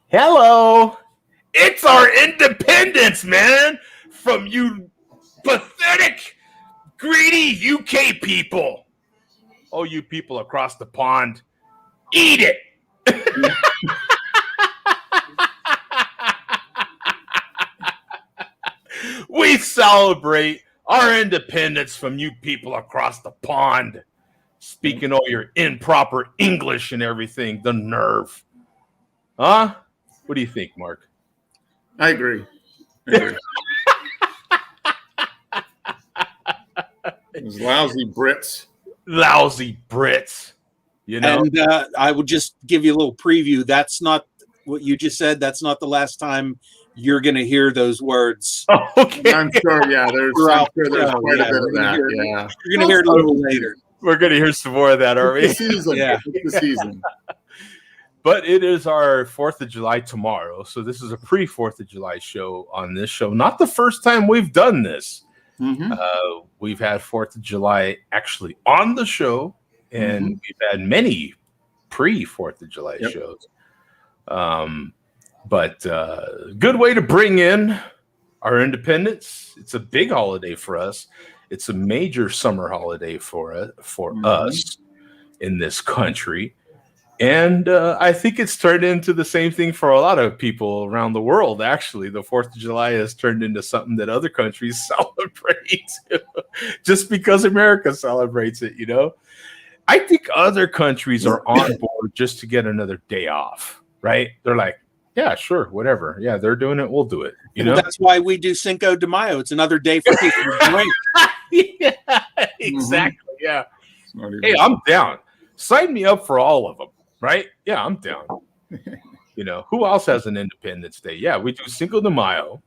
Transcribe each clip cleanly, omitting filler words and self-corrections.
Hello. It's our independence, man, from you pathetic, greedy UK people. Oh, you people across the pond, eat it. We celebrate our independence from you people across the pond. Speaking all your improper English and everything, the nerve. Huh? What do you think, Mark? I agree. Those lousy Brits. Lousy Brits. You know? And I would just give you a little preview. That's not what you just said. That's not the last time you're going to hear those words. Oh, okay. I'm sure, yeah, there's quite a bit of that. Yeah. You're going to hear it a little later. We're going to hear some more of that, are we? It's the season. Yeah. It's the season. But it is our 4th of July tomorrow. So this is a pre-4th of July show on this show. Not the first time we've done this. Mm-hmm. We've had 4th of July actually on the show. And we've had many pre-4th of July shows. But good way to bring in our independence. It's a big holiday for us. It's a major summer holiday for us in this country. And I think it's turned into the same thing for a lot of people around the world, actually. The 4th of July has turned into something that other countries celebrate just because America celebrates it, you know? I think other countries are on board just to get another day off, right? They're like, yeah, sure, whatever. Yeah, they're doing it. We'll do it. You know, that's why we do Cinco de Mayo. It's another day for people to drink. Yeah, exactly. Yeah. Hey, I'm down. Sign me up for all of them, right? Yeah, I'm down. You know, who else has an Independence Day? Yeah, we do Cinco de Mayo,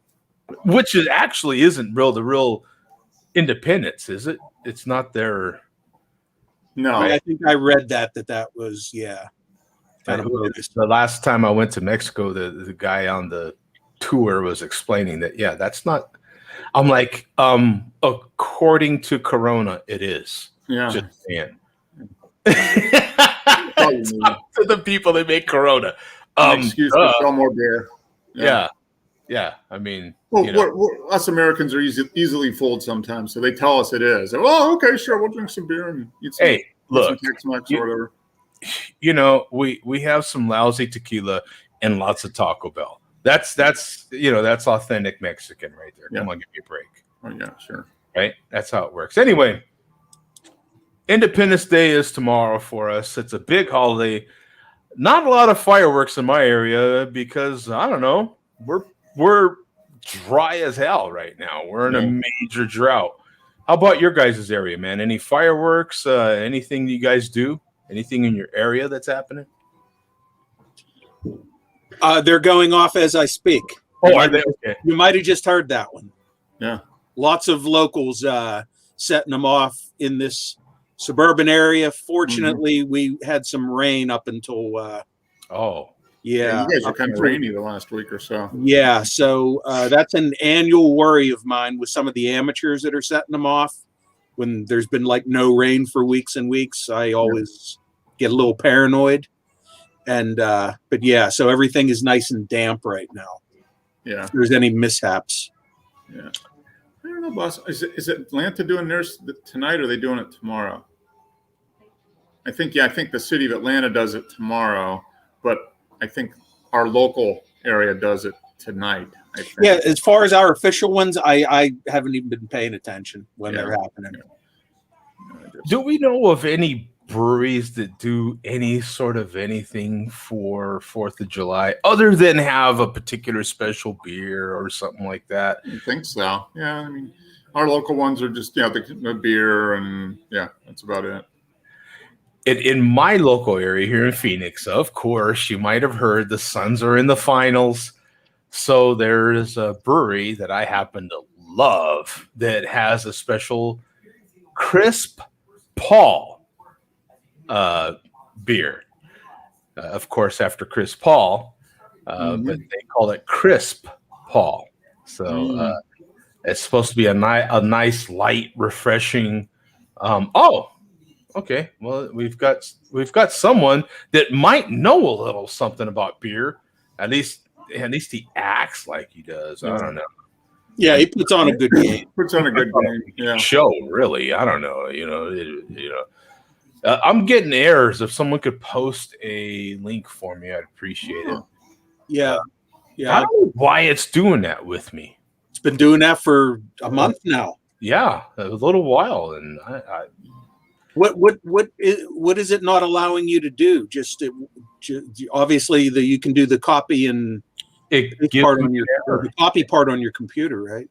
which is actually isn't the real independence, is it? It's not their. No, I think I read that was The last time I went to Mexico, the guy on the tour was explaining that. Yeah, that's not. I'm like, according to Corona, it is. Yeah, just saying. Talk to the people that make Corona. Excuse me, sell more beer. Yeah. I mean, well, us Americans are easily fooled sometimes, so they tell us it is. Oh, okay, sure, we'll drink some beer and eat some. Hey, look, some Tex-Mex or whatever. You know, we have some lousy tequila and lots of Taco Bell. That's authentic Mexican right there. Come on, give me a break. Oh yeah, sure. Right, that's how it works. Anyway, Independence Day is tomorrow for us. It's a big holiday. Not a lot of fireworks in my area because I don't know. We're dry as hell right now. We're in a major drought. How about your guys' area, man? Any fireworks? Anything you guys do? Anything in your area that's happening? They're going off as I speak. Oh, are they? Okay. You might have just heard that one. Yeah. Lots of locals setting them off in this suburban area. Fortunately, we had some rain up until. Yeah, you guys are kind of rainy the last week or so. Yeah, so that's an annual worry of mine with some of the amateurs that are setting them off. When there's been like no rain for weeks and weeks, I always get a little paranoid. And but yeah, so everything is nice and damp right now. Yeah. If there's any mishaps. Yeah. I don't know, boss. Is it Atlanta doing theirs tonight or are they doing it tomorrow? I think the city of Atlanta does it tomorrow, but I think our local area does it tonight. I think. Yeah, as far as our official ones, I haven't even been paying attention when they're happening. Do we know of any breweries that do any sort of anything for 4th of July other than have a particular special beer or something like that? I think so. Yeah, I mean, our local ones are just the beer and that's about it. In my local area here in Phoenix, of course, you might have heard the Suns are in the finals. So there's a brewery that I happen to love that has a special Crisp Paul beer. Of course, after Chris Paul, but they call it Crisp Paul. So it's supposed to be a nice, light, refreshing. Okay. Well, we've got someone that might know a little something about beer At least he acts like he does. I don't know. Yeah, he puts on a good game. Puts on a good game. Yeah. Show, really. I don't know. I'm getting errors. If someone could post a link for me, I'd appreciate it. Yeah. I don't know why it's doing that with me. It's been doing that for a month now. Yeah, a little while, and What is it not allowing you to do? Obviously you can do the copy and it gives part on me your an error. the copy part on your computer, right?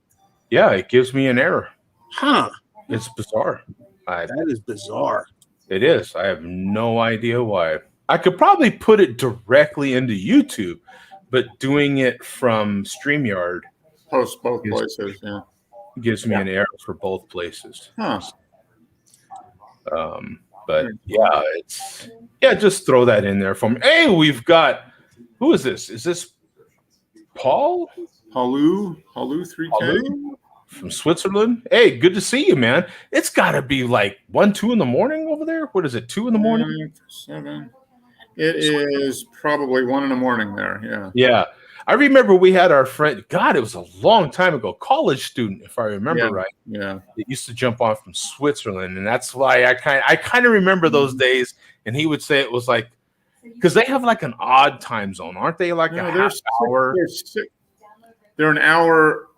Yeah, it gives me an error. Huh. It's bizarre. That is bizarre. It is. I have no idea why. I could probably put it directly into YouTube, but doing it from StreamYard Post both places. Yeah. gives me an error for both places. Huh. But just throw that in there for me. Hey, we've got, who is this? Is this Paul? Halu 3K from Switzerland. Hey, good to see you, man. It's got to be like 1, 2 in the morning over there. What is it? 2 in the morning? 7. It is probably 1 in the morning there. Yeah. Yeah. I remember we had our friend, God, it was a long time ago, college student, if I remember right. Yeah. It used to jump on from Switzerland. And that's why I kind of remember those days. And he would say it was like, because they have like an odd time zone, aren't they? Like a half hour. They're an hour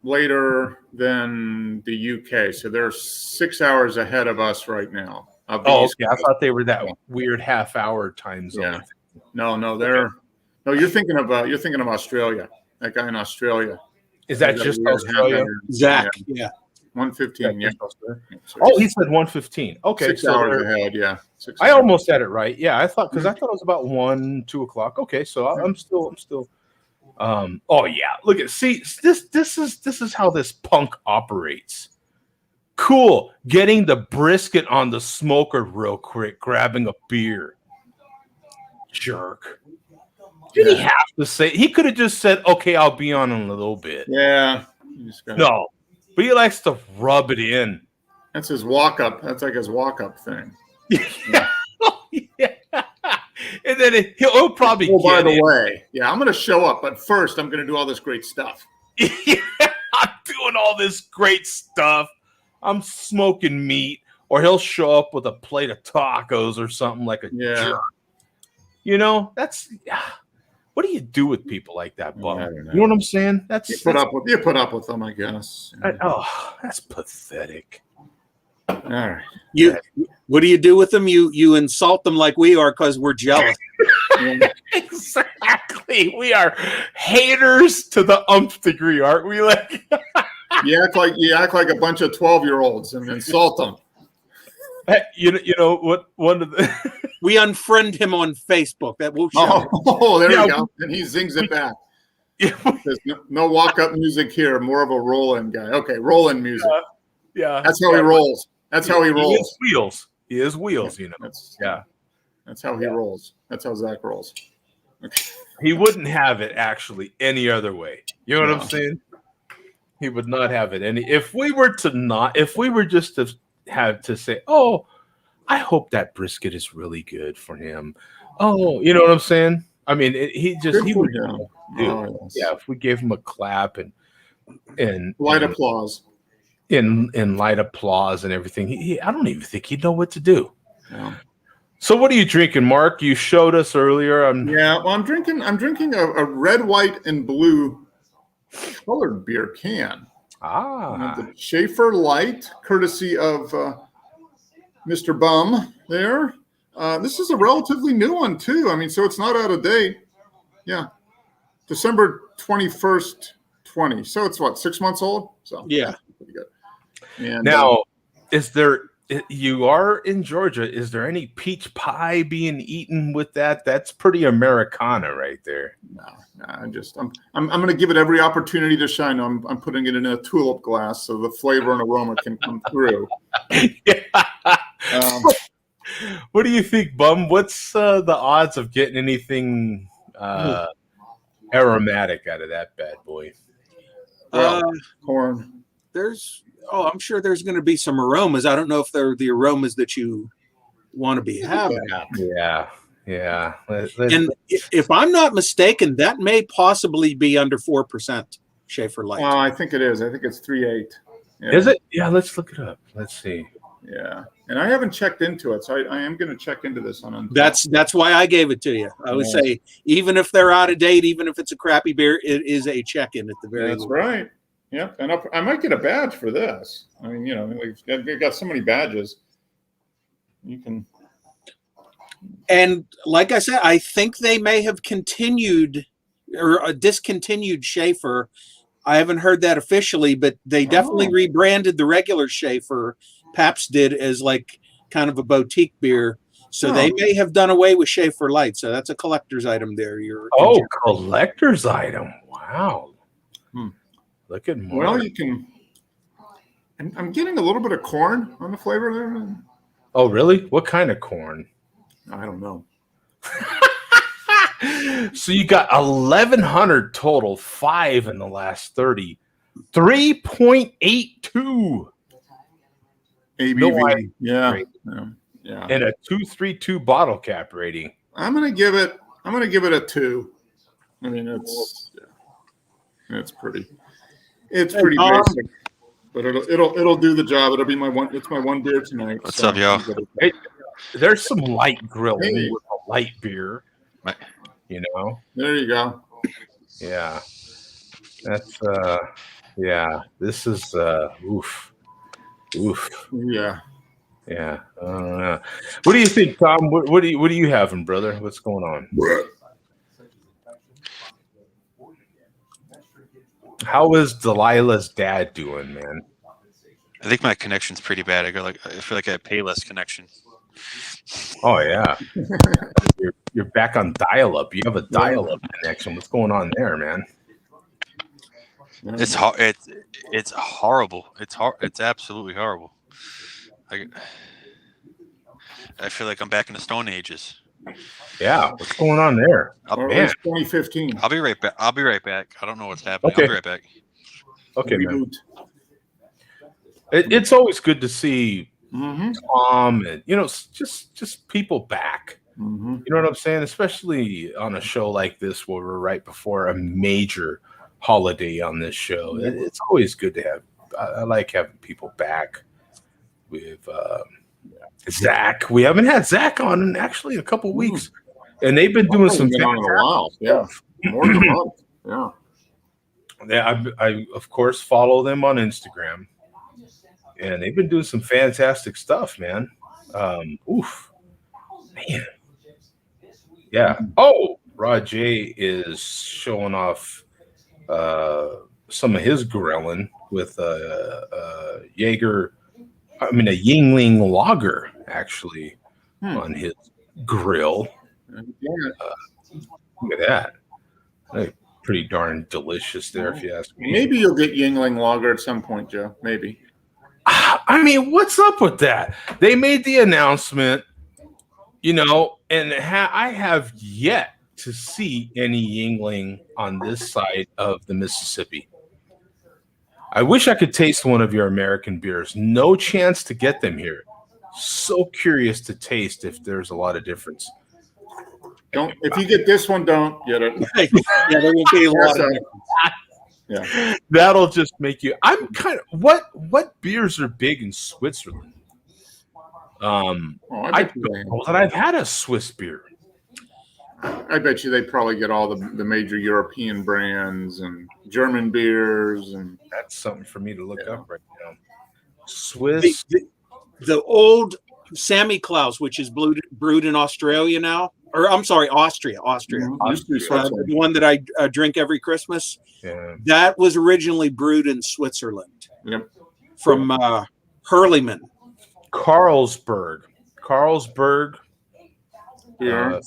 later than the UK. So they're 6 hours ahead of us right now. Oh, okay. I thought they were that weird half hour time zone. Yeah. No, you're thinking of Australia. That guy in Australia. Is that just Australia? Zach. Yeah. 1:15. Yeah. Oh, he said 1:15. Okay, 6 hours ahead. Yeah. I almost had it right. Yeah, I thought it was about 1, 2 o'clock. Okay, so I'm still. Oh yeah, look at this is how this punk operates. Cool, getting the brisket on the smoker real quick, grabbing a beer. Jerk. Did he have to say? He could have just said, "Okay, I'll be on in a little bit." Yeah. No, but he likes to rub it in. That's his walk up. That's like his walk up thing. Yeah. And then he'll probably. Oh, by the way, I'm going to show up, but first I'm going to do all this great stuff. Yeah, I'm doing all this great stuff. I'm smoking meat, or he'll show up with a plate of tacos or something like a jerk. That's what do you do with people like that, Bob? You know what I'm saying? You put up with them, I guess. That's pathetic. All right. What do you do with them? You insult them like we are because we're jealous. Exactly. We are haters to the nth degree, aren't we? Like you act like a bunch of 12-year-olds and insult them. You know what? One of the we unfriend him on Facebook. That will show. Oh, there you go. And he zings it back. There's no walk-up music here. More of a roll-in guy. Okay, roll-in music. Yeah. That's how he rolls. That's how he rolls. He is wheels. That's how he rolls. That's how Zach rolls. Okay. He wouldn't have it actually any other way. You know what I'm saying? He would not have it any. If we were just to have to say, "Oh, I hope that brisket is really good for him." Oh, you know what I'm saying? I mean, he would. Yeah, if we gave him a clap and light applause. In light applause and everything. I don't even think he'd know what to do. Yeah. So what are you drinking, Mark? You showed us earlier. I'm drinking a red, white, and blue colored beer can. The Schaefer Light, courtesy of Mr. Bum there. This is a relatively new one too. I mean, so it's not out of date. Yeah. December 21st, 20. So it's 6 months old? So yeah. Pretty good. And now, you are in Georgia. Is there any peach pie being eaten with that? That's pretty Americana right there. No, I'm going to give it every opportunity to shine. I'm putting it in a tulip glass so the flavor and aroma can come through. What do you think, Bum? What's the odds of getting anything aromatic out of that bad boy? Corn. I'm sure there's going to be some aromas. I don't know if they're the aromas that you want to be having. Yeah. And if I'm not mistaken, that may possibly be under 4% Schaefer Light. I think it is. I think it's 3.8. Yeah. Is it? Yeah, let's look it up. Let's see. Yeah, and I haven't checked into it, so I am going to check into this on That's why I gave it to you. I would say, even if they're out of date, even if it's a crappy beer, it is a check-in at the very That's least. right. Yep, and I might get a badge for this. I mean, you know, we've got so many badges. You can. And like I said, I think they may have continued or discontinued Schaefer. I haven't heard that officially, but they definitely rebranded the regular Schaefer. Pabst did as like kind of a boutique beer. So they may have done away with Schaefer Light. So that's a collector's item there. Collector's item. Wow. Look at more. Well, you can. I'm getting a little bit of corn on the flavor there. Oh, really? What kind of corn? I don't know. So you got 1,100 total, 5 in the last 30, 3.82 ABV. Yeah. And a 232 bottle cap rating. I'm gonna give it a 2. I mean, it's pretty basic, but it'll do the job. It'll be my one. It's my one beer tonight. What's up, y'all? There's some light grilling with a light beer. You know, there you go. Yeah, that's this is oof. Yeah. What do you think, Tom? What are you having, brother? What's going on? How is Delilah's dad doing, man? I think my connection's pretty bad. I feel like I have Payless connection. Oh yeah, you're back on dial-up. You have a dial-up connection. What's going on there, man? It's It's horrible. It's absolutely horrible. I feel like I'm back in the Stone Ages. Yeah, what's going on there? It's 2015. I'll be right back. I don't know what's happening. Okay. I'll be right back. Okay, man. It's always good to see Tom and just people back. You know what I'm saying? Especially on a show like this where we're right before a major holiday on this show. It's always good to have. I like having people back. With Zach, we haven't had Zach on in actually a couple weeks, and they've been doing some more than a month. Yeah, I of course follow them on Instagram, and they've been doing some fantastic stuff, man. Man, yeah. Oh, Rod J is showing off some of his grilling with a Yingling lager actually on his grill. Look at that. Pretty darn delicious there, if you ask me. Maybe you'll get Yingling lager at some point, Joe. Maybe. I mean, what's up with that? They made the announcement, and I have yet to see any Yingling on this side of the Mississippi. I wish I could taste one of your American beers. No chance to get them here. So curious to taste if there's a lot of difference. If you get this one, don't get it. Yeah, there will be a lot of Yeah. That'll just make you. I'm kind of what beers are big in Switzerland? I don't know that I've had a Swiss beer. I bet you they probably get all the major European brands and German beers, and that's something for me to look up right now. Swiss, the old Sammy Klaus, which is brewed in Australia now, or I'm sorry, Austria. The one that I drink every Christmas. Yeah. That was originally brewed in Switzerland. Yep. From Hurlimann. Carlsberg. Yeah.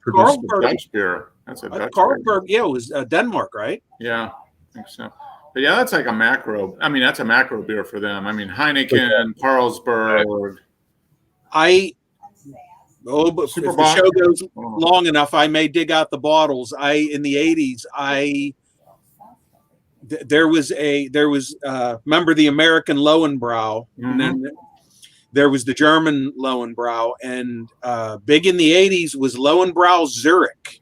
Carlsberg beer. That's a Dutch Carlsberg, yeah, it was Denmark, right? Yeah, I think so. But yeah, that's like a macro. I mean, that's a macro beer for them. I mean, Heineken, Carlsberg. But if the show goes long enough, I may dig out the bottles. In the 80s, there was remember the American Lowenbrau, and then there was the German Lowenbrau, and big in the 80s was Lowenbrau Zurich,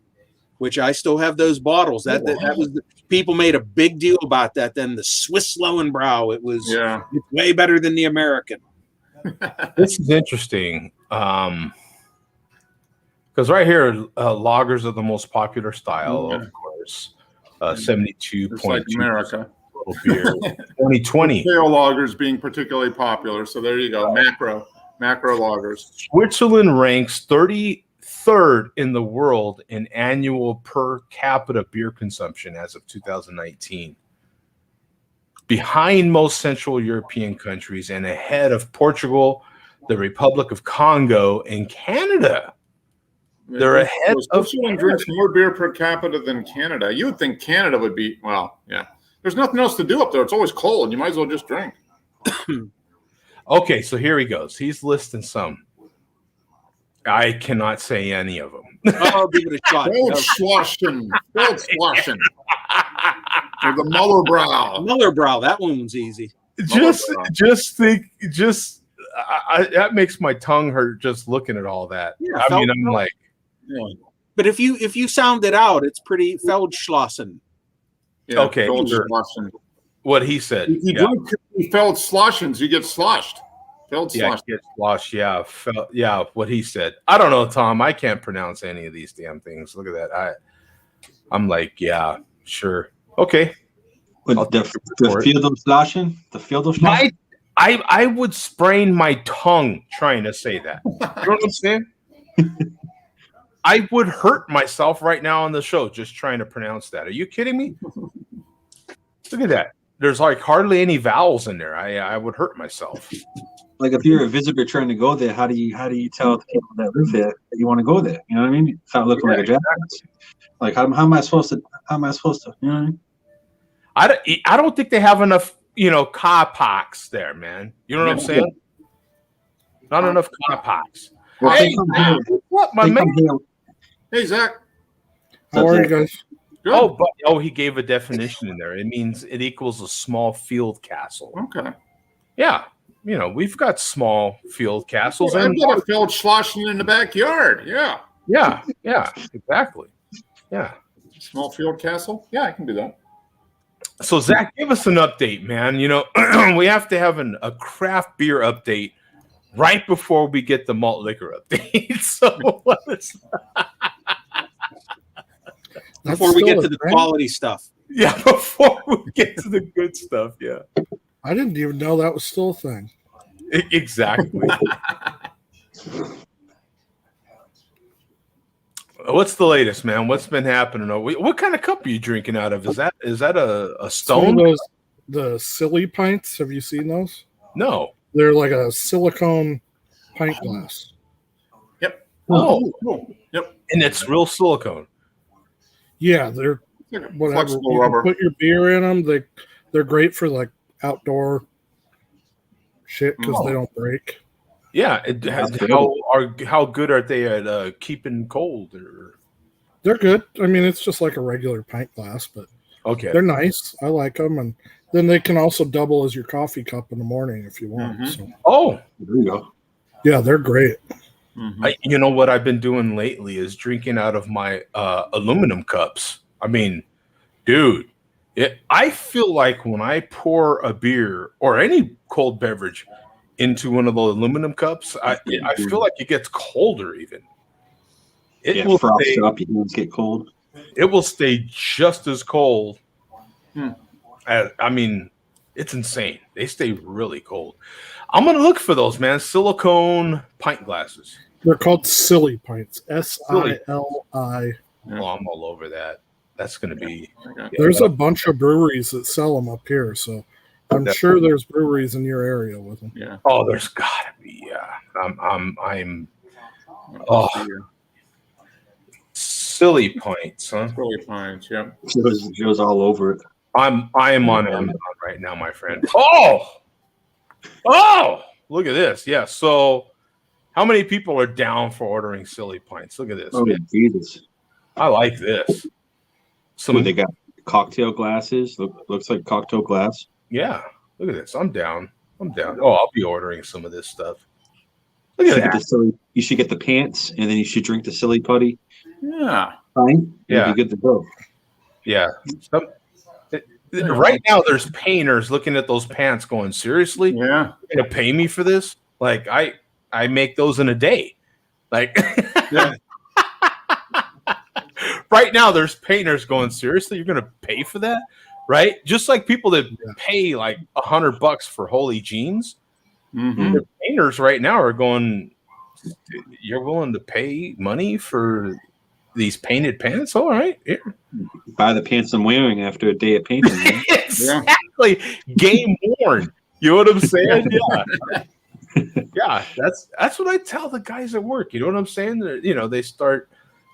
which I still have those bottles. That was people made a big deal about that. Then the Swiss Lowenbrau, it was it's way better than the American. This is interesting because right here, lagers are the most popular style, of course. 72.2 like America. Beer. 2020. Pale lagers being particularly popular. So there you go. Macro lagers. Switzerland ranks 33rd in the world in annual per capita beer consumption as of 2019. Behind most Central European countries and ahead of Portugal, the Republic of Congo, and Canada. They're ahead of Switzerland drinks more beer per capita than Canada. You would think Canada would be, well, yeah. There's nothing else to do up there. It's always cold. You might as well just drink. Okay, so here he goes. He's listing some. I cannot say any of them. I'll give it a shot. Feldschlossen. Or the Mullerbrow. Mullerbrow, that one was easy. Just think, that makes my tongue hurt just looking at all that. Yeah, I'm like, but if you sound it out, it's pretty Feldschlossen. Yeah, okay, sure. What he said. If you drink Feldschlossens, you get sloshed. Yeah, get sloshed. Yeah, what he said. I don't know, Tom. I can't pronounce any of these damn things. Look at that. I'm like, yeah, sure. Okay. But the Feldschlossen? The Feldschlossen? I would sprain my tongue trying to say that. You know what I'm saying? I would hurt myself right now on the show just trying to pronounce that. Are you kidding me? Look at that. There's like hardly any vowels in there. I would hurt myself. Like if you're a visitor trying to go there, how do you tell the people that live there that you want to go there? You know what I mean? It's not looking like a Japanese. Like how am I supposed to? You know what I mean? I don't think they have enough, car parks there, man. You know what I'm saying? Not enough car parks. Well, hey, what, my man? Hey, Zach. How are you guys? Good. He gave a definition in there. It means it equals a small field castle. Okay. Yeah. We've got small field castles. I've got a Feldschlossen in the backyard. Yeah. Yeah. Exactly. Yeah. Small field castle? Yeah, I can do that. So, Zach, give us an update, man. We have to have a craft beer update right before we get the malt liquor update. So, before we get to the quality stuff. Yeah, before we get to the good stuff. Yeah. I didn't even know that was still a thing. Exactly. What's the latest, man? What's been happening? What kind of cup are you drinking out of? Is that a stone? The silly pints. Have you seen those? No. They're like a silicone pint glass. Yep. Oh. Cool. Yep. And it's real silicone. Yeah, they're whatever. Flexible You rubber. can put your beer in them. They're great for like outdoor shit because they don't break. Yeah. How good are they at keeping cold? Or They're good. I mean, it's just like a regular pint glass, but okay, they're nice. I like them, and then they can also double as your coffee cup in the morning if you want. Mhm. So, There you go. yeah, they're great. Mm-hmm. What I've been doing lately is drinking out of my aluminum cups. I mean, dude, I feel like when I pour a beer or any cold beverage into one of the aluminum cups, I feel like it gets colder even. It will frost stay, up, you get cold. It will stay just as cold. Hmm. I mean, it's insane. They stay really cold. I'm going to look for those, man. Silicone pint glasses. They're called silly pints. SILI. Oh, I'm all over that. That's going to be. There's a bunch of breweries that sell them up here, so I'm sure there's breweries in your area with them. Yeah. Oh, there's got to be. Yeah. Silly pints, huh? Silly pints. Yeah. Joe's all over it. I am on Amazon right now, my friend. Look at this. Yeah. So, how many people are down for ordering silly pints? Look at this. Oh, man. Jesus. I like this. They got cocktail glasses. Looks like cocktail glass. Yeah. Look at this. I'm down. Oh, I'll be ordering some of this stuff. Look You at should get that. the silly. You should get the pants, and then you should drink the silly putty. Yeah. Fine. Yeah. You'll be good to go. Yeah. Right now, there's painters looking at those pants going, seriously? Yeah. You're going to pay me for this? Like, I make those in a day. Like, Yeah. right now, there's painters going, seriously? You're going to pay for that? Right? Just like people that pay like $100 for Holy jeans. Mm-hmm. The painters right now are going, you're willing to pay money for these painted pants? All right. Here. Buy the pants I'm wearing after a day of painting. Right? Exactly. Game worn. You know what I'm saying? Yeah. Yeah. That's what I tell the guys at work. You know what I'm saying? They start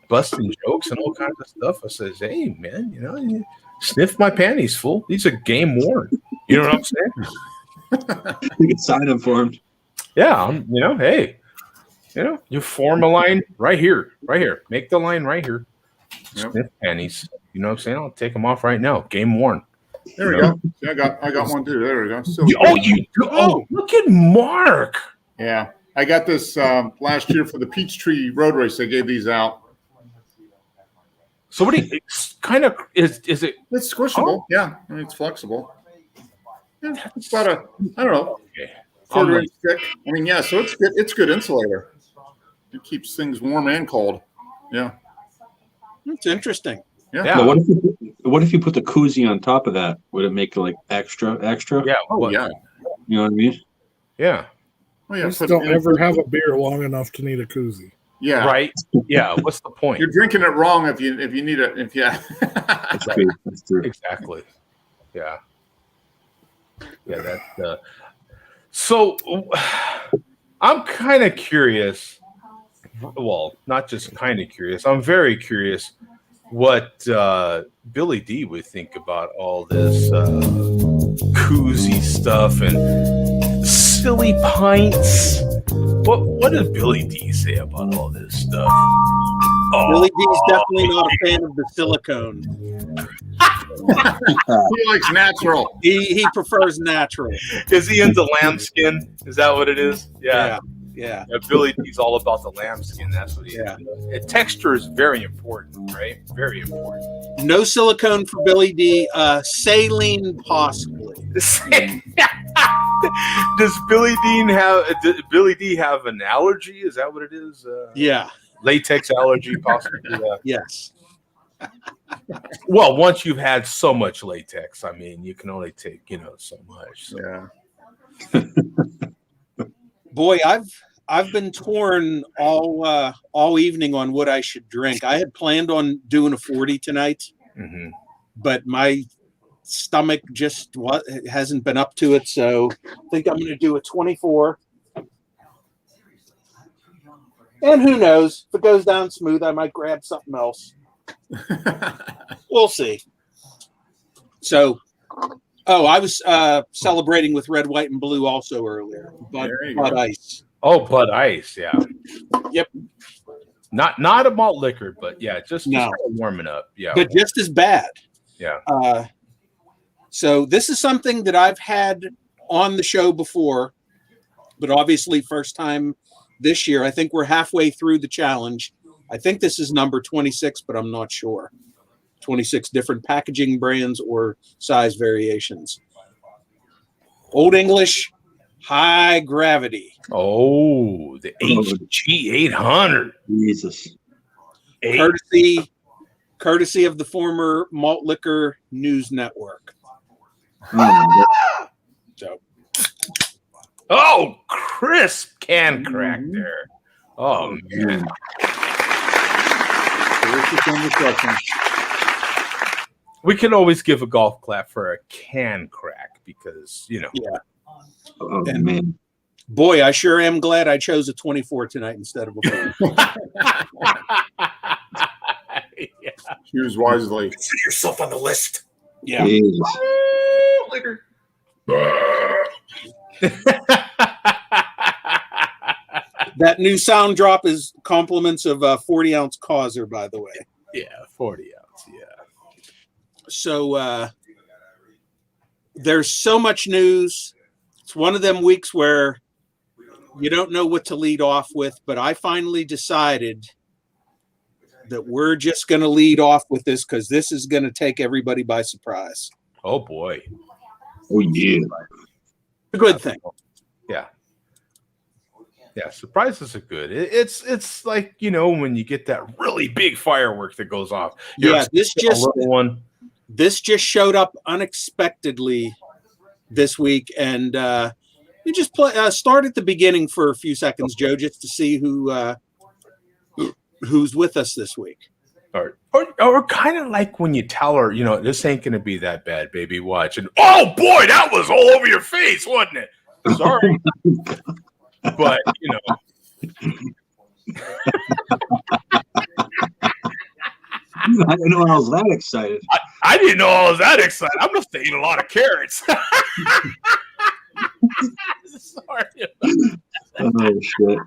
busting jokes and all kinds of stuff. I says, hey, man, you sniff my panties, fool. These are game worn. You know what I'm saying? You can sign them for him. Yeah. Hey, you form a line right here. Make the line right here. Yep. Sniff panties. You know what I'm saying? I'll take them off right now. Game worn. There we go. See, I got one too. There we go. So, you do? Oh, look at Mark. yeah. I got this last year for the Peachtree Road Race. They gave these out. So what do you kind of is it? It's squishable. Yeah. I mean, it's flexible. Yeah, it's about I don't know, Okay. quarter-inch thick. I mean, yeah, so it's good. It's good insulator. It keeps things warm and cold. Yeah. It's interesting. Yeah. Yeah. Now, what if you put the koozie on top of that? Would it make it like extra? Yeah. Oh, yeah. You know what I mean? Yeah. Oh, yeah. Just don't ever have a beer long enough to need a koozie. Yeah. Right. Yeah. What's the point? You're drinking it wrong if you need it. If That's true. That's true. Exactly. Yeah. Yeah. That. So I'm kind of curious. Well, not just kind of curious. I'm very curious what Billy D would think about all this koozie stuff and silly pints. What does Billy D say about all this stuff? Oh, Billy D's definitely not a fan of the silicone. he likes natural. He prefers natural. Is he into lambskin? Is that what it is? Yeah. Yeah. Billy D's all about the lambskin. That's what he is. Yeah. Texture is very important, right? Very important. No silicone for Billy D. Saline possibly. Does Billy D have an allergy? Is that what it is? Yeah. Latex allergy, possibly. Yes. Well, once you've had so much latex, I mean, you can only take so much. So. Yeah. Boy, I've been torn all evening on what I should drink. I had planned on doing a 40 tonight, but my stomach just hasn't been up to it. So I think I'm going to do a 24. And who knows? If it goes down smooth, I might grab something else. We'll see. So, I was celebrating with red, white, and blue also earlier. Bud Ice. Oh, Bud Ice, yeah. Yep. Not a malt liquor, but yeah, just warming up. Yeah. But just as bad. Yeah. So this is something that I've had on the show before, but obviously first time this year. I think we're halfway through the challenge. I think this is number 26, but I'm not sure. 26 different packaging brands or size variations. Old English, high gravity. Oh, the HG800. Jesus. Courtesy of the former Malt Liquor News Network. Oh, crisp can crack there. Oh, man. We can always give a golf clap for a can crack because, Yeah. Oh, man. Boy, I sure am glad I chose a 24 tonight instead of a 4. Yeah. Choose wisely. Consider yourself on the list. Yeah. Liquor. That new sound drop is compliments of a 40-ounce causer, by the way. Yeah, 40 ounce. Yeah. So there's so much news. It's one of them weeks where you don't know what to lead off with, but I finally decided that we're just going to lead off with this because this is going to take everybody by surprise. Oh boy. Oh yeah. A good thing. Yeah. Yeah, surprises are good. It's like, you know, when you get that really big firework that goes off. Yeah, this just showed up unexpectedly this week, and you just start at the beginning for a few seconds, Joe, just to see who's with us this week. Or kind of like when you tell her, you know, this ain't gonna be that bad, baby. Watch, and oh boy, that was all over your face, wasn't it? Sorry, but you know. I didn't know I was that excited. I didn't know I was that excited. I must have eaten a lot of carrots. Sorry. Oh shit.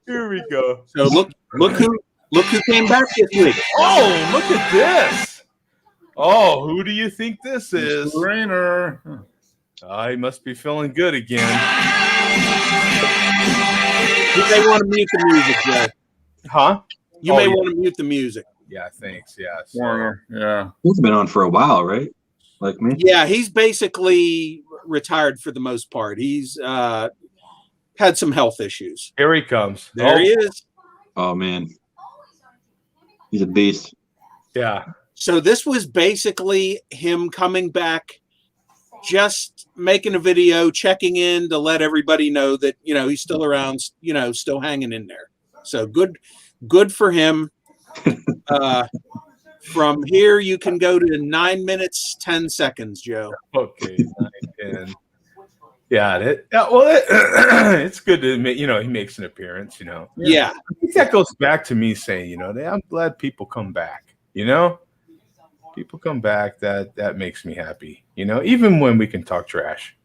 Here we go. So look who came back this week. Oh, look at this. Oh, who do you think this is? Rainer. He must be feeling good again. You may want to mute the music, Joe. Huh? You may want to mute the music. Yeah, thanks. Yeah. Warner. Yeah. He's been on for a while, right? Like me? Yeah, he's basically retired for the most part. He's had some health issues. Here he comes. There he is. Oh man. He's a beast. Yeah. So this was basically him coming back, just making a video, checking in to let everybody know that, you know, he's still around, you know, still hanging in there. So good for him. From here, you can go to 9 minutes, 10 seconds, Joe. Okay. 9, 10. Yeah. It's good to admit, you know, he makes an appearance, you know. Yeah. I think that goes back to me saying, you know, I'm glad people come back, you know. People come back. That makes me happy, you know, even when we can talk trash.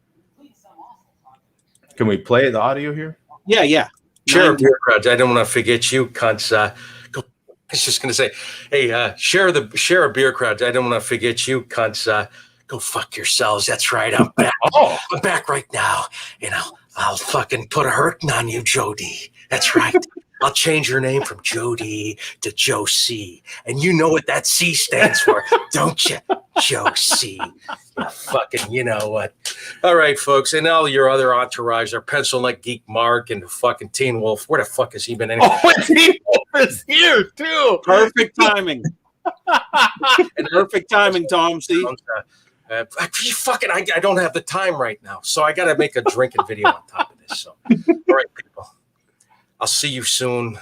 Can we play the audio here? Yeah. Share a beer crowd. I don't want to forget you, cunts. I was just going to say, hey, share a beer crowd. I don't want to forget you, cunts. Go fuck yourselves. That's right. I'm back. I'm back right now. And I'll fucking put a hurting on you, Jody. That's right. I'll change your name from Jody to Joe C. And you know what that C stands for, don't you? Joe C. You fucking, you know what. All right, folks. And all your other entourage, our pencil neck geek Mark and the fucking Teen Wolf. Where the fuck has he been anyway? Oh, Teen Wolf is here, too. Perfect timing. And perfect timing, Tom. See? I don't have the time right now. So I got to make a drinking video on top of this. So, all right, people. I'll see you soon,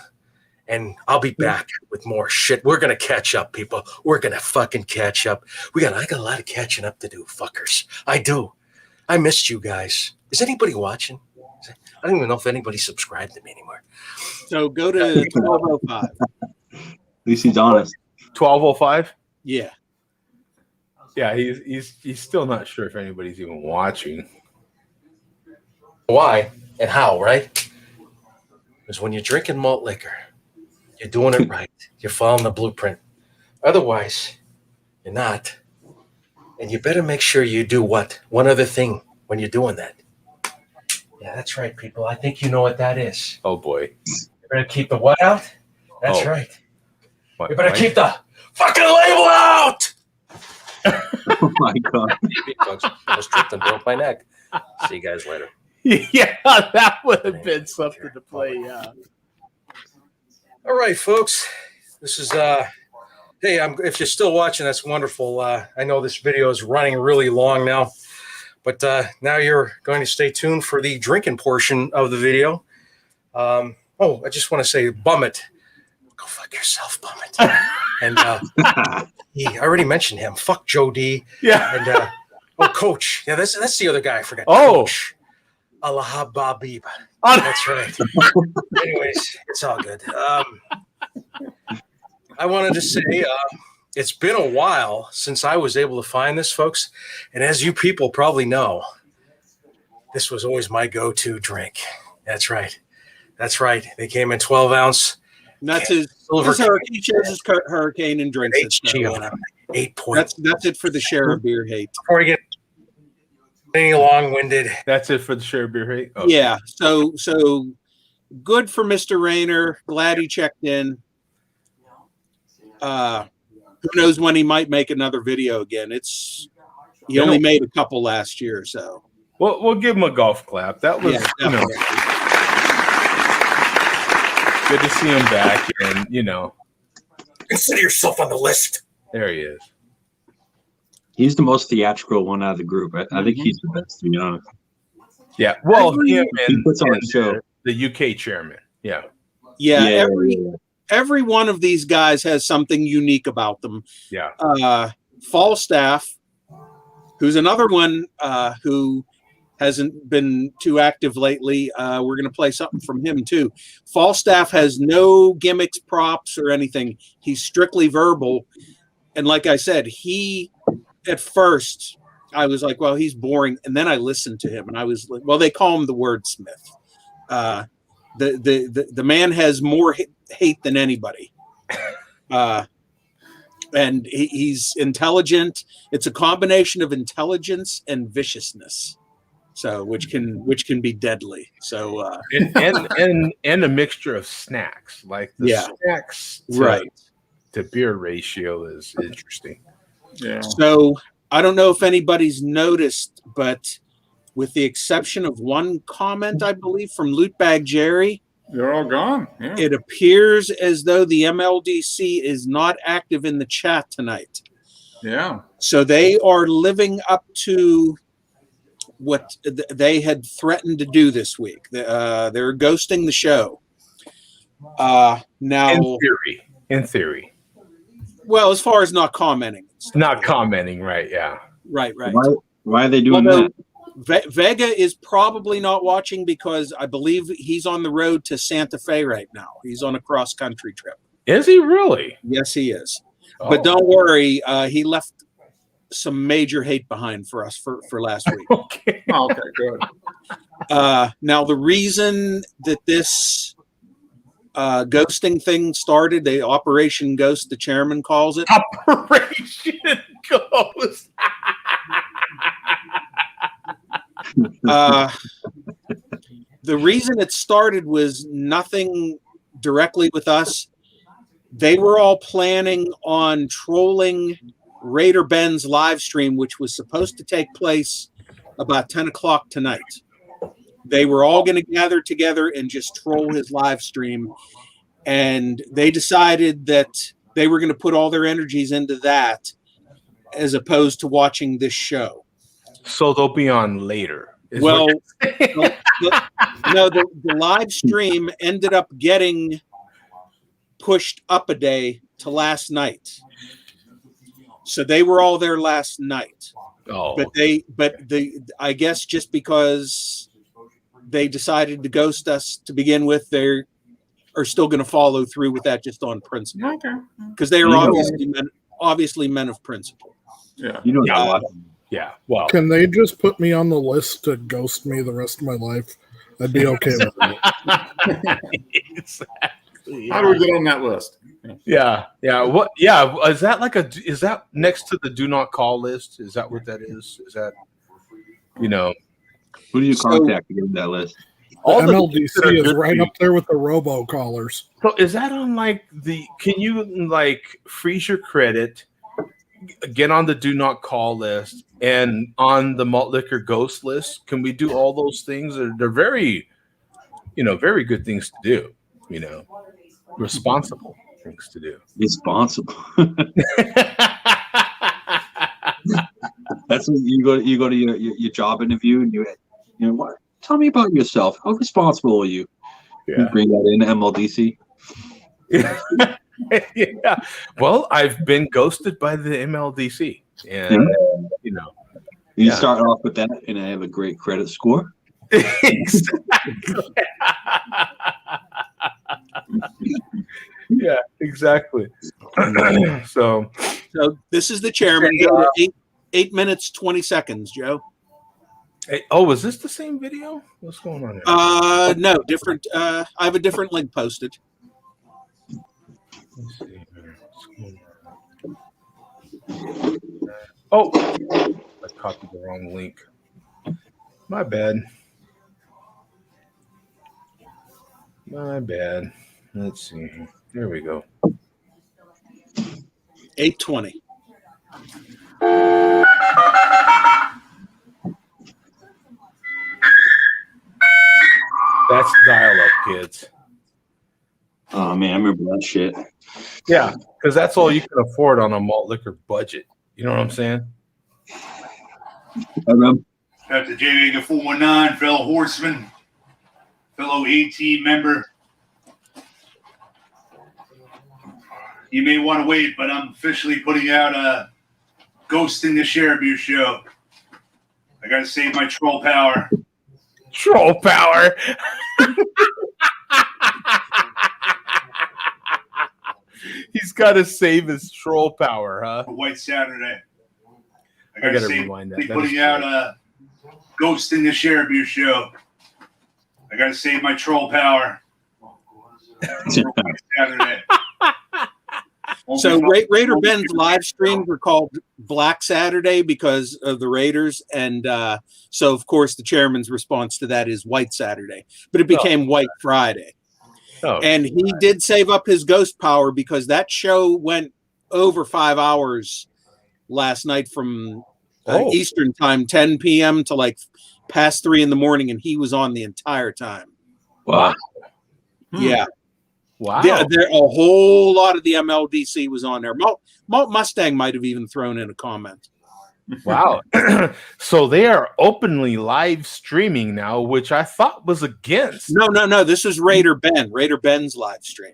and I'll be back with more shit. We're going to catch up, people. We're going to fucking catch up. I got a lot of catching up to do, fuckers. I do. I missed you guys. Is anybody watching? I don't even know if anybody subscribed to me anymore. So go to 1205. At least he's honest. 12:05? Yeah. Yeah, he's still not sure if anybody's even watching. Why and how, right? Because when you're drinking malt liquor, you're doing it right. You're following the blueprint. Otherwise, you're not. And you better make sure you do what? One other thing when you're doing that. Yeah, that's right, people. I think you know what that is. Oh, boy. You better keep the what out? That's right. What, You better keep the fucking label out! Oh my god. I was tripped and broke my neck. See you guys later. Yeah, that would have been something to play. Yeah. All right, folks. This is hey, if you're still watching, that's wonderful. I know this video is running really long now, but now you're going to stay tuned for the drinking portion of the video. I just want to say, bum it. Go fuck yourself, bum it. And I already mentioned him. Fuck Joe D. Yeah. And Coach. Yeah, that's the other guy I forgot. Oh. Coach. Allah Babib. That's right. Anyways, it's all good. I wanted to say it's been a while since I was able to find this, folks. And as you people probably know, this was always my go-to drink. That's right. That's right. They came in 12 ounce. And that's his Hurricane. He shares his Hurricane and drinks it. So, 8 point. that's it for the share of beer hate. Before we get Any long-winded. That's it for the share beer hate. Okay. Yeah. So good for Mr. Rayner. Glad he checked in. Who knows when he might make another video again? He only made a couple last year, so. We'll give him a golf clap. That was good to see him back, and Consider yourself on the list. there he is. He's the most theatrical one out of the group. I think he's the best, to be honest. Yeah, well, him He puts on the show. the UK chairman. Yeah. Every one of these guys has something unique about them. Yeah. Falstaff, who's another one who hasn't been too active lately. We're going to play something from him too. Falstaff has no gimmicks, props, or anything. He's strictly verbal. And like I said, at first, I was like, well, he's boring. And then I listened to him and I was like, well, they call him the wordsmith. The man has more hate than anybody. And he's intelligent. It's a combination of intelligence and viciousness. So which can be deadly. So and a mixture of snacks. Like the snacks to beer ratio is interesting. Yeah. So I don't know if anybody's noticed, but with the exception of one comment, I believe, from Lootbag Jerry, they're all gone. Yeah. it appears as though the MLDC is not active in the chat tonight. Yeah. So they are living up to what they had threatened to do this week. They're ghosting the show. Now, in theory. Well, as far as not commenting. Not commenting, right? Yeah. Right. Why are they doing that? Vega is probably not watching because I believe he's on the road to Santa Fe right now. He's on a cross-country trip. Is he really? Yes, he is. Oh. But don't worry, he left some major hate behind for us for last week. Okay. Okay, good. Now, the reason that this ghosting thing started, the Operation Ghost, the chairman calls it. Operation Ghost. The reason it started was nothing directly with us. They were all planning on trolling Raider Ben's live stream, which was supposed to take place about 10 o'clock tonight. They were all going to gather together and just troll his live stream. And they decided that they were going to put all their energies into that as opposed to watching this show. So they'll be on later. Well, the live stream ended up getting pushed up a day to last night. So they were all there last night. Oh, but I guess just because they decided to ghost us to begin with, they are still going to follow through with that just on principle. Okay. Because they are obviously men of principle. Yeah. You know, yeah. Well, can they just put me on the list to ghost me the rest of my life? I'd be okay with it. Exactly. How do we get on that list? Yeah. What? Yeah. Is that next to the do not call list? Is that what that is? Is that, who do you contact to get that list? All the MLDC is right up there with the robocallers. So is that on can you freeze your credit, get on the do not call list, and on the malt liquor ghost list? Can we do all those things? They're very, very good things to do, responsible things to do. Responsible. That's when you go to your job interview and what? Tell me about yourself. How responsible are you? Yeah. You bring that in MLDC. Yeah. Well, I've been ghosted by the MLDC, and You start off with that, and I have a great credit score. Exactly. Yeah, exactly. So this is the chairman. Go to 8 minutes 20 seconds, Joe. Hey, was this the same video? What's going on here? No, different. I have a different link posted. Let's see here. Oh, I copied the wrong link. My bad. Let's see. There we go. 8:20. That's dial-up, kids. Oh man, I remember that shit. Yeah, because that's all you can afford on a malt liquor budget. You know what I'm saying? Dr. J. Vega 419, fellow horseman, fellow AT member. You may want to wait, but I'm officially putting out a Ghost in the Share Beer show. I gotta save my troll power. Troll power. He's got to save his troll power, huh? White Saturday. I gotta rewind that. Putting out a Ghost in the Share Beer show. I gotta save my troll power. For White Saturday. So Raider Ben's live streams were called Black Saturday because of the Raiders, and so of course the chairman's response to that is White Saturday, but it became White Friday. Oh, and he did save up his ghost power because that show went over 5 hours last night from Eastern time, 10 p.m. to like past 3 in the morning, and he was on the entire time. Wow. Yeah. Wow. There, a whole lot of the MLDC was on there. Malt Mustang might have even thrown in a comment. Wow. So they are openly live streaming now, which I thought was against. No. This is Raider Ben. Raider Ben's live stream.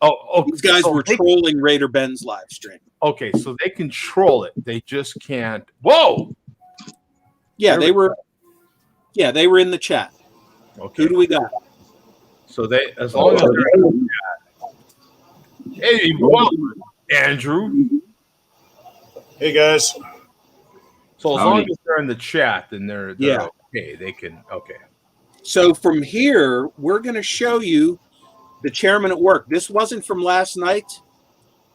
Oh, these guys were trolling Raider Ben's live stream. Okay, so they control it. They just can't. Whoa. Yeah, they were in the chat. Okay. Who do we got? So they, as long as they're in the chat. Hey, welcome, Andrew. Hey guys. So as long as they're in the chat, then they're okay. They can So from here, we're going to show you the chairman at work. This wasn't from last night.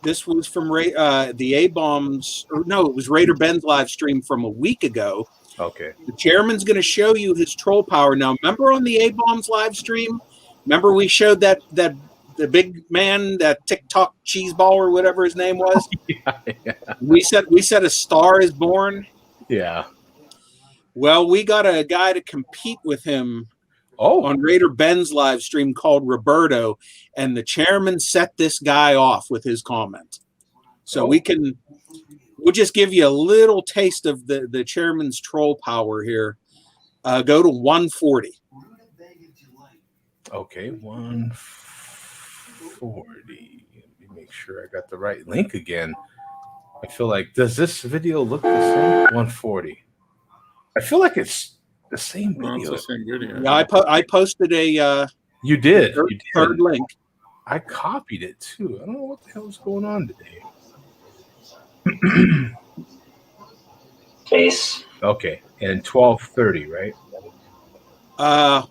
This was from the A-Bombs. Or no, it was Raider Ben's live stream from a week ago. Okay. The chairman's going to show you his troll power. Now, remember on the A-Bombs live stream? Remember we showed that the big man, that TikTok cheeseball or whatever his name was? Yeah. We said a star is born. Yeah. Well, we got a guy to compete with him on Raider Ben's live stream called Roberto, and the chairman set this guy off with his comment. So we'll just give you a little taste of the chairman's troll power here. Go to 140. Okay, 140. Let me make sure I got the right link again. I feel like, does this video look the same? 140. I feel like it's the same video. It's the same video. Yeah, I posted a. You did. Third link. I copied it too. I don't know what the hell is going on today. Case. Okay, and 12:30, right?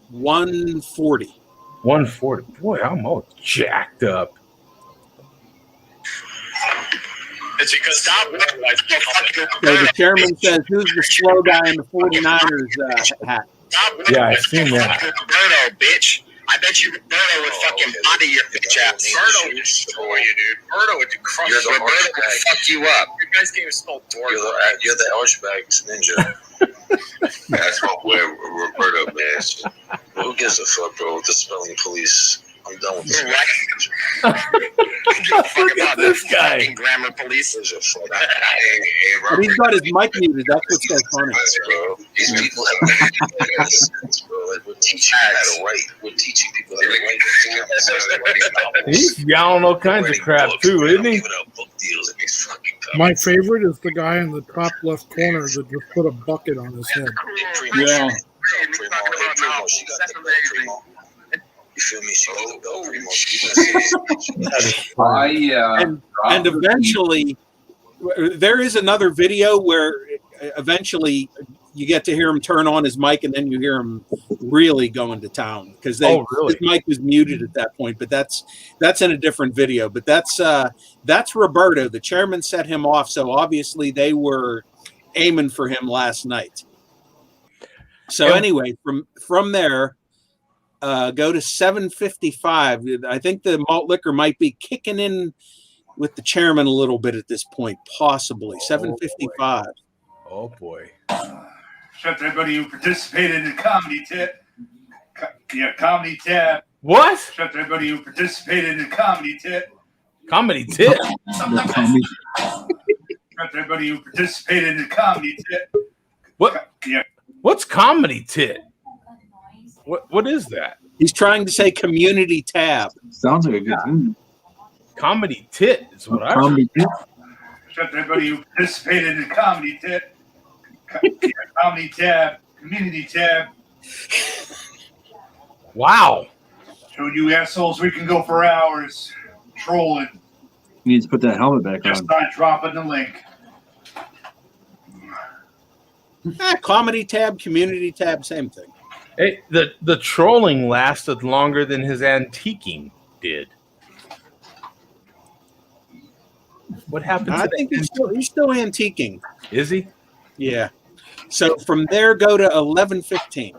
140. 140. Boy, I'm all jacked up. It's because So the chairman says, "Who's the slow guy in the 49ers hat?" Yeah, I've seen that. Roberto, bitch. I bet you Roberto would fucking body your bitch ass. Roberto would destroy you, dude. Roberto would crush you. Roberto would fuck you up. You guys can't even spell door. You're the Elshbags ninja. That's what Roberto, man. Who gives a fuck, bro? The spelling police. I'm done with this. Look at this guy. Grammar police. But he's got his mic muted. That's what's so funny. These people have we're teaching how to write. We're teaching people how to write. He's yelling all kinds of crap too, isn't he? My favorite is the guy in the top left corner that just put a bucket on his head. Yeah. You feel me? And eventually, there is another video where eventually you get to hear him turn on his mic, and then you hear him really going to town because his mic was muted at that point. But that's in a different video. But that's Roberto. The chairman set him off, so obviously they were aiming for him last night. So anyway, from there, go to 7:55. I think the malt liquor might be kicking in with the chairman a little bit at this point, possibly. 7:55. Oh boy. Shout out to everybody who participated in the comedy tip. Comedy tab. What? Shout out to everybody who participated in the comedy tip. Comedy tip? Shout out to everybody who participated in the comedy tip. What? Yeah. What's comedy tit? What is that? He's trying to say community tab. Sounds like a good thing. Comedy tit is what I heard. Comedy tip. Shout out to everybody who participated in the comedy tip. Comedy tab. Community tab. Wow. Showed you assholes we can go for hours trolling. You need to put that helmet back Just on. not dropping the link. Comedy tab, community tab, same thing. Hey, the trolling lasted longer than his antiquing did. What happened to I think he's still antiquing. Is he? Yeah. So from there, go to 11:15.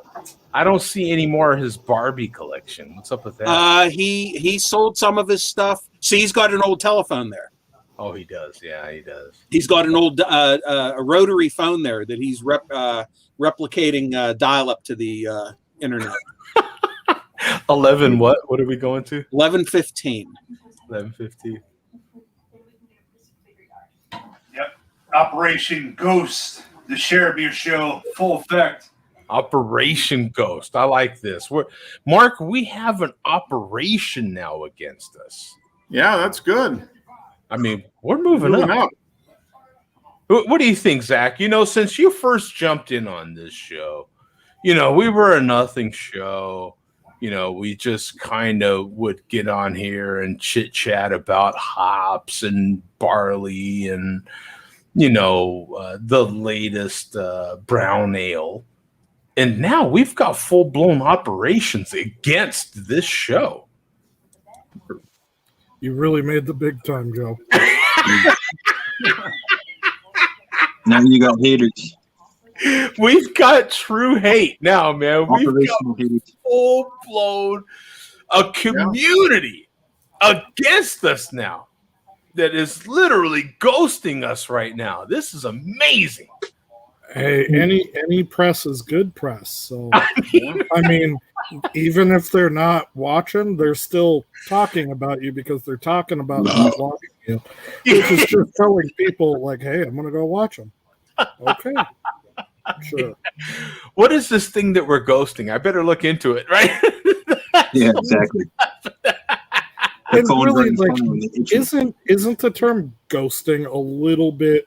I don't see any more of his Barbie collection. What's up with that? He sold some of his stuff. See, he's got an old telephone there. Oh, he does. Yeah, he does. He's got an old a rotary phone there that he's replicating dial-up to the internet. 11 what? What are we going to? 11:15. 11:15. Yep. Operation Ghost, the Share Beer Show, full effect. Operation Ghost. I like this. Mark, we have an operation now against us. Yeah, that's good. I mean, we're moving up. What do you think, Zach? You know, since you first jumped in on this show, you know, we were a nothing show. You know, we just kind of would get on here and chit chat about hops and barley and, you know, the latest brown ale. And now we've got full-blown operations against this show. You really made the big time, Joe. Now you got haters. We've got true hate now, man. We've got haters. full-blown a community against us now that is literally ghosting us right now. This is amazing. Hey, any press is good press. So I mean, even if they're not watching, they're still talking about you because they're talking about not watching you, which is just telling people like, "Hey, I'm gonna go watch them." Okay, sure. What is this thing that we're ghosting? I better look into it, right? Yeah, exactly. And really, like, isn't the term ghosting a little bit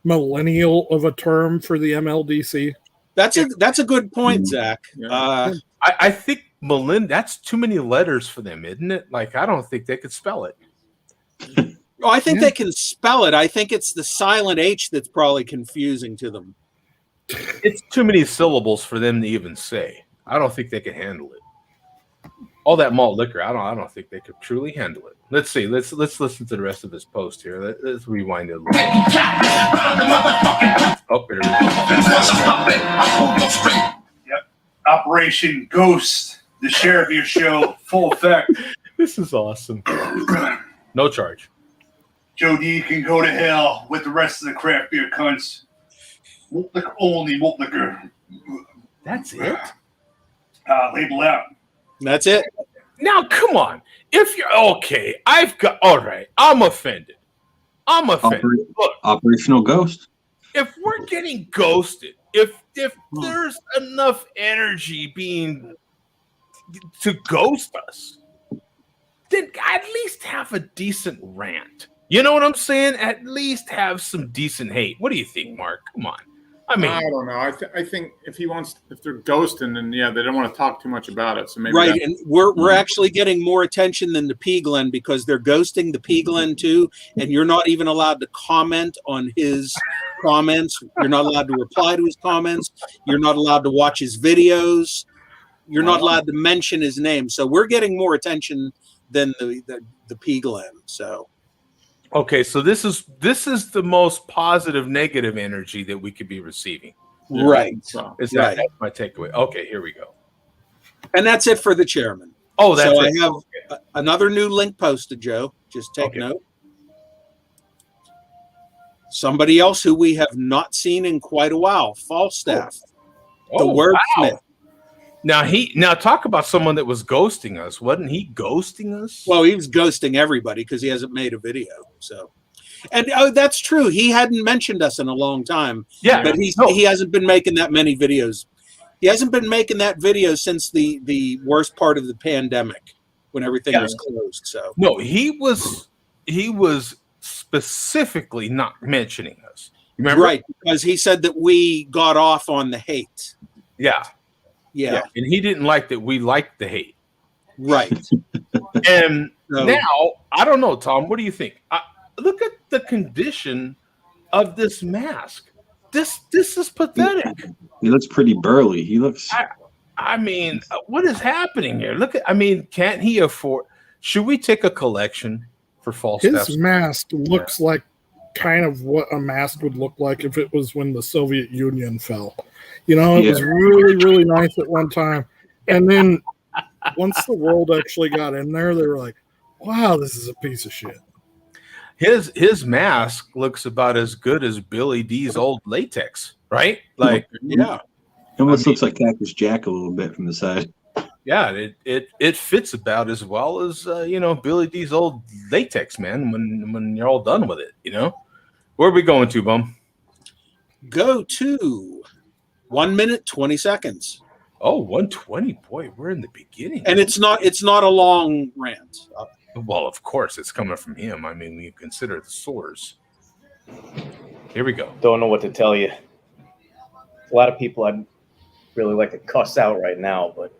millennial of a term for the MLDC? That's a good point, Zach. I think that's too many letters for them, isn't it? Like, I don't think they could spell it. Oh, I think they can spell it. I think it's the silent H that's probably confusing to them. It's too many syllables for them to even say. I don't think they can handle it. All that malt liquor, I don't think they could truly handle it. Let's see. Let's listen to the rest of his post here. Let's rewind it a little bit. Oh, there it is. Yep. Operation Ghost, the Share Beer Show, full effect. This is awesome. No charge. Joe D can go to hell with the rest of the craft beer cunts. Malt liquor only, malt liquor. That's it? Label out. That's it. Now, come on. If you're okay, all right. I'm offended. Look, Operational Ghost. If we're getting ghosted, if there's enough energy being to ghost us, then at least have a decent rant. You know what I'm saying? At least have some decent hate. What do you think, Mark? Come on. I mean, I don't know. I think if they're ghosting, then they don't want to talk too much about it. So maybe right, and we're actually getting more attention than the P Glen because they're ghosting the P Glen too, and you're not even allowed to comment on his comments. You're not allowed to reply to his comments. You're not allowed to watch his videos. You're not allowed to mention his name. So we're getting more attention than the P Glen. So. Okay, so this is the most positive negative energy that we could be receiving. Right. So, Is that that's my takeaway? Okay, here we go. And that's it for the chairman. Oh, that's so it. I have another new link posted, Joe. Just take note. Somebody else who we have not seen in quite a while, Falstaff, the wordsmith. Wow. Now talk about someone that was ghosting us. Wasn't he ghosting us? Well, he was ghosting everybody because he hasn't made a video. So, and that's true. He hadn't mentioned us in a long time. Yeah, but he hasn't been making that many videos. He hasn't been making that video since the worst part of the pandemic when everything was closed. So no, he was specifically not mentioning us. Remember? Right, because he said that we got off on the hate. Yeah. Yeah. And he didn't like that we liked the hate. Right. And now, I don't know, Tom, what do you think? Look at the condition of this mask. This is pathetic. He looks pretty burly. He looks. I mean, what is happening here? Can't he afford? Should we take a collection for Falstaff? His mask looks like kind of what a mask would look like if it was when the Soviet Union fell. It was really, really nice at one time. And then once the world actually got in there, they were like, wow, this is a piece of shit. His mask looks about as good as Billy D's old latex, right? Like, yeah. It almost looks like Cactus Jack a little bit from the side. Yeah, it fits about as well as Billy D's old latex, man. When you're all done with it, Where are we going to, Bum? Go to 1 minute 20 seconds. Oh, 120. Boy, we're in the beginning. And it's not a long rant. Well, of course, it's coming from him. I mean, we consider the source. Here we go. Don't know what to tell you. A lot of people I'd really like to cuss out right now, but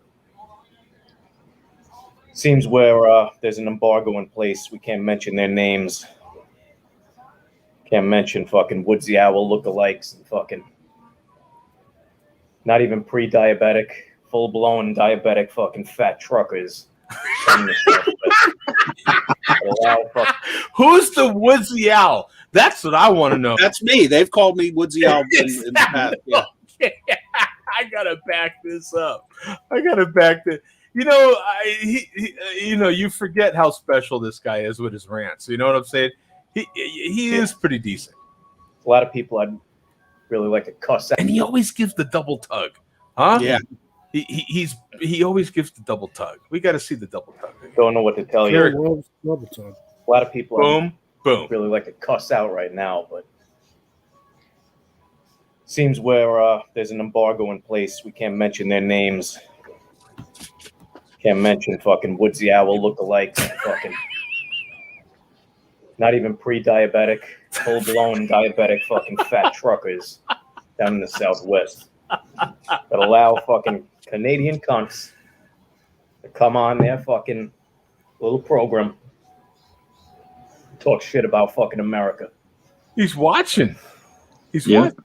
seems where there's an embargo in place. We can't mention their names. Can't mention fucking Woodsy Owl lookalikes and fucking not even pre-diabetic, full-blown diabetic fucking fat truckers. Who's the Woodsy Owl? That's what I want to know. That's me. They've called me Woodsy Owl in the past. Yeah. I gotta back this up. You forget how special this guy is with his rants. You know what I'm saying? He is pretty decent. A lot of people I'd really like to cuss out. And he always gives the double tug. Huh? Yeah. He always gives the double tug. We got to see the double tug. Don't know what to tell you. Double tug. A lot of people boom. really like to cuss out right now, but seems where there's an embargo in place. We can't mention their names. Can't mention fucking Woodsy Owl lookalikes. Fucking not even pre-diabetic, full-blown diabetic fucking fat truckers down in the Southwest that allow fucking Canadian cunts to come on their fucking little program, talk shit about fucking America. He's watching. Watching.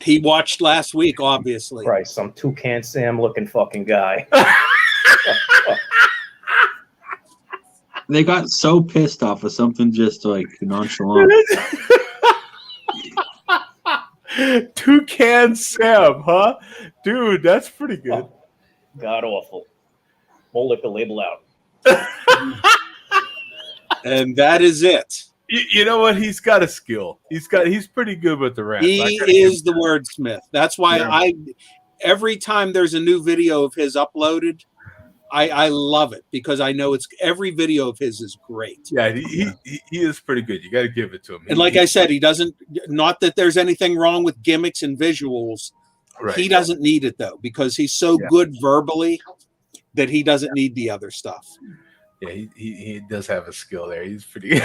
He watched last week, obviously. Right, some Toucan Sam looking fucking guy. They got so pissed off of something just like nonchalant. Toucan Sam, huh? Dude, that's pretty good. God awful. We'll lick the label out. And that is it. You know what? He's got a skill. He's pretty good with the rap. He is the wordsmith. That's why every time there's a new video of his uploaded, I love it because I know every video of his is great. Yeah, he is pretty good. You got to give it to him. And like I said, he doesn't. Not that there's anything wrong with gimmicks and visuals. Right. He doesn't need it though because he's so good verbally that he doesn't need the other stuff. Yeah, he does have a skill there. He's pretty good.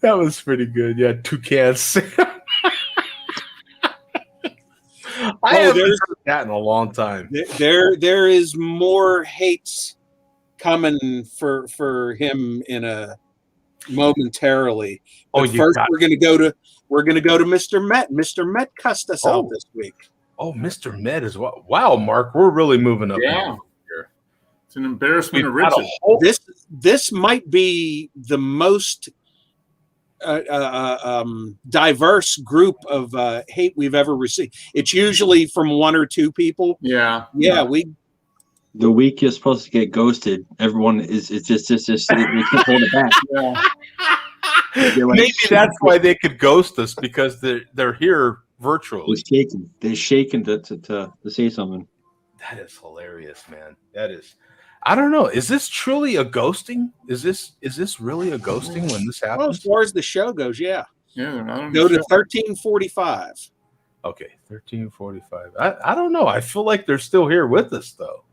That was pretty good. Yeah, Toucan Sam. I haven't heard that in a long time. There is more hates coming for him in a momentarily. But first we're gonna go to Mr. Met. Mr. Met cussed us out this week. Oh, Mr. Met as well. Wow, Mark, we're really moving up. Yeah. It's an embarrassment of riches. This might be the most diverse group of hate we've ever received. It's usually from one or two people. Yeah. The week you're supposed to get ghosted, everyone is just they can't hold it back. Yeah. Like, maybe that's why they could ghost us, because they're here virtually. They're shaking to say something. That is hilarious, man. That is. I don't know. Is this truly a ghosting? Is this really a ghosting when this happens? Well, as far as the show goes, yeah. Yeah, they're not on Go the to show. 1345. Okay, 1345. I don't know. I feel like they're still here with us, though.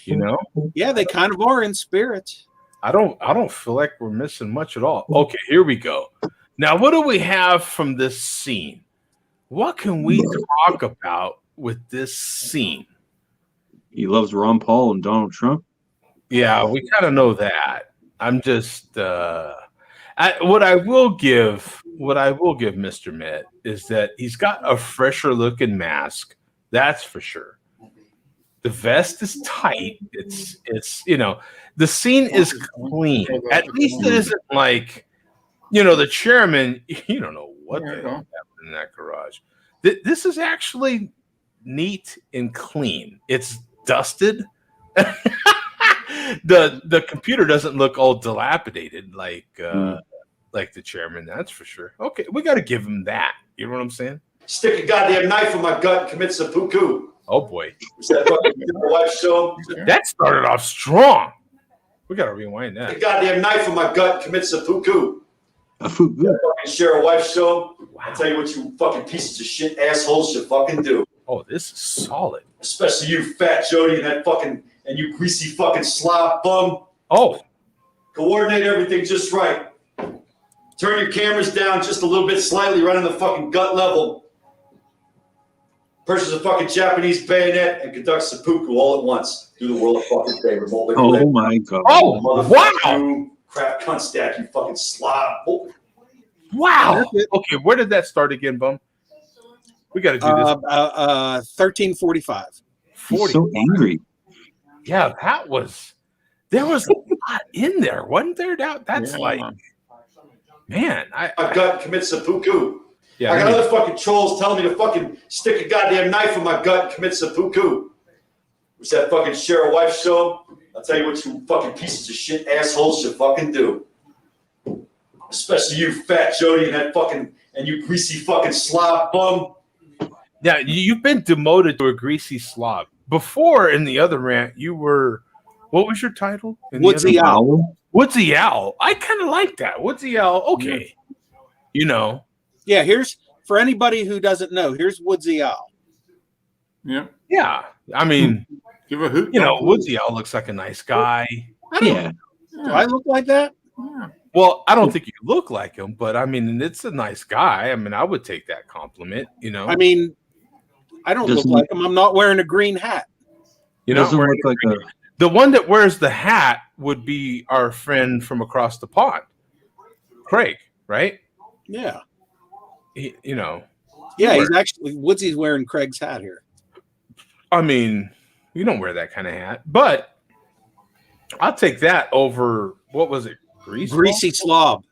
You know? Yeah, they kind of are in spirit. I don't feel like we're missing much at all. Okay, here we go. Now, what do we have from this scene? What can we talk about with this scene? He loves Ron Paul and Donald Trump. Yeah, we kind of know that. I'm just what I will give Mr. Mitt is that he's got a fresher looking mask. That's for sure. The vest is tight. It's the scene is clean. At least it isn't like, the chairman, you don't know what the hell happened in that garage. This is actually neat and clean. It's dusted. The computer doesn't look all dilapidated like the chairman, that's for sure. Okay, we got to give him that. You know what I'm saying? Stick a goddamn knife in my gut and commit seppuku. Oh boy, that started off strong. We got to rewind that. Stick a goddamn knife in my gut and commit seppuku. Share a wife show. Wow. I'll tell you what you fucking pieces of shit assholes should fucking do. Oh, this is solid. Especially you, fat Jody, and you greasy fucking slob bum. Oh. Coordinate everything just right. Turn your cameras down just a little bit slightly, right on the fucking gut level. Purchase a fucking Japanese bayonet and conduct seppuku all at once. Do the world a fucking favor. Oh my god. Oh, wow. Crap cunt stack, you fucking slob. Oh. Wow. Okay, where did that start again, Bum? We got to do this. 1345. He's so angry. Yeah, there was a lot in there, wasn't there? That's man. I've got to commit seppuku. Yeah, I got other fucking trolls telling me to fucking stick a goddamn knife in my gut and commit seppuku. Was that fucking share a wife show? I'll tell you what you fucking pieces of shit assholes should fucking do. Especially you, fat Jody, and you greasy fucking slob bum. Yeah, you've been demoted to a greasy slob. Before, in the other rant, you were, what was your title? Woodsy Owl. Woodsy Owl. I kind of like that. Woodsy Owl. Okay. Yeah, here's, for anybody who doesn't know, here's Woodsy Owl. Yeah. Yeah. I mean, give a hoot. Woodsy Owl looks like a nice guy. Do I look like that? Yeah. Well, I don't think you look like him, but I mean, it's a nice guy. I mean, I would take that compliment, I mean, I don't look like him. I'm not wearing a green hat. Doesn't look like the one that wears the hat would be our friend from across the pond, Craig, right? Yeah. Yeah, he's actually Woodsy's wearing Craig's hat here. I mean, you don't wear that kind of hat, but I'll take that over. What was it? Greasy slob.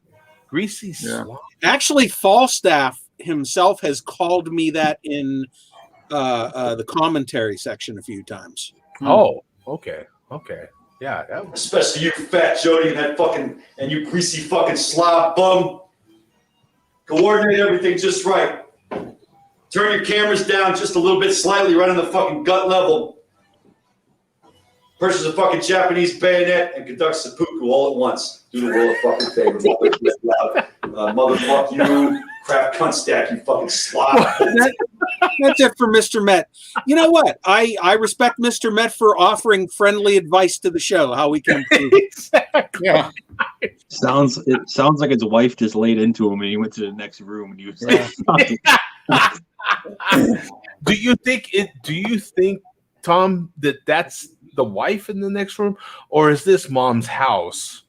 Greasy slob. Actually, Falstaff himself has called me that in the commentary section a few times. Oh, okay. Yeah. Especially you, fat Jody, and you greasy fucking slob bum. Coordinate everything just right. Turn your cameras down just a little bit slightly, right on the fucking gut level. Purchase a fucking Japanese bayonet and conduct seppuku all at once. Do the world a fucking favor. Motherfuck you, crap cunt stack, you fucking slob. That's it for Mr. Met. You know what? I respect Mr. Met for offering friendly advice to the show, how we can improve. Exactly. Yeah. It sounds like his wife just laid into him and he went to the next room and he was like, Do you think, Tom, that's the wife in the next room, or is this mom's house?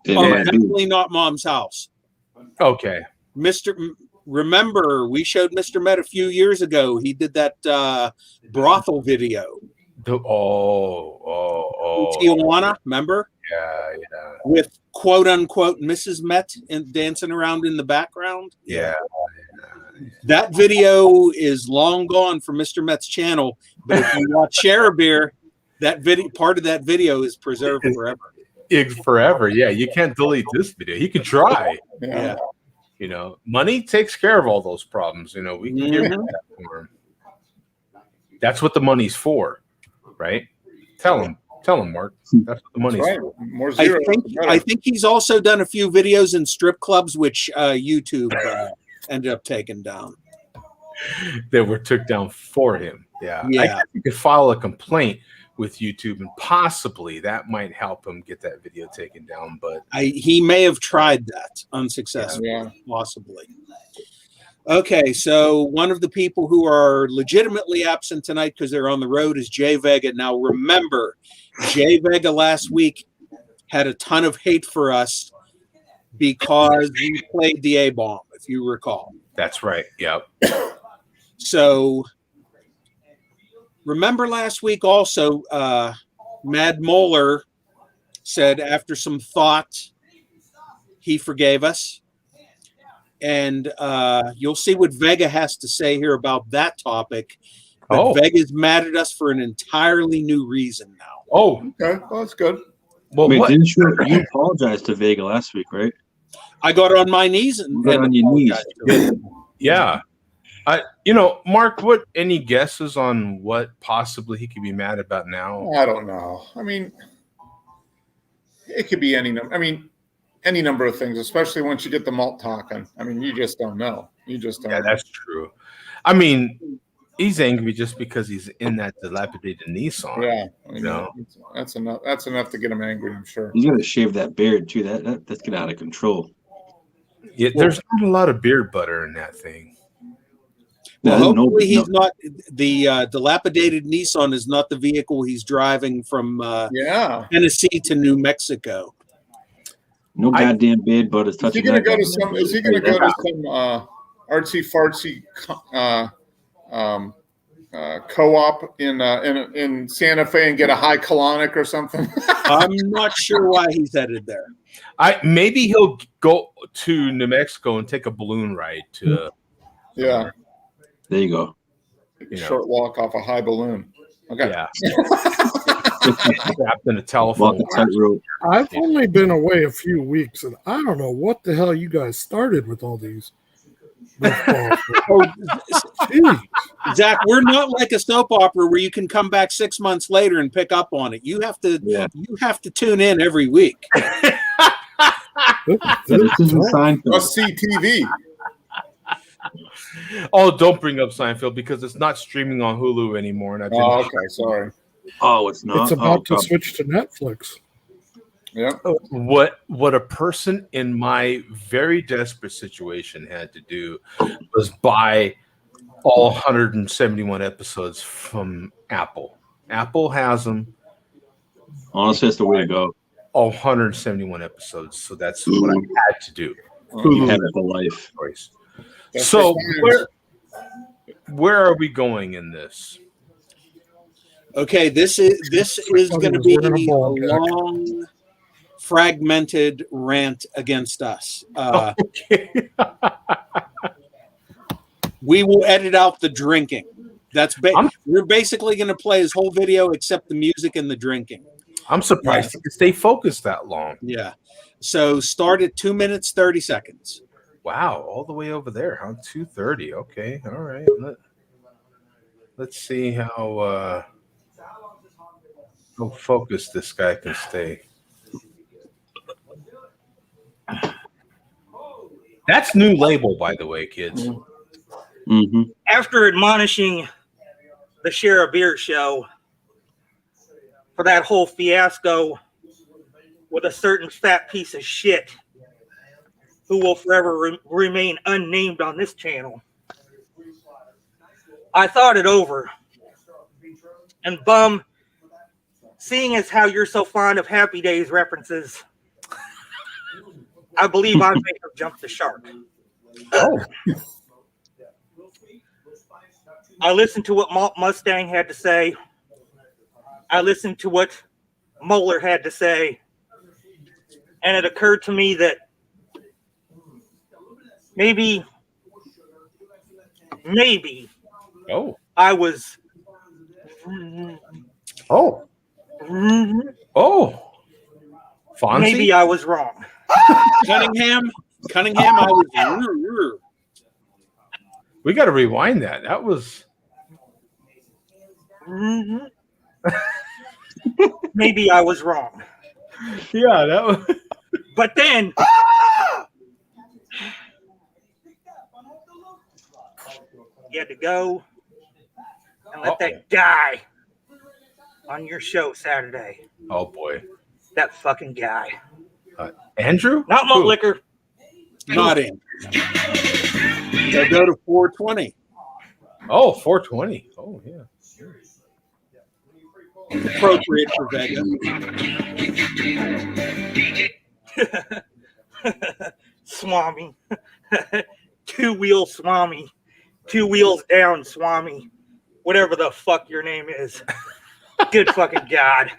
Definitely not mom's house. Okay. Remember, we showed Mr. Met a few years ago. He did that brothel video. Oh. Tijuana, remember? Yeah. with quote unquote Mrs. Met dancing around in the background. Yeah. That video is long gone from Mr. Met's channel, but if you watch Share a Beer, that video, part of that video is preserved forever. Forever. Yeah. You can't delete this video. You can try. Yeah. You know, money takes care of all those problems. You know, we can get rid of that for him. That's what the money's for, right? Tell him, Mark. That's what the money's for. More zeros, I think he's also done a few videos in strip clubs, which YouTube ended up taking down. That were took down for him. Yeah. Yeah. I guess you could file a complaint with YouTube, and possibly that might help him get that video taken down. But he may have tried that unsuccessfully, possibly. Okay, so one of the people who are legitimately absent tonight because they're on the road is Jay Vega. Now, remember, Jay Vega last week had a ton of hate for us because we played the A-bomb, if you recall. That's right. Yep. So remember last week also, Mad Moeller said after some thought, he forgave us. And you'll see what Vega has to say here about that topic. But Vega's mad at us for an entirely new reason now. Oh, okay. Well, that's good. Well, wait, didn't you apologize to Vega last week, right? I got on my knees and on your knees. Yeah. Mark, any guesses on what possibly he could be mad about now? I don't know. I mean, it could be any number. I mean, any number of things, especially once you get the malt talking. I mean, you just don't know. You just don't. Yeah, know. that's true. I mean, he's angry just because he's in that dilapidated Nissan. Yeah, I mean, that's enough. That's enough to get him angry, I'm sure. He's gonna shave that beard too. That's getting out of control. Yeah, there's not a lot of beard butter in that thing. Well, hopefully he's not. The dilapidated Nissan is not the vehicle he's driving from Tennessee to New Mexico. No goddamn beard butter is touching. Is he going to go to some? Is he going to go to some artsy fartsy co-op in Santa Fe and get a high colonic or something? I'm not sure why he's headed there. Maybe he'll go to New Mexico and take a balloon ride to. Yeah. There you go. Short walk off a high balloon. Okay. Yeah. Trapped in a telephone. I've only been away a few weeks, and I don't know what the hell you guys started with all these. Zach, we're not like a soap opera where you can come back 6 months later and pick up on it. You have to. Yeah. You have to tune in every week. This isn't Seinfeld. Must see TV. Oh, don't bring up Seinfeld because it's not streaming on Hulu anymore. And okay, sorry. Oh, it's not. It's about to switch to Netflix. Yeah. What a person in my very desperate situation had to do was buy all 171 episodes from Apple. Apple has them. Honestly, that's the way to go. All 171 episodes. So that's what I had to do. You had it for life. So where are we going in this? Okay, this is going to be a long, fragmented rant against us. We will edit out the drinking. We're basically going to play his whole video except the music and the drinking. I'm surprised he could stay focused that long. Yeah. So start at 2 minutes, 30 seconds. Wow, all the way over there, huh? 2:30. Okay, all right. Let's see how focused this guy can stay. That's new label, by the way, kids. Mm-hmm. After admonishing the Share a Beer show for that whole fiasco with a certain fat piece of shit who will forever remain unnamed on this channel, I thought it over. And Bum, seeing as how you're so fond of Happy Days references, I believe I may have jumped the shark. Oh. I listened to what Mustang had to say. I listened to what Moeller had to say. And it occurred to me that maybe Oh. I was Oh. Oh. Fonzie? maybe I was wrong. Cunningham, I was. We got to rewind that. That was. Maybe I was wrong. Yeah, that was. But then you had to go and let that guy on your show Saturday. Oh boy, that fucking guy. Andrew? Not malt liquor. Not Andrew. They'll go to 420. Oh, 420. Oh yeah. Appropriate for Vega. Swami. Two-wheel Swami. 2 wheels down Swami. Whatever the fuck your name is. Good fucking God.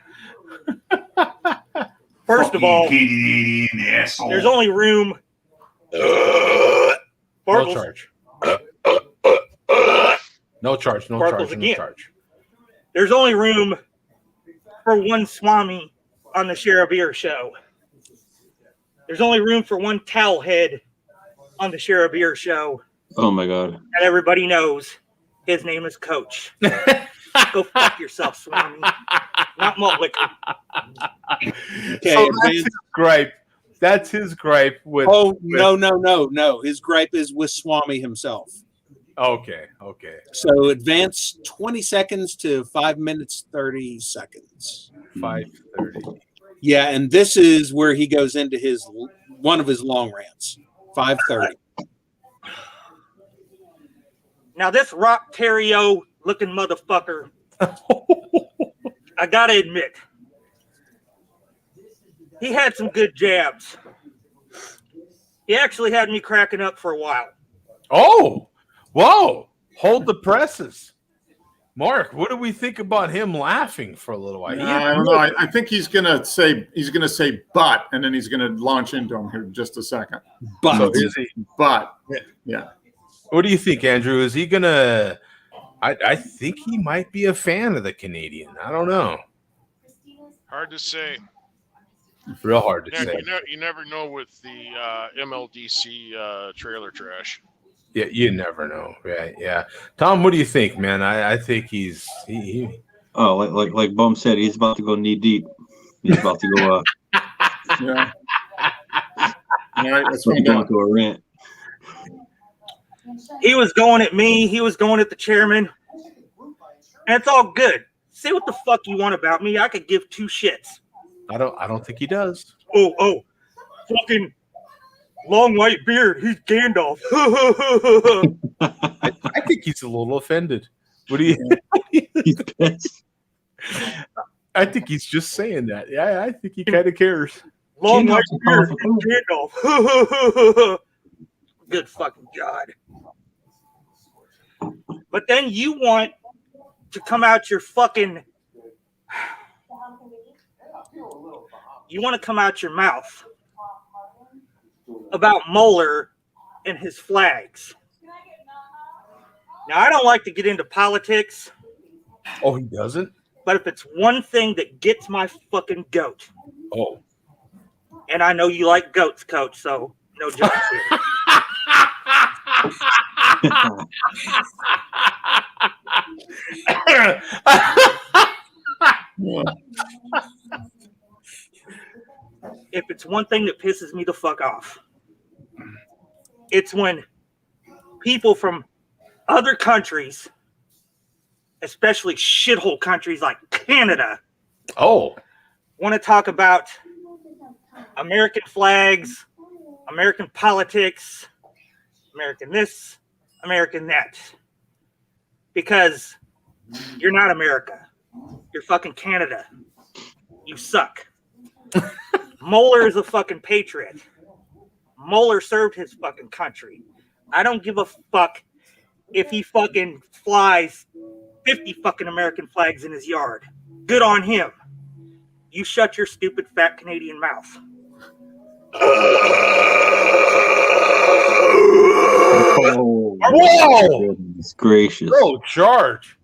First of all, there's only room. No charge. No charge. No Sparkles charge. again. No charge. There's only room for one Swami on the Share a Beer show. There's only room for one towel head on the Share a Beer show. Oh my God. And everybody knows his name is Coach. Go fuck yourself, Swami. Not malt liquor. Okay, So that's his gripe. That's his gripe with. No. His gripe is with Swami himself. Okay. So advance 20 seconds to 5 minutes 30 seconds. 5:30. Yeah, and this is where he goes into one of his long rants. 5:30. Now this Rock Terrio looking motherfucker, I gotta admit, he had some good jabs. He actually had me cracking up for a while. Oh, whoa! Hold the presses, Mark. What do we think about him laughing for a little while? I don't know. I think he's gonna say but, and then he's gonna launch into him here in just a second. But So is he? But yeah. What do you think, Andrew? Is he gonna? I think he might be a fan of the Canadian. I don't know. Hard to say. Real hard to Yeah, say. you never know with the MLDC trailer trash. Yeah, you never know, right? Yeah, Tom, what do you think, man? I think he's he Oh, like Bum said, he's about to go knee deep. He's about to go. Yeah. All right, let's Go find out. into a rant. He was going at me. He was going at the chairman. And it's all good. Say what the fuck you want about me. I could give two shits. I don't think he does. Oh, fucking long white beard. He's Gandalf. I think he's a little offended. What do you? He's pissed. I think he's just saying that. Yeah, I think he kind of cares. Long white Gandalf's beard. a powerful He's Gandalf. Good fucking God. But then you want to come out your fucking. You want to come out your mouth about Mueller and his flags. Now, I don't like to get into politics, Oh, he doesn't? but if it's one thing that gets my fucking goat, Oh. and I know you like goats, Coach, so no jokes here. If it's one thing that pisses me the fuck off, it's when people from other countries, especially shithole countries like Canada, Oh. want to talk about American flags, American politics, American this, American that. Because you're not America. You're fucking Canada. You suck. Mueller is a fucking patriot. Mueller served his fucking country. I don't give a fuck if he fucking flies 50 fucking American flags in his yard. Good on him. You shut your stupid fat Canadian mouth. Oh, Whoa! goodness gracious. Oh, charge.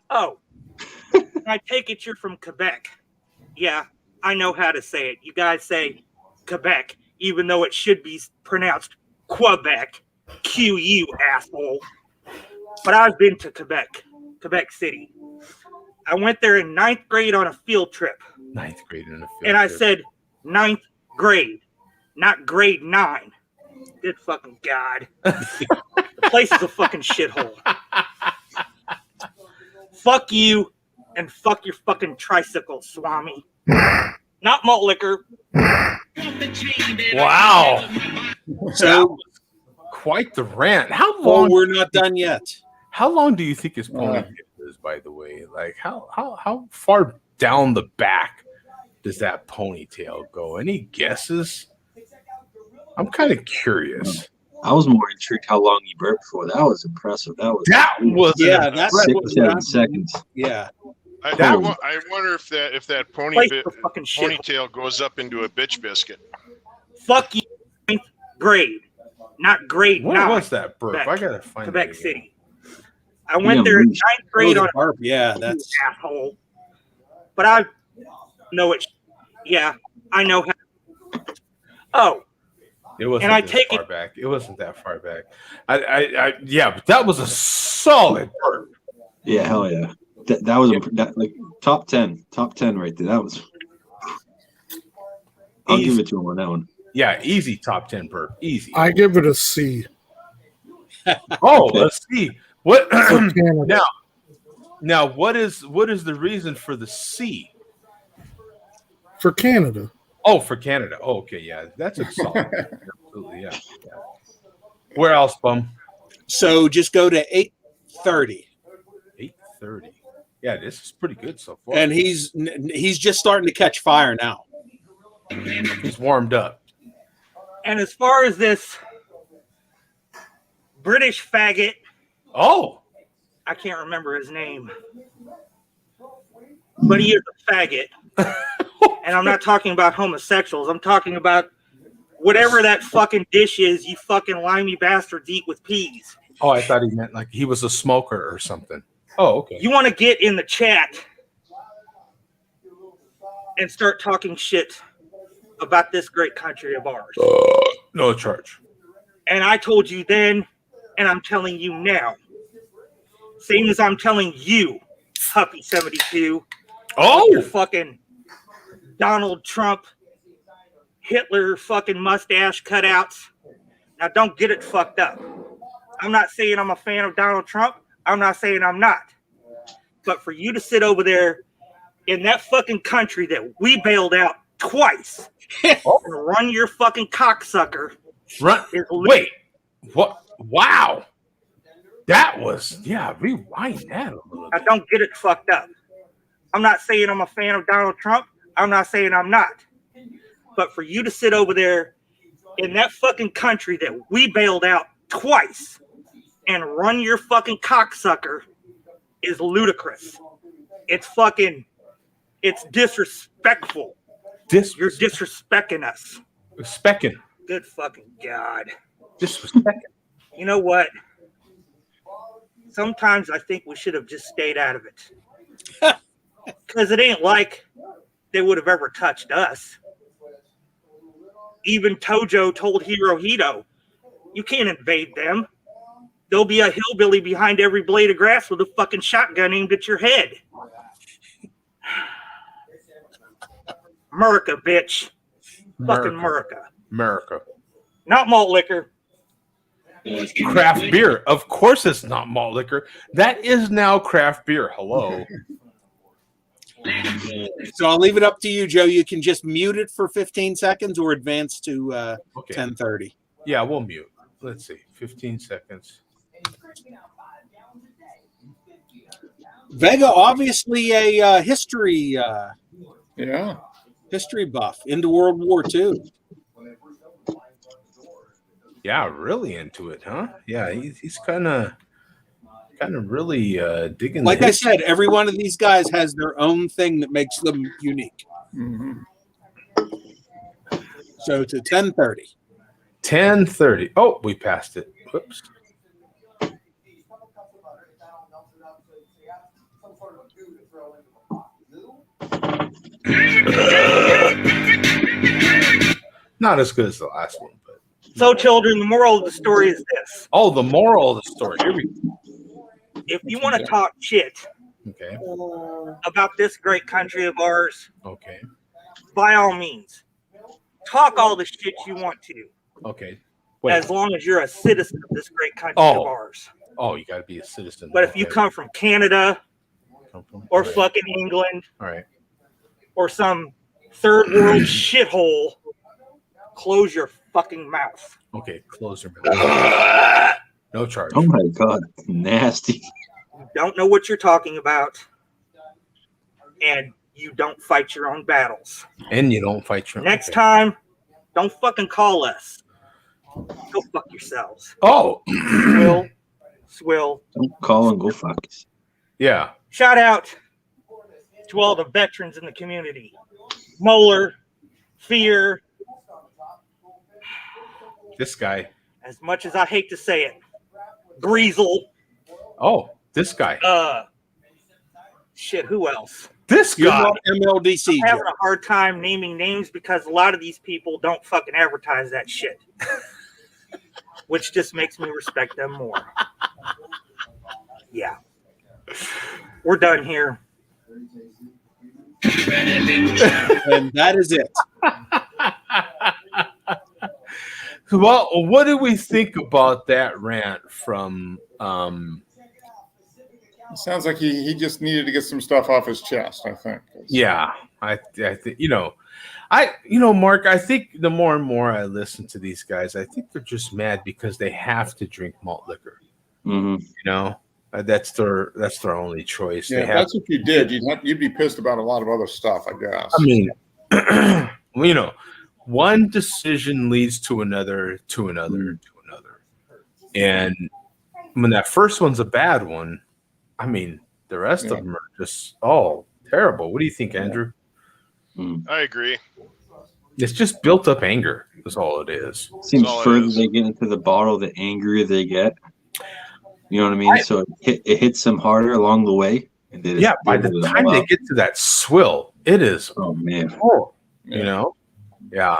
Oh, I take it you're from Quebec. Yeah, I know how to say it. You guys say Quebec, even though it should be pronounced Quebec. Q-U, asshole. But I've been to Quebec City. I went there in 9th grade on a field trip. 9th grade in a field And I trip. said 9th grade, not grade 9. Good fucking God. The place is a fucking shithole. Fuck you and fuck your fucking tricycle, Swami. Not malt liquor. Wow. So Quite the rant. How well, long? we're not done yet. How long do you think his ponytail is? By the way, like how far down the back does that ponytail go? Any guesses? I'm kind of curious. I was more intrigued how long he burped for. That was impressive. That was Yeah, that's 6 what 7 seconds. Yeah. I wonder if that ponytail goes up into a bitch biscuit. Fuck you, 9th grade, not grade Where 9. was that burp? Quebec, I gotta find Quebec it again. City. I went there in 9th grade on burp. Yeah, that's asshole. But I know it. Yeah, I know how. Oh, It wasn't and I this take far back. It wasn't that far back. Yeah, but that was a solid burp. Yeah, hell yeah. That was like top 10 right there. That was. I'll give it to him on that one. Yeah, easy top 10 burp. Easy. I give it a C. Oh, let's see. What For Canada. now what is the reason for the C? For Canada. Oh, for Canada. Oh, okay, yeah. That's a solid. Absolutely, yeah. Where else, Bum? so just go to 8:30. 8:30. Yeah, this is pretty good so far. And he's just starting to catch fire now. He's warmed up. and as far as this British faggot, I can't remember his name, but he is a faggot. And I'm not talking about homosexuals. I'm talking about whatever that fucking dish is you fucking limey bastards eat with peas. Oh, I thought he meant like he was a smoker or something. Oh, okay. You want to get in the chat and start talking shit about this great country of ours. No charge. And I told you then, and I'm telling you now. Same as I'm telling you, Huppy 72. Oh, your fucking Donald Trump, Hitler fucking mustache cutouts. Now don't get it fucked up. I'm not saying I'm a fan of Donald Trump. I'm not saying I'm not. But for you to sit over there in that fucking country that we bailed out twice and run your fucking cocksucker. Wait. What? Wow. That was, rewind that a little bit. I don't get it fucked up. I'm not saying I'm a fan of Donald Trump. I'm not saying I'm not. But for you to sit over there in that fucking country that we bailed out twice and run your fucking cocksucker is ludicrous. It's disrespectful. You're disrespecting us. Specking. Good fucking God. Disrespecting. You know what? Sometimes I think we should have just stayed out of it. Because it ain't like they would have ever touched us. Even Tojo told Hirohito, you can't invade them. There'll be a hillbilly behind every blade of grass with a fucking shotgun aimed at your head. America, bitch. Fucking America. America. Not malt liquor. Craft beer. Of course it's not malt liquor. That is now craft beer. Hello. So I'll leave it up to you, Joe. You can just mute it for 15 seconds or advance to 10:30. Yeah, we'll mute. Let's see. 15 seconds. Vega, obviously a history history buff into World War II. Yeah, really into it, huh? Yeah, he's kind of really digging. Like I said, every one of these guys has their own thing that makes them unique. Mm-hmm. So to 10:30. 10:30. Oh, we passed it. Whoops. Not as good as the last one, but so children, the moral of the story is this. Oh, the moral of the story. Here we go. If you want to talk shit Okay. about this great country of ours, Okay. by all means, talk all the shit you want to. Okay. As long as you're a citizen of this great country of ours. Oh, you got to be a citizen. But if you come from Canada or fucking England, all right, or some third world shithole, close your fucking mouth. Okay, close your mouth. No charge. Oh my god, nasty. You don't know what you're talking about, and you don't fight your own battles. And you don't fight your own. Next time, don't fucking call us. Go fuck yourselves. Oh. Swill. Don't call and go fuck. Yeah. Shout out to all the veterans in the community. Moeller, Fear. This guy. As much as I hate to say it. Greasel. Oh, this guy. Shit, who else? This guy. MLDC. I'm having a hard time naming names because a lot of these people don't fucking advertise that shit. Which just makes me respect them more. Yeah. We're done here. And that is it. Well, what do we think about that rant from It sounds like he just needed to get some stuff off his chest, I think. Yeah, I think Mark, I think the more and more I listen to these guys, I think they're just mad because they have to drink malt liquor. Mm-hmm. You know, that's their only choice. Yeah, that's what you did. You'd be pissed about a lot of other stuff, I guess. I mean, you know, one decision leads to another, to another. And when that first one's a bad one, I mean, the rest of them are just terrible. What do you think, Andrew? I agree. It's just built up anger. That's all it is. Seems further they get into the bottle, the angrier they get. You know what I mean? So it hits them harder along the way. And by the time they get to that swill, it is. Oh man! You know, yeah.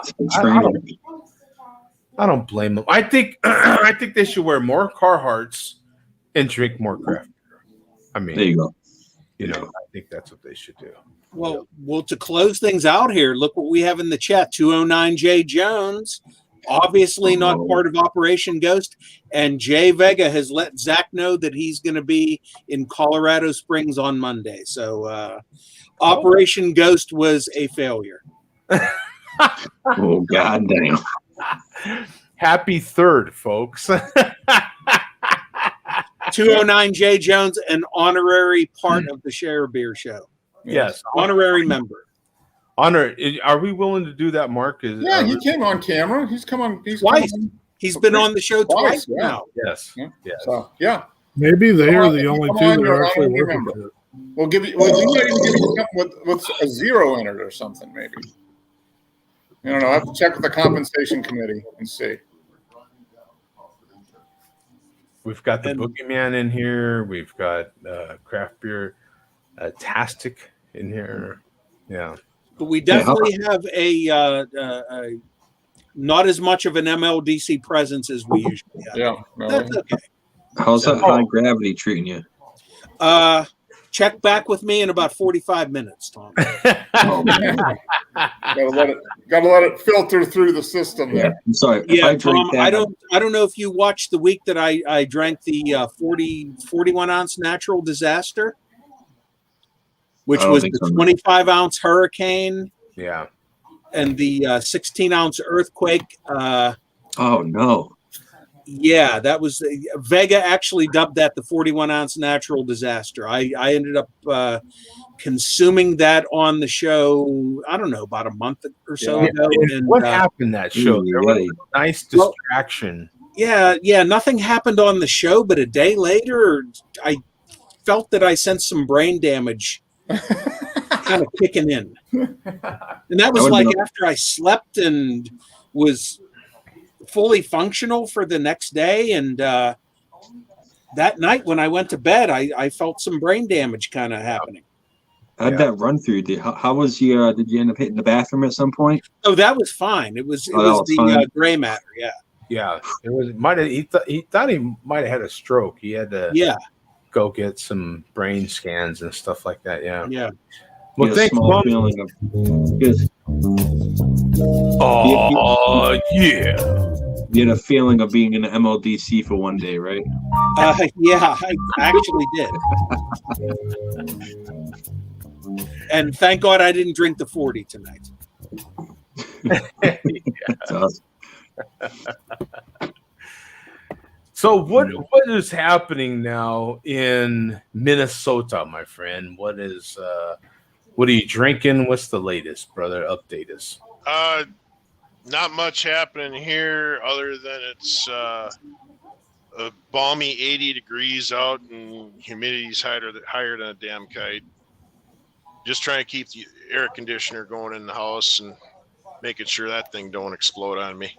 I don't blame them. I think they should wear more Carhartts and drink more craft beer. I mean, there you go. You know, I think that's what they should do. Well, to close things out here, look what we have in the chat. 209J Jones, obviously not part of Operation Ghost, and Jay Vega has let Zach know that he's going to be in Colorado Springs on Monday. So Operation Ghost was a failure. Oh, God damn. Happy 3rd, folks. 209J Jones, an honorary part of the Share a Beer show. Yes, honorary member. Are we willing to do that, Mark? He came on camera. He's come on. Twice. He's been on the show twice now. Yes. So, yeah. Maybe they are the only two that are actually working for it. We'll give you. Well, you might even give you something with a 0 in it or something, maybe. I don't know. I have to check with the compensation committee and see. We've got the Boogeyman in here. We've got craft beer Tastic in here. Yeah. But we definitely have a not as much of an MLDC presence as we usually have. Yeah. That's okay. How's that high gravity treating you? Check back with me in about 45 minutes, Tom. Oh, man. Gotta let it filter through the system there. I'm sorry. Yeah, Tom, I don't know if you watched the week that I drank the 41 ounce Natural Disaster, which was the 25 ounce Hurricane. Yeah. And the 16 ounce Earthquake. Oh no. Yeah, that was Vega actually dubbed that the 41 ounce Natural Disaster. I ended up consuming that on the show, I don't know, about a month or so ago. And what happened that show? There was a nice distraction. Yeah, nothing happened on the show, but a day later, I felt that I sensed some brain damage kind of kicking in. And that was like after I slept and was fully functional for the next day. And that night when I went to bed, I felt some brain damage kind of happening. How'd that run through? How was your? Did you end up hitting the bathroom at some point? Oh, that was fine. It was the gray matter. Yeah. Yeah, it was. He thought he might have had a stroke. He had to go get some brain scans and stuff like that. Yeah. Yeah. Well, thanks, Mom. Feeling of, yeah. You had a feeling of being in the MLDC for one day, right? Yeah, I actually did. And thank God I didn't drink the 40 tonight. That's awesome. So what is happening now in Minnesota, my friend? What are you drinking? What's the latest, brother? Update us. Not much happening here other than it's a balmy 80 degrees out and humidity's higher than a damn kite. Just trying to keep the air conditioner going in the house and making sure that thing don't explode on me.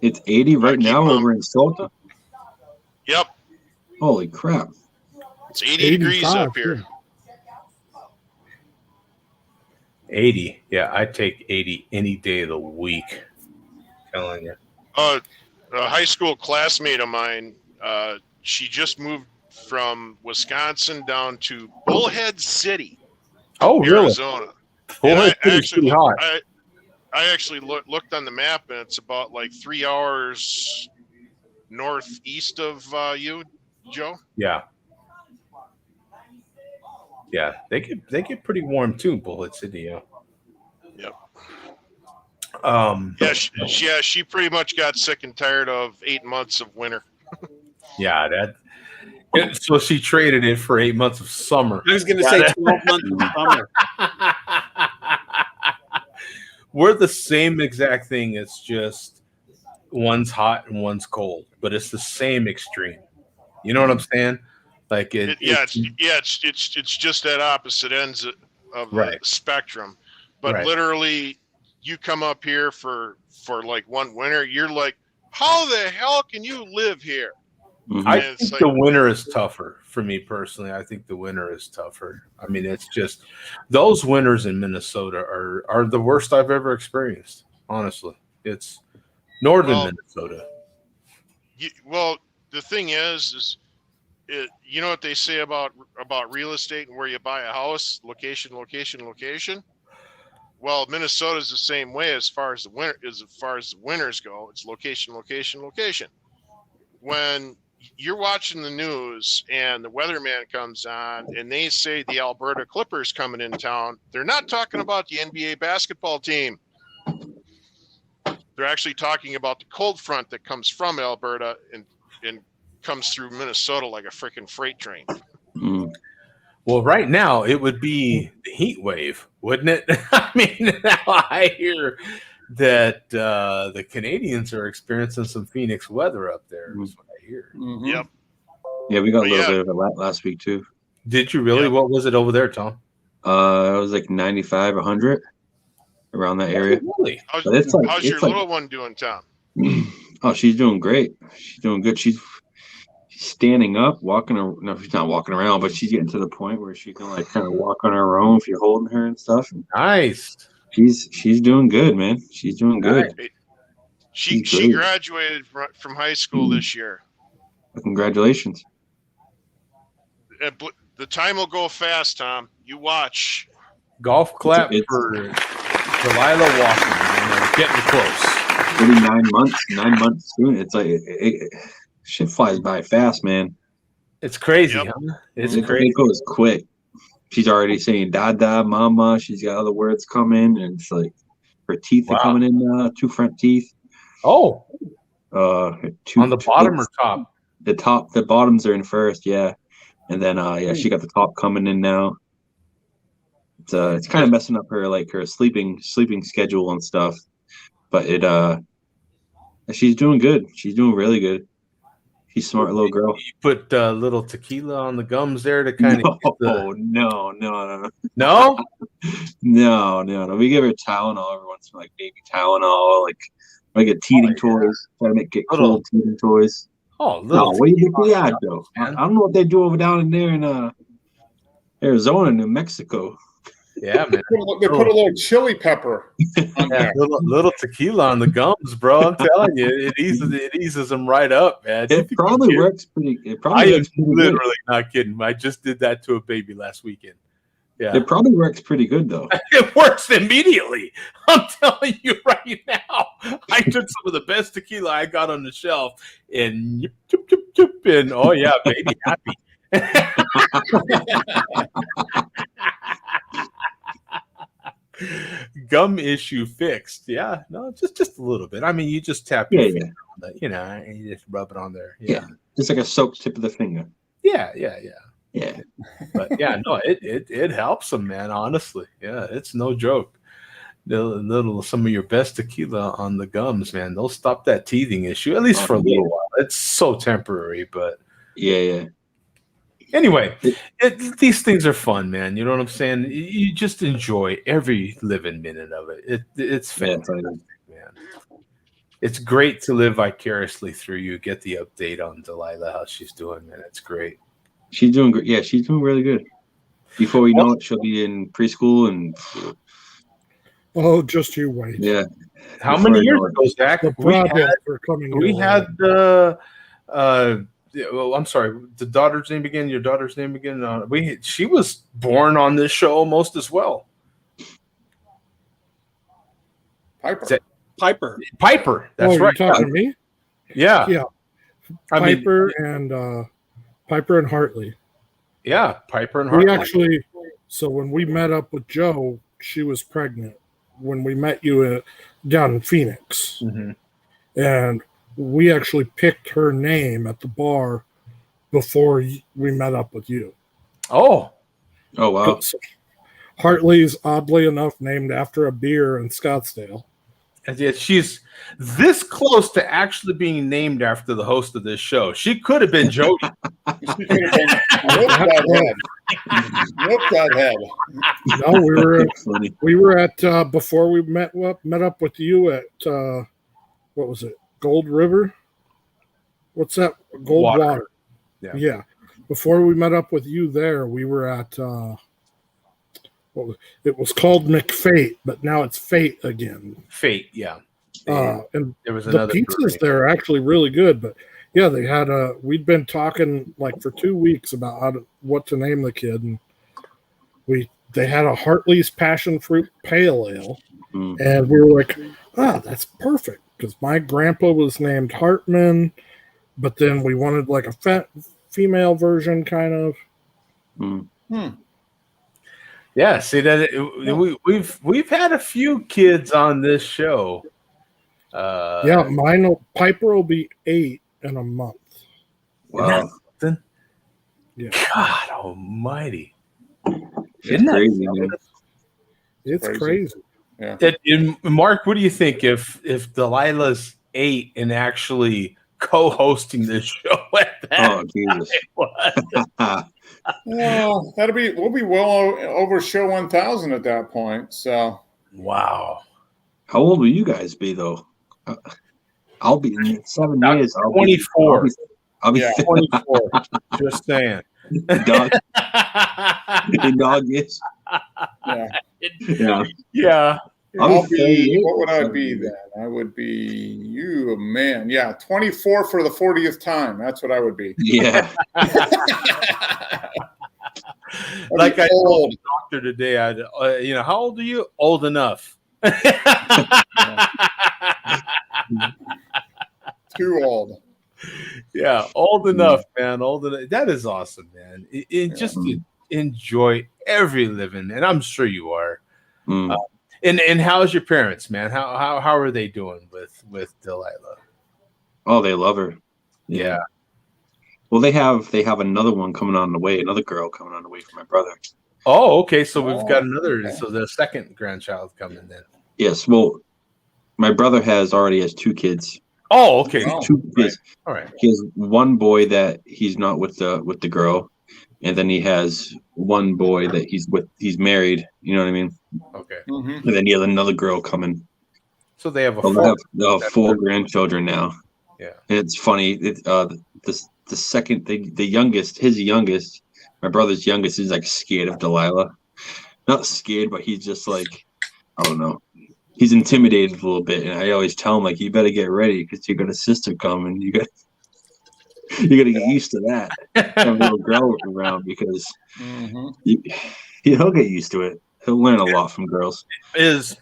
It's 80 right now over in Salta. Yep. Holy crap. It's 80 degrees up here. 80. Yeah, I take 80 any day of the week. I'm telling you. A high school classmate of mine, she just moved from Wisconsin down to Bullhead City. Oh, Arizona. Really? I actually looked on the map, and it's about like 3 hours northeast of you, Joe. Yeah. Yeah, they get pretty warm too, Bullet City. Yeah. Yep. She pretty much got sick and tired of 8 months of winter. Yeah, so she traded it for 8 months of summer. I was going to say 12 months of summer. We're the same exact thing. It's just one's hot and one's cold, but it's the same extreme. You know what I'm saying? Like it's just at opposite ends of the spectrum. But literally, you come up here for like one winter, you're like, how the hell can you live here? Mm-hmm. I think the winter is tougher for me personally. I think the winter is tougher. I mean, it's just those winters in Minnesota are the worst I've ever experienced. Honestly, it's northern Minnesota. The thing is you know what they say about real estate and where you buy a house, location. Well, Minnesota's the same way as far as the winters go. It's location. When you're watching the news and the weatherman comes on and they say the Alberta Clippers coming in town, they're not talking about the NBA basketball team. They're actually talking about the cold front that comes from Alberta and comes through Minnesota like a freaking freight train. Mm. Well, right now it would be the heat wave, wouldn't it? I mean, now I hear that the Canadians are experiencing some Phoenix weather up there. Is what I hear. Mm-hmm. Yep. Yeah, we got a little bit of it last week too. Did you really? Yep. What was it over there, Tom? It was like 95, 100 around that area. Really? How's your little one doing, Tom? Oh, she's doing great. She's doing good. She's standing up, walking. No, she's not walking around, but she's getting to the point where she can like kind of walk on her own if you're holding her and stuff. Nice. She's doing good, man. She's doing good. She graduated from high school this year. Congratulations. The time will go fast, Tom. You watch. Golf clap for Delilah Walker. Getting close. 9 months soon. It's like shit flies by fast, man. It's crazy, huh? It's crazy. It goes quick. She's already saying "dada," "mama." She's got other words coming, and it's like her teeth are coming in now. 2 front teeth. Oh. On the bottom or top? The bottoms are in first, yeah, and then she got the top coming in now. It's kind of messing up her sleeping schedule and stuff, but she's doing good. She's doing really good. She's a smart little girl. You put little tequila on the gums there to kind of No. no. No. We give her Tylenol every once in a while, like baby Tylenol, like I get teething toys. Try to get cold teething toys. Oh, no, what do you think we had though? I don't know what they do over down in there in Arizona, New Mexico. Yeah, man. They put a little chili pepper on there. Little tequila on the gums, bro. I'm telling you, it eases them right up, man. It probably works pretty. I am literally not kidding. I just did that to a baby last weekend. Yeah, it probably works pretty good though. It works immediately. I'm telling you right now. I took some of the best tequila I got on the shelf, and and oh yeah, baby, happy. Gum issue fixed. Yeah, no, just a little bit. I mean, you just tap your finger on the, and you just rub it on there. Yeah, just like a soaked tip of the finger. Yeah. But yeah, no, it helps them, man. Honestly, yeah, it's no joke. Some of your best tequila on the gums, man. They'll stop that teething issue at least for a little while. It's so temporary, but yeah. Anyway, these things are fun, man. You know what I'm saying? You just enjoy every living minute of it. It's fantastic, man. It's great to live vicariously through you. Get the update on Delilah, how she's doing, man. It's great. She's doing great. Yeah, she's doing really good. Before we know it, she'll be in preschool and. Oh, just you wait. Yeah. How many years ago, Zach? We had well, I'm sorry. The daughter's name again. Your daughter's name again. She was born on this show almost as well. Piper. That's right. You're talking to me? Yeah. Piper and Hartley. Yeah, Piper and Hartley. So when we met up with Joe, she was pregnant when we met you down in Phoenix, and we actually picked her name at the bar before we met up with you. Oh wow. Hartley's oddly enough named after a beer in Scottsdale. And yet she's this close to actually being named after the host of this show. She could have been Jody. Whoop that head. No, we were at before we met up with you at what was it? Gold River? What's that? Gold Water. Yeah. Before we met up with you there, we were at it was called McFate, but now it's Fate again. Fate, yeah. And there was the pizzas there are actually really good, but yeah, they had we'd been talking like for 2 weeks about what to name the kid, and they had a Hartley's Passion Fruit Pale Ale, and we were like, that's perfect, because my grandpa was named Hartman, but then we wanted like a female version kind of. Yeah, see that we've had a few kids on this show. Piper will be 8 in a month. Wow. Yeah. God almighty. Isn't that crazy, man? It's crazy. Yeah. Mark, what do you think if Delilah's 8 and actually co-hosting this show at that? Oh, Jesus. Well, we'll be well over show 1000 at that point. So, wow. How old will you guys be though? I'll be in 7 years. 24. I'll be 24. Just saying. Dog is. Yeah. I'll be. What would I be then? I would be man. Yeah, 24 for the 40th time. That's what I would be. Yeah. Like I told the doctor today, how old are you? Old enough. Too old. Yeah, old enough, man. Old enough. That is awesome, man. Just enjoy every living, and I'm sure you are. And how's your parents, man? How are they doing with Delilah? Oh, they love her. Yeah. Well, they have another one coming on the way, another girl coming on the way for my brother. Oh, okay. So we've got so the second grandchild coming then. Yes. Well, my brother already has 2 kids. Oh, okay. All right. He has one boy that he's not with the girl, and then he has one boy that he's married. You know what I mean? Okay. Mhm. And then he has another girl coming. So they have they'll have 4 grandchildren now. Yeah. And it's funny. The second the youngest, his youngest, my brother's youngest, is like scared of Delilah. Not scared, but he's just like, I don't know. He's intimidated a little bit, and I always tell him like, you better get ready because you got a sister coming. You got to get used to that. Have a little girl around because he'll get used to it. He'll learn a lot from girls. Do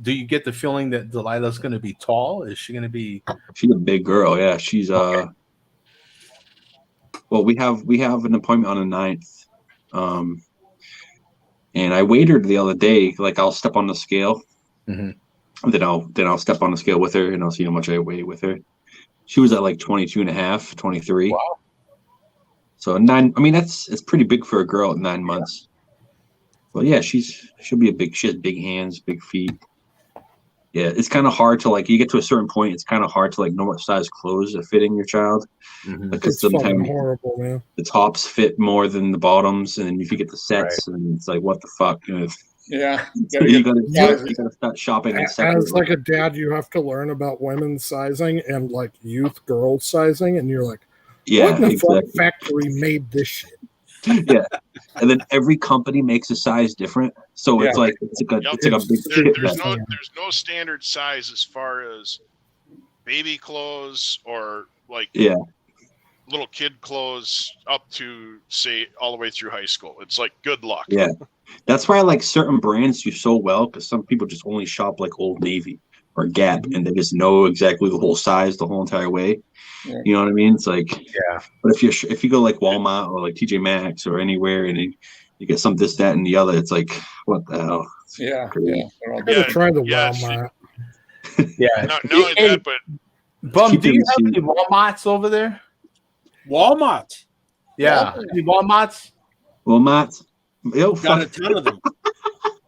you get the feeling that Delilah's going to be tall? Is she going to be? She's a big girl. Yeah, she's Well, we have an appointment on the 9th. And I weighed her the other day. Like I'll step on the scale, then I'll step on the scale with her, and I'll see how much I weigh with her. She was at like 22 and a half, 23. Wow. So 9. I mean, it's pretty big for a girl at 9 months. Well, yeah, she'll be she has big hands, big feet. Yeah, it's kind of hard to like. You get to a certain point, it's kind of hard to like know what size clothes are fitting your child. Because sometimes horrible, man. The tops fit more than the bottoms, and then if you get the sets, and it's like, what the fuck? Yeah, you gotta start shopping. As like a dad, you have to learn about women's sizing and like youth girls sizing, and you're like, what in the fuck factory made this shit? Yeah, and then every company makes a size different, so it's like it's like a big shit. There's no standard size as far as baby clothes or like little kid clothes up to say all the way through high school. It's like good luck. Yeah, that's why I like certain brands do so well, because some people just only shop like Old Navy or Gap, and they just know exactly the whole size the whole entire way. Yeah. You know what I mean? It's like, but if you go like Walmart or like TJ Maxx or anywhere, and you get some this, that, and the other, it's like, what the hell? Yeah. I gotta try the Walmart. Not only that, but Bum, do you have any Walmarts over there? Walmart. Yeah. Any Walmarts? Walmarts. Yo, got a ton of them.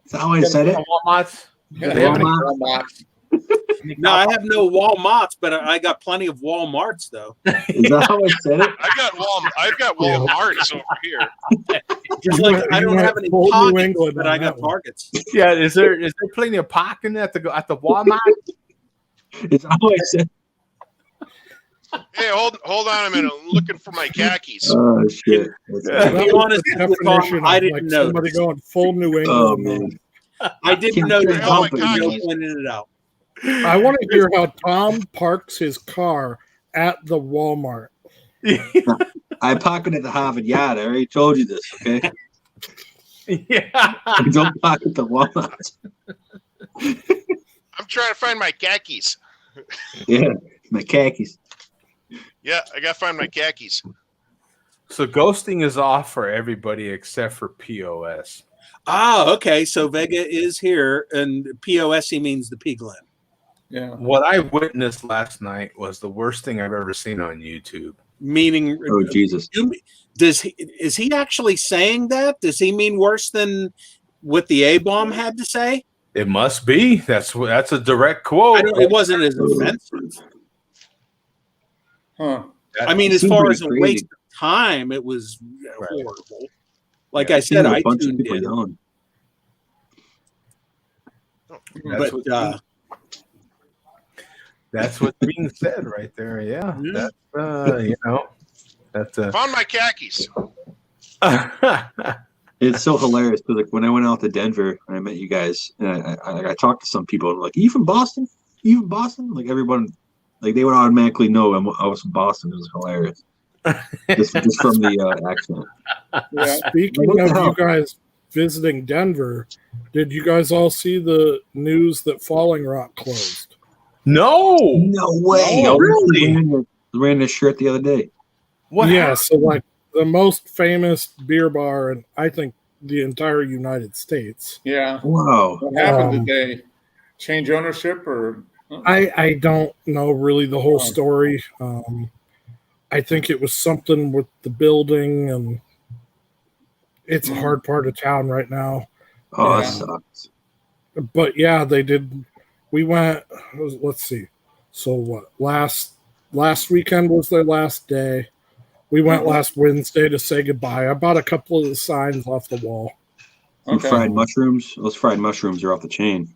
That's how I said it. Walmarts. Walmarts. No, I have no Walmarts, but I got plenty of Walmarts though. Is that how I said it? I've got Walmarts over here. Just like I don't have any Targets, but I got Targets. Yeah, is there plenty of parking at the Walmart? Is that how I said? Hey, hold on a minute. I'm looking for my khakis. Oh shit! That was the definition of like somebody going full New England. Oh man, I didn't know that. Pointed it out. I want to hear how Tom parks his car at the Walmart. I park it at the Harvard Yard. I already told you this, okay? Yeah. I don't park at the Walmart. I'm trying to find my khakis. Yeah, my khakis. Yeah, I gotta find my khakis. So ghosting is off for everybody except for POS. Ah, okay. So Vega is here, and POS he means the Pigland. Yeah. What I witnessed last night was the worst thing I've ever seen on YouTube. Meaning, oh Jesus! Is he actually saying that? Does he mean worse than what the A-bomb had to say? It must be. That's a direct quote. It wasn't as offensive. Huh. I mean, as far as a waste of time, it was horrible. Like I said, I tuned in. But that's what's being said right there. Yeah. That's found my khakis. It's so hilarious because like when I went out to Denver and I met you guys, and I talked to some people and like, are you from Boston? Are you from Boston? Like everyone, like they would automatically know I was from Boston. It was hilarious. just from the accent. Yeah. Speaking of you guys visiting Denver, did you guys all see the news that Falling Rock closed? No way. Oh, really? Ran this shirt the other day. So like the most famous beer bar in I think the entire United States. Yeah. Wow. What happened? Did they change ownership or? I don't know really the whole story. I think it was something with the building, and it's a hard part of town right now. Oh, that sucks. But yeah, they did. We went. Let's see. So what? Last weekend was their last day. We went last Wednesday to say goodbye. I bought a couple of the signs off the wall. Some fried mushrooms. Those fried mushrooms are off the chain.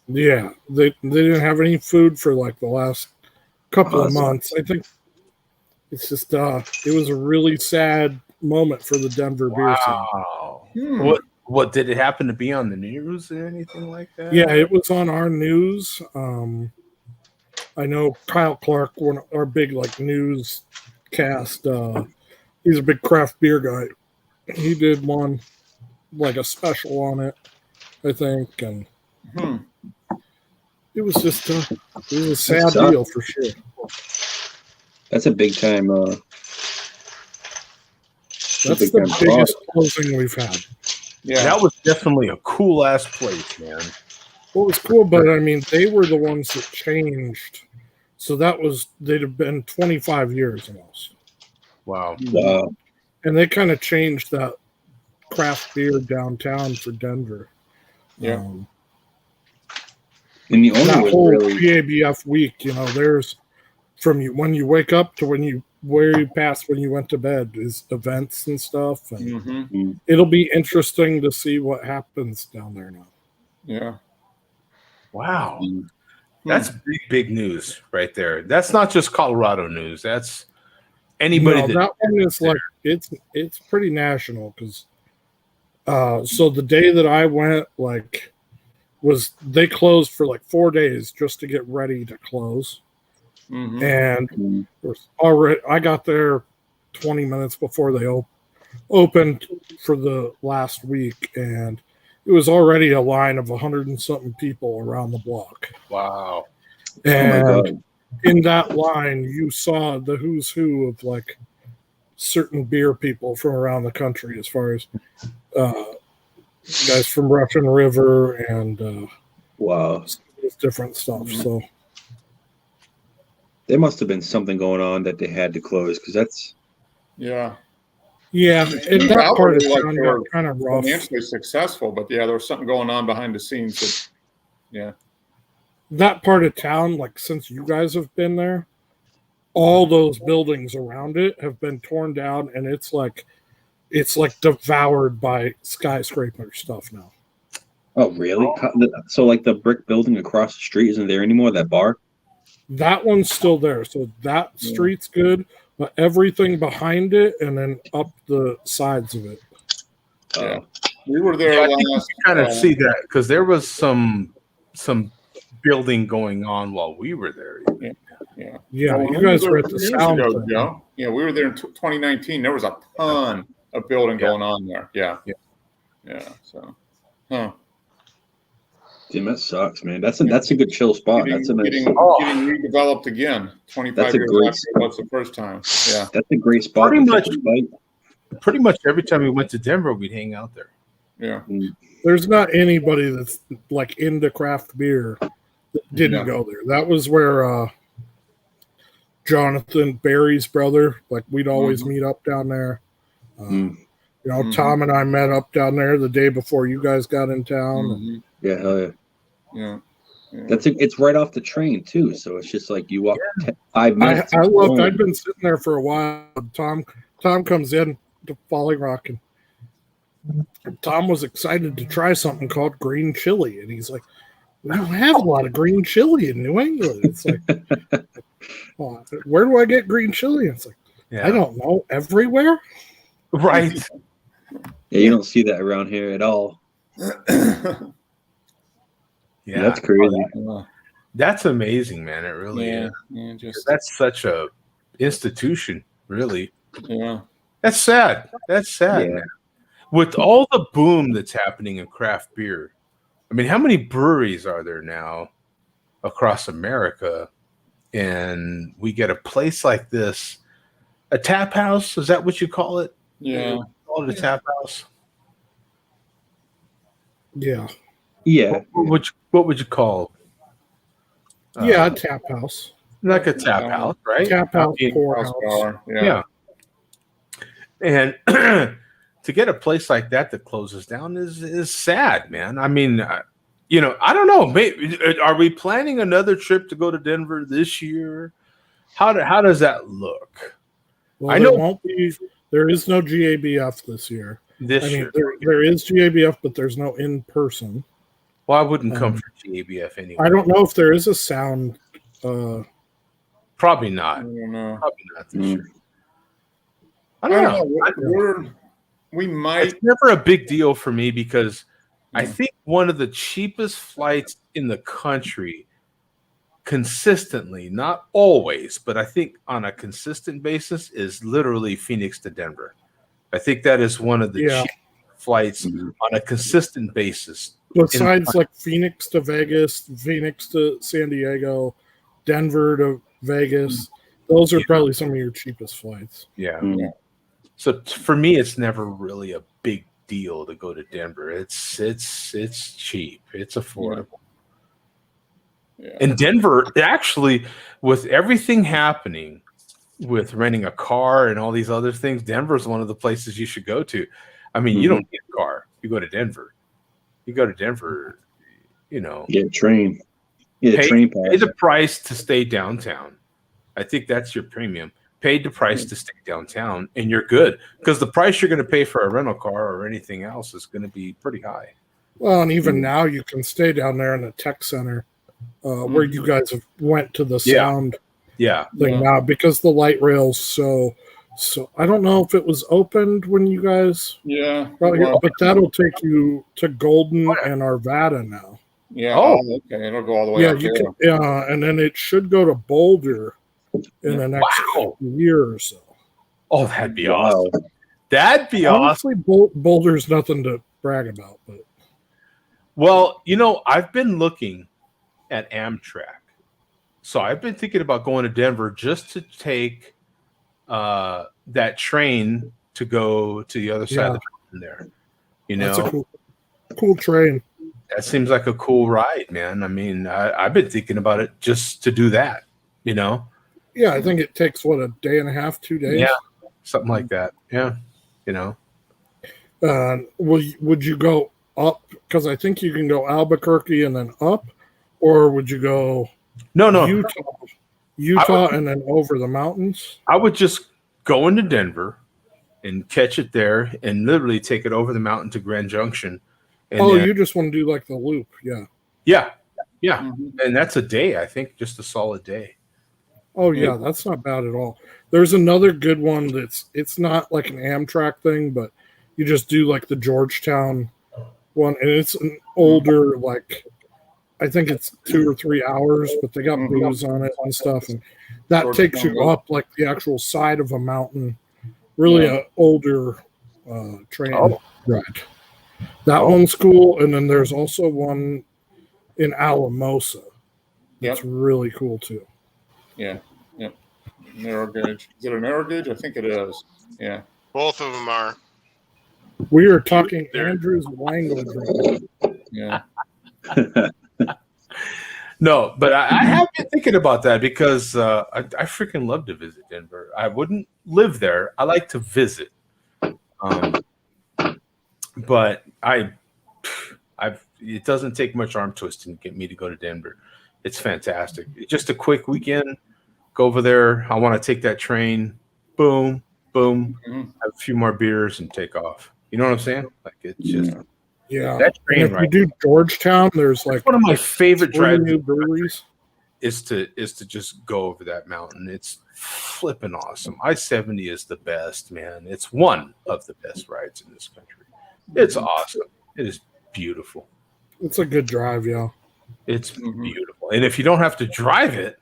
Yeah, they didn't have any food for like the last couple of months. I think it's just it was a really sad moment for the Denver beer scene. Wow. What did it happen to be on the news or anything like that? Yeah, it was on our news. I know Kyle Clark, one of our big like newscast. He's a big craft beer guy. He did one like a special on it, I think, and it was just it was a sad deal for sure. That's a big time. That's the biggest closing we've had. Yeah, that was definitely a cool ass place, man. Well, it was cool, but I mean, they were the ones that changed. So they'd have been 25 years almost. Wow. And they kind of changed that craft beer downtown for Denver. Yeah. And the owner that was whole really PABF week, there's from when you wake up to where you pass when you went to bed is events and stuff. And it'll be interesting to see what happens down there now. Yeah. Wow. That's big news right there. That's not just Colorado news. That's anybody. No, that one is like it's pretty national because so the day that I went they closed for like 4 days just to get ready to close. And already I got there 20 minutes before they opened for the last week, and it was already a line of 100 and something people around the block. Wow. And in that line, you saw the who's who of like certain beer people from around the country, as far as guys from Russian River and different stuff. So there must have been something going on that they had to close because that's yeah. And that part of town got kind of rough. Financially successful, but yeah, there was something going on behind the scenes. That part of town, like since you guys have been there, all those buildings around it have been torn down, and it's like devoured by skyscraper stuff now. Oh, really? So, like the brick building across the street isn't there anymore? That bar? That one's still there. So that street's good, but everything behind it and then up the sides of it. Yeah, we were there last. You kind of see that because there was some building going on while we were there. Yeah. Well, you guys were at the sound. Yeah, we were there in 2019. There was a ton of building going on there. Yeah. So, Damn, that sucks, man. That's a good chill spot. Getting redeveloped again. 25 years after it was the first time. Yeah, that's a great spot. Pretty much every time we went to Denver, we'd hang out there. Yeah. There's not anybody that's like into craft beer that didn't go there. That was where Jonathan Barry's brother, like we'd always meet up down there. Tom and I met up down there the day before you guys got in town. Yeah, hell yeah. Yeah. It's right off the train too, so it's just like you walk 5 minutes. I'd been sitting there for a while. Tom comes in to Falling Rock, and Tom was excited to try something called green chili, and he's like, "We don't have a lot of green chili in New England." It's like, where do I get green chili? And it's like, I don't know, everywhere. Right. Yeah, you don't see that around here at all. Yeah, that's crazy. That's amazing, man. It really is. Yeah, that's such a institution, really. Yeah. That's sad. Man. With all the boom that's happening in craft beer, I mean, how many breweries are there now across America? And we get a place like this, a tap house. Is that what you call it? Yeah. Call it a tap house. Yeah. Yeah. What would you call? A tap house. Like a tap house, right? Tap house, pour house. Yeah. And to get a place like that closes down is sad, man. I mean, I don't know. Maybe, are we planning another trip to go to Denver this year? How does that look? Well, there is no GABF this year. This year. There is GABF, but there's no in person. Well, I wouldn't come for GABF anyway. I don't know if there is a sound. Probably not. I don't know. Probably not this year. I don't know. We might. It's never a big deal for me because I think one of the cheapest flights in the country, consistently, not always, but I think on a consistent basis, is literally Phoenix to Denver. I think that is one of the cheapest flights on a consistent basis. Besides like Phoenix to Vegas, Phoenix to San Diego, Denver to Vegas, those are probably some of your cheapest flights. Yeah. So for me, it's never really a big deal to go to Denver. It's cheap. It's affordable. Yeah. And Denver, actually, with everything happening with renting a car and all these other things, Denver is one of the places you should go to. I mean, you don't need a car. You go to Denver. You go to Denver, Get a train. Get a train pass. Pay the price to stay downtown. I think that's your premium. Pay the price to stay downtown, and you're good. Because the price you're going to pay for a rental car or anything else is going to be pretty high. Well, and even now you can stay down there in the tech center where you guys have went to the sound thing now because the light rail's so I don't know if it was opened when you guys brought here, but that'll take you to Golden and Arvada now. Yeah. Oh, okay. It'll go all the way up there. And then it should go to Boulder in the next year or so. Oh, that'd be awesome. That'd be Honestly, Boulder's nothing to brag about, but I've been looking at Amtrak. So I've been thinking about going to Denver just to take that train to go to the other side of the train there. That's a cool train. That seems like a cool ride, man. I mean, I've been thinking about it just to do that, Yeah, I think it takes, a day and a half, 2 days? Yeah, something like that. Yeah, Would you go up? Because I think you can go Albuquerque and then up, or would you go Utah and then over the mountains? I would just go into Denver and catch it there and literally take it over the mountain to Grand Junction. And you just want to do like the loop. Yeah. Yeah. Yeah. And that's a day, I think, just a solid day. Oh, yeah. That's not bad at all. There's another good one it's not like an Amtrak thing, but you just do like the Georgetown one. And it's an older, I think it's 2 or 3 hours, but they got booze on it and stuff. And that takes you up like the actual side of a mountain. Really an older train ride. That one's cool. And then there's also one in Alamosa. That's really cool too. Yeah. Yeah. Narrow gauge. Is it a narrow gauge? I think it is. Yeah. Both of them are. We are talking Andrew's language right now. Yeah. No, but I have been thinking about that because I freaking love to visit Denver. I wouldn't live there. I like to visit. But it doesn't take much arm twisting to get me to go to Denver. It's fantastic. Just a quick weekend, go over there. I want to take that train, boom, boom, have a few more beers and take off. You know what I'm saying? Like it's just that train if you do Georgetown, there's like one of my favorite drives new breweries is to just go over that mountain. It's flipping awesome. I-70 is the best, man. It's one of the best rides in this country. It's awesome. It is beautiful. It's a good drive, yeah. It's beautiful. And if you don't have to drive it,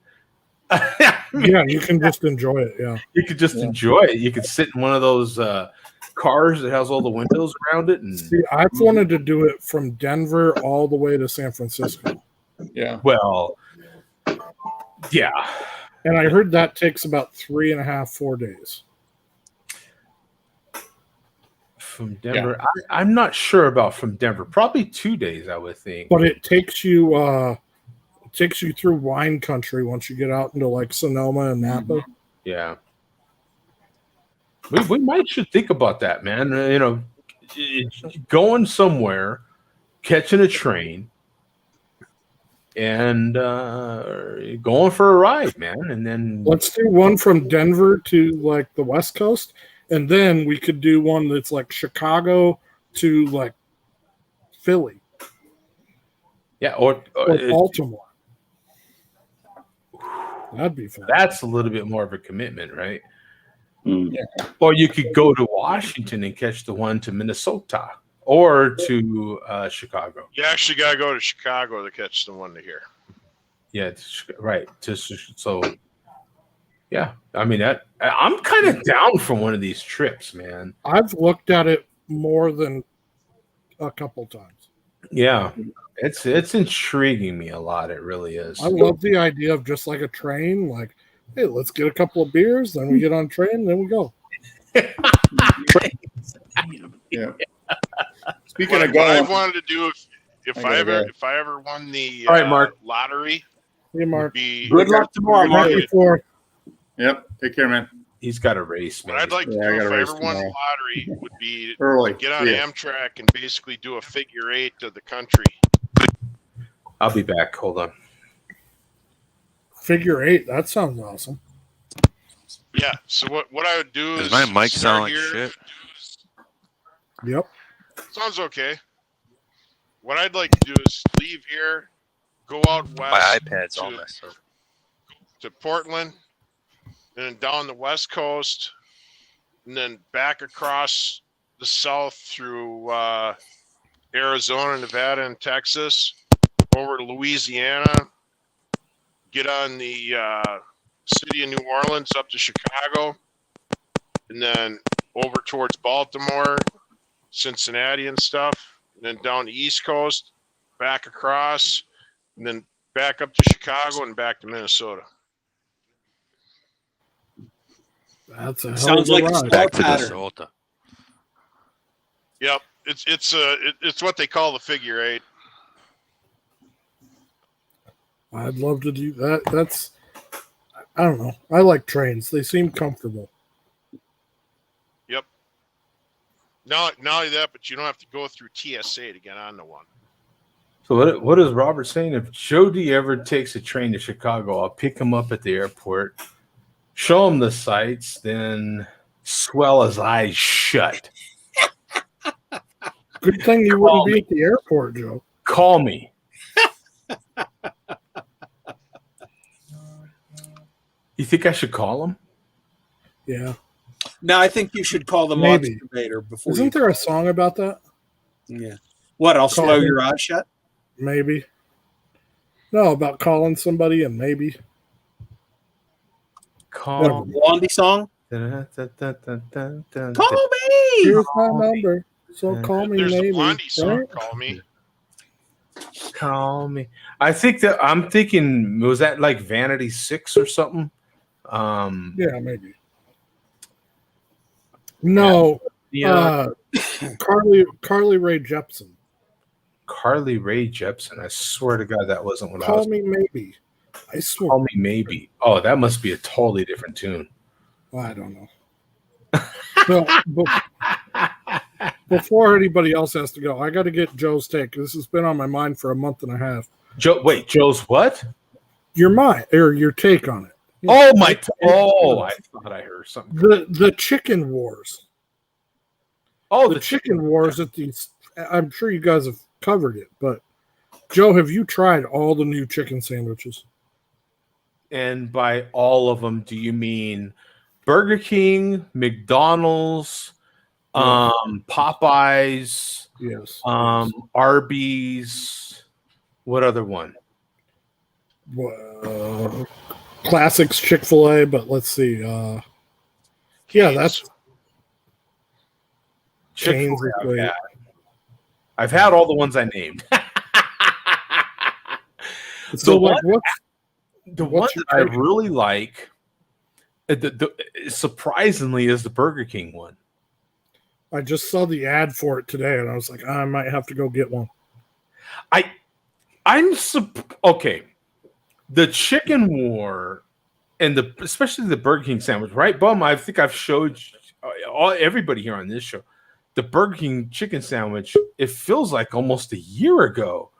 you can just enjoy it. Yeah. You could just enjoy it. You could sit in one of those cars that has all the windows around it. And see, I've wanted to do it from Denver all the way to San Francisco. Yeah. Well, yeah. And I heard that takes about 3.5, 4 days. From Denver, I'm not sure about from Denver. Probably 2 days, I would think. But it takes you through wine country once you get out into like Sonoma and Napa. Yeah, we might should think about that, man. Going somewhere, catching a train, and going for a ride, man. And then let's do one from Denver to like the West Coast, and then we could do one that's like Chicago to like Philly. Yeah, or Baltimore. That'd be fun. That's a little bit more of a commitment, right? Mm. Yeah. Or you could go to Washington and catch the one to Minnesota or to Chicago. You actually got to go to Chicago to catch the one to here. Yeah, right. So, yeah. I mean, I'm kind of down for one of these trips, man. I've looked at it more than a couple times. Yeah, it's intriguing me a lot. It really is. I love the idea of just like a train. Like, hey, let's get a couple of beers, then we get on train, then we go. Yeah. Speaking of going, I wanted to do if I ever won the all right, Mark. Lottery. Hey, Mark. Good luck tomorrow, Mark. Yep. Take care, man. He's got a race, man. What I'd like to do if I ever won the lottery would be early. Get on Amtrak and basically do a figure 8 of the country. I'll be back. Hold on. Figure 8. That sounds awesome. Yeah. So what I would do is my mic sound like here. shit? Yep. Sounds okay. What I'd like to do is leave here, go out west. My iPad's all messed up. To Portland, and then down the west coast, and then back across the south through Arizona, Nevada, and Texas, over to Louisiana, get on the city of New Orleans up to Chicago, and then over towards Baltimore, Cincinnati and stuff, and then down the East Coast, back across, and then back up to Chicago and back to Minnesota. That's a sounds like a back to pattern. Minnesota. Yep, it's what they call the figure 8. I'd love to do that. That's, I don't know. I like trains. They seem comfortable. Yep. Not only that, but you don't have to go through TSA to get on the one. So what is Robert saying? If Jody ever takes a train to Chicago, I'll pick him up at the airport, show him the sights, then swell his eyes shut. Good thing you wouldn't be at the airport, Joe. Call me. You think I should call him? Yeah. No, I think you should call the Maybe. Monster before. Isn't there a song about that? Yeah. What? I'll slow me. your eyes shut. Maybe. No, about calling somebody and maybe. Call What, a Blondie song? Call me. Here's my number. So call me There's maybe. a Blondie song, right? Call Me. Call me. I'm thinking, was that like Vanity 6 or something? Yeah, maybe. No. Yeah. Carly Rae Jepsen. Carly Rae Jepsen. I swear to God, that wasn't what I Call was. me maybe. I swear. Call me maybe. Oh, that must be a totally different tune. I don't know. So, before anybody else has to go, I got to get Joe's take. This has been on my mind for a month and a half. Joe's what? Your take on it. Oh my! I thought I heard something. The chicken wars. Oh, the chicken wars at these. I'm sure you guys have covered it, but Joe, have you tried all the new chicken sandwiches? And by all of them, do you mean Burger King, McDonald's, Popeyes, yes, Arby's? What other one? Classics Chick-fil-A, but let's see. That's Chick-fil-A. I've had all the ones I named. So, the one what's that I really like, surprisingly, is the Burger King one. I just saw the ad for it today, and I was like, I might have to go get one. Okay. The chicken war and especially the Burger King sandwich, right, Bum? I think I've showed everybody here on this show the Burger King chicken sandwich. It feels like almost a year ago.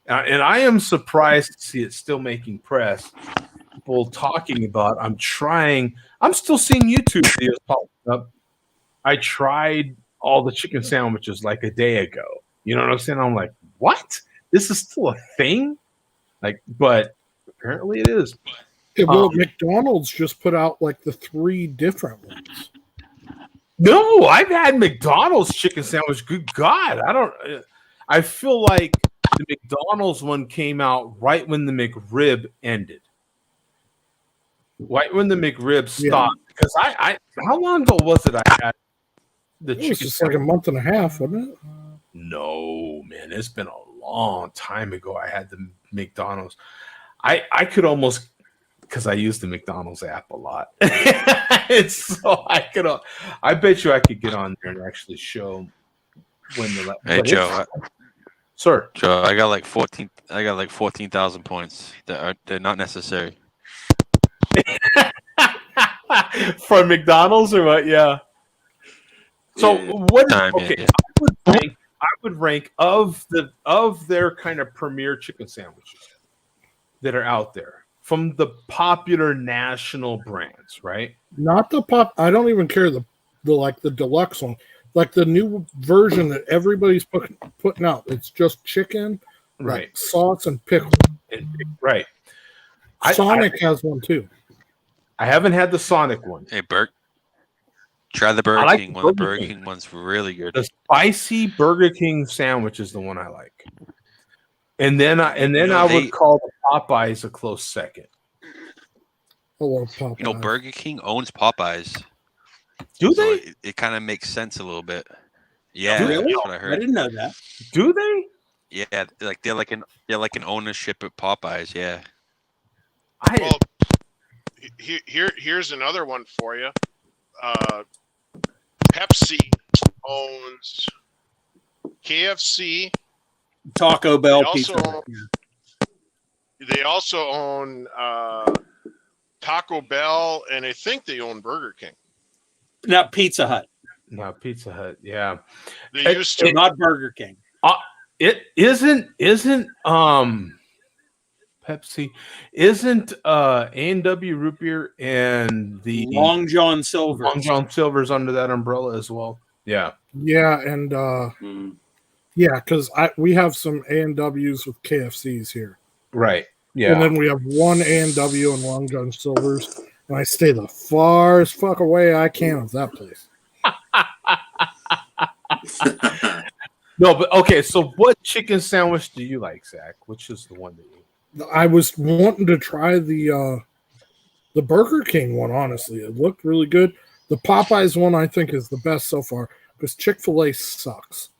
And I am surprised to see it still making press. People talking about. I'm still seeing YouTube videos pop up. I tried all the chicken sandwiches like a day ago. You know what I'm saying? I'm like, what? This is still a thing? Like, but apparently it is. Well, McDonald's just put out like the 3 different ones. No, I've had McDonald's chicken sandwich. Good God. I feel like the McDonald's one came out right when the McRib ended. Right when the McRib stopped. Because how long ago was it I had the chicken? It was just like a month and a half, wasn't it? No, man, it's been a long time ago I had the McDonald's. I could almost, because I use the McDonald's app a lot. I bet you I could get on there and actually show when the. Hey Joe, sir. Joe, I got like 14,000 points. They're not necessary. For McDonald's or what? Yeah. So what? Okay, yeah. I would rank of their kind of premier chicken sandwiches that are out there from the popular national brands, right? Not the pop. I don't even care the deluxe one, like the new version that everybody's putting out. It's just chicken, right? Like sauce and pickle. Right. Sonic has one too. I haven't had the Sonic one. Hey, Bert. Try the Burger King one. The Burger King one's really good. The spicy Burger King sandwich is the one I like. And then I would call the Popeyes a close second. I love Popeyes. You know, Burger King owns Popeyes. Do so they? It kind of makes sense a little bit. Yeah, Really? that's what I heard. I didn't know that. Do they? Yeah, they're like an ownership at Popeyes. Yeah. Well, here's another one for you. Pepsi owns KFC, Taco Bell, They also own Taco Bell, and I think they own Burger King. Not Pizza Hut. No, Pizza Hut. Yeah, they used to. Not Burger King. It isn't Pepsi isn't A&W Root Beer and the Long John Silver's. Long John Silver's under that umbrella as well. Yeah. Yeah, and yeah, because we have some A&Ws with KFCs here. Right. Yeah. And then we have one A&W and Long John Silver's, and I stay the farthest fuck away I can of that place. No, but okay. So, what chicken sandwich do you like, Zach? Which is the one that you? I was wanting to try the Burger King one. Honestly, it looked really good. The Popeyes one I think is the best so far because Chick-fil-A sucks.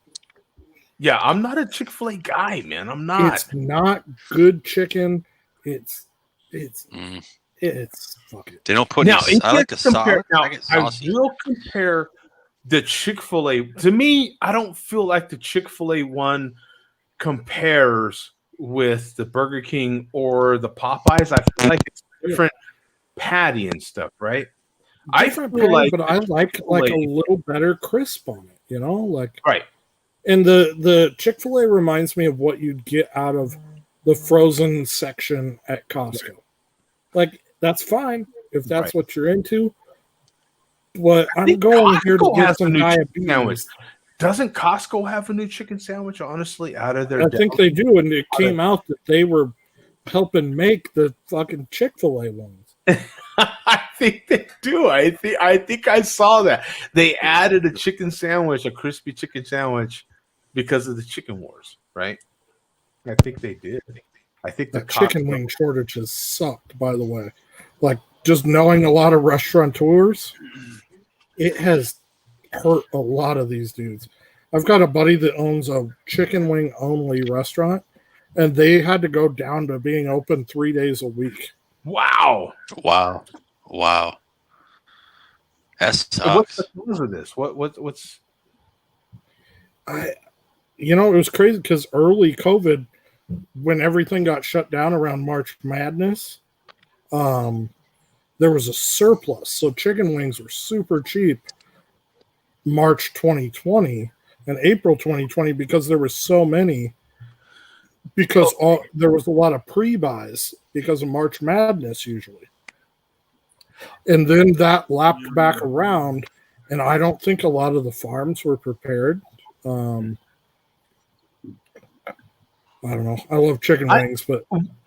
Yeah, I'm not a Chick-fil-A guy, man. I'm not. It's not good chicken. It's fuck it. They don't put. Now, I like the sauce. I will compare the Chick-fil-A. To me, I don't feel like the Chick-fil-A one compares with the Burger King or the Popeyes. I feel like it's different patty and stuff, right? Different patty, but I like a little better crisp on it, you know, like right. And the Chick-fil-A reminds me of what you'd get out of the frozen section at Costco. Like that's fine if that's what you're into. But I'm going here to get some diabetes. Doesn't Costco have a new chicken sandwich? Honestly, out of their I think they do, and it came out that they were helping make the fucking Chick-fil-A ones. I think they do. I think I saw that they added a chicken sandwich, a crispy chicken sandwich, because of the chicken wars, right? I think they did. I think the chicken wing shortage has sucked. By the way, like just knowing a lot of restaurateurs, it has hurt a lot of these dudes. I've got a buddy that owns a chicken wing only restaurant, and they had to go down to being open 3 days a week. Wow. That sucks. So what's the cause of this? What's? It was crazy because early COVID, when everything got shut down around March Madness, there was a surplus, so chicken wings were super cheap. March 2020 and April 2020 because there were so many. because there was a lot of pre-buys because of March Madness usually. And then that lapped back around, and I don't think a lot of the farms were prepared. I don't know. I love chicken wings, but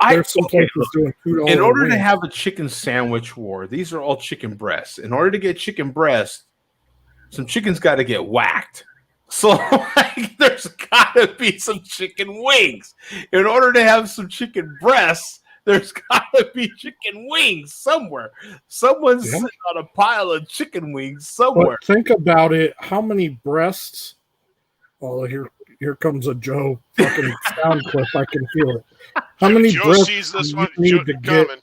there's some places doing $2 in order wings. to have a chicken sandwich war, these are all chicken breasts. In order to get chicken breasts, some chicken's got to get whacked. So like, there's got to be some chicken wings. In order to have some chicken breasts, there's got to be chicken wings somewhere. Someone's sitting on a pile of chicken wings somewhere. But think about it. How many breasts? Oh, here comes a Joe fucking sound clip. I can feel it. How many Joe breasts sees this do one you need to get? coming.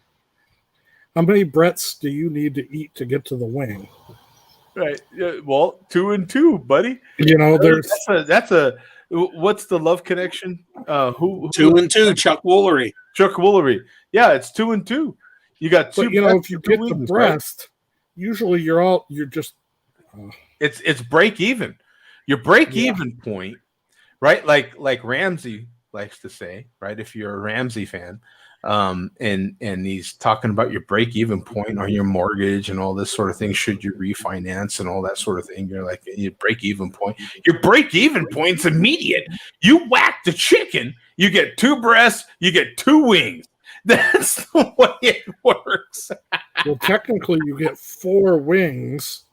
How many breasts do you need to eat to get to the wing? Right. Well, 2 and 2, buddy. You know, there's that's a what's the love connection? Who 2 and 2, Chuck Woolery. Chuck Woolery. Yeah, it's 2 and 2. You got two. But you know, if you get the wings, breast, usually you're just. It's break even. Your break even point, right? Like Ramsey likes to say, right? If you're a Ramsey fan, and he's talking about your break even point on your mortgage and all this sort of thing. Should you refinance and all that sort of thing? You're like, your break even point. Your break even point's immediate. You whack the chicken, you get 2 breasts, you get 2 wings. That's the way it works. Well, technically, you get 4 wings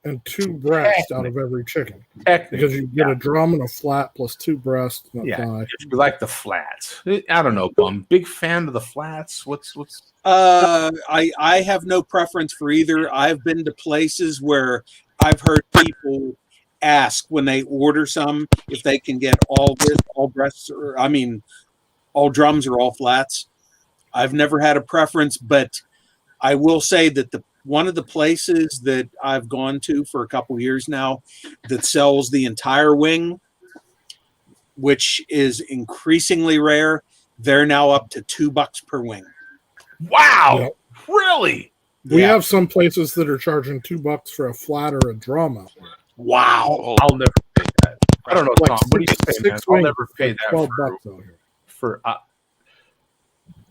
and 2 breasts out of every chicken. Because you get a drum and a flat plus 2 breasts and a thigh. If you like the flats. I don't know, I'm big fan of the flats. What's I have no preference for either. I've been to places where I've heard people ask when they order some if they can get all breasts, or all drums or all flats. I've never had a preference, but I will say that one of the places that I've gone to for a couple years now that sells the entire wing, which is increasingly rare, they're now up to $2 per wing. Wow. Yep. Really? We have some places that are charging $2 for a flat or a drum out there. Wow. I'll never pay that. I don't know, Tom. What do you say, man? I'll never pay that $12 out here.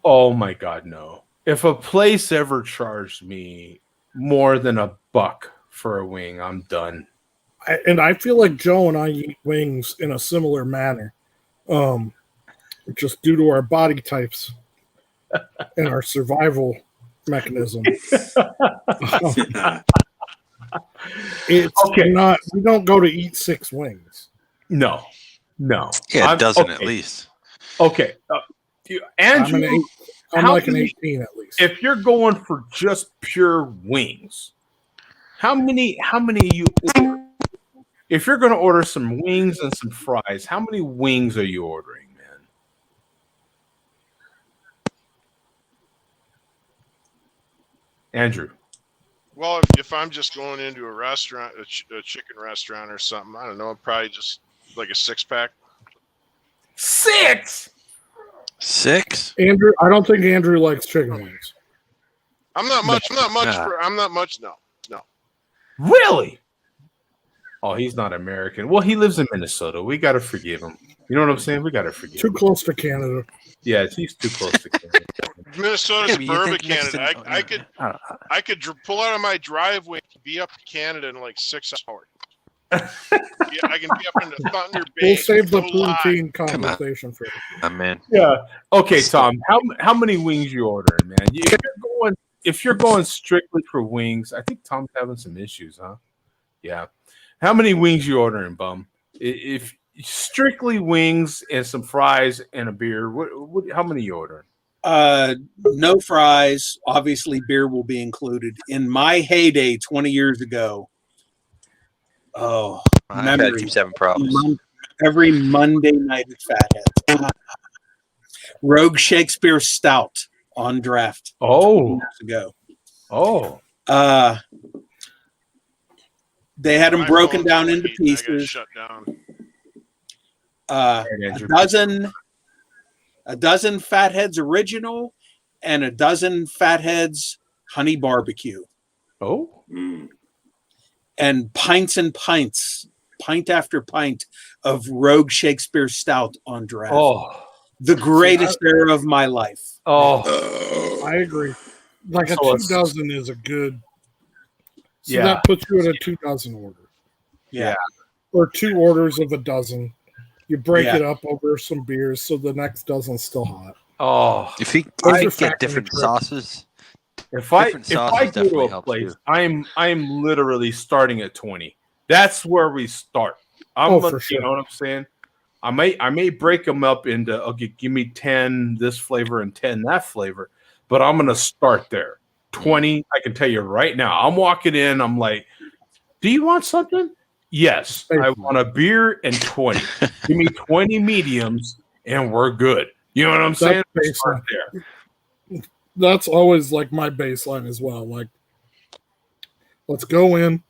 Oh my God, no. If a place ever charged me more than $1 for a wing, I'm done. I feel like Joe and I eat wings in a similar manner, just due to our body types and our survival mechanism. It's not. We don't go to eat 6 wings. No. Yeah, a dozen at least. Okay, Andrew, I'm like an 18 at least. If you're going for just pure wings, how many you order? If you're going to order some wings and some fries, how many wings are you ordering, man? Andrew. Well, if I'm just going into a restaurant, a chicken restaurant or something, I don't know, probably just like a 6-pack. 6? Andrew, I don't think Andrew likes chicken wings. I'm not much. No. Really? Oh, he's not American. Well, he lives in Minnesota. We got to forgive him. You know what I'm saying? We got to forgive him. Too close to Canada. Yeah, he's too close to Canada. Minnesota's suburban Canada. I could pull out of my driveway and be up to Canada in like 6 hours. I can be up into Thunder Bay. We'll save the poutine conversation for man. Yeah. Okay, Tom. How many wings you ordering, man? If you're going strictly for wings, I think Tom's having some issues, huh? Yeah. How many wings you ordering, bum? If strictly wings and some fries and a beer, how many you ordering? No fries. Obviously, beer will be included. In my heyday 20 years ago, That keeps having problems. Every Monday night at Fatheads. Rogue Shakespeare Stout on draft. 20 years ago. They had them broken down into pieces. Shut down. A dozen Fatheads original and a dozen Fatheads honey barbecue. And pints and pints, pint after pint of Rogue Shakespeare Stout on draft. The greatest era of my life. Oh, I agree. Like a So 2 dozen is a good. So Yeah. that puts you at a 2 dozen order. Yeah. Or 2 orders of a dozen. You break Yeah. it up over some beers so the next dozen's still hot. Oh, If you Those are get factory different tricks. sauces, if I different go sauces to definitely a helps place, too. I'm literally starting at 20. That's where we start. For sure. You know what I'm saying? I may break them up into okay, give me 10 this flavor and 10 that flavor, but I'm gonna start there. 20, I can tell you right now. I'm walking in, I'm like, do you want something? Yes, I want a beer and 20. Give me 20 mediums and we're good. You know what I'm saying? Start there. That's always like my baseline as well. Like, let's go in.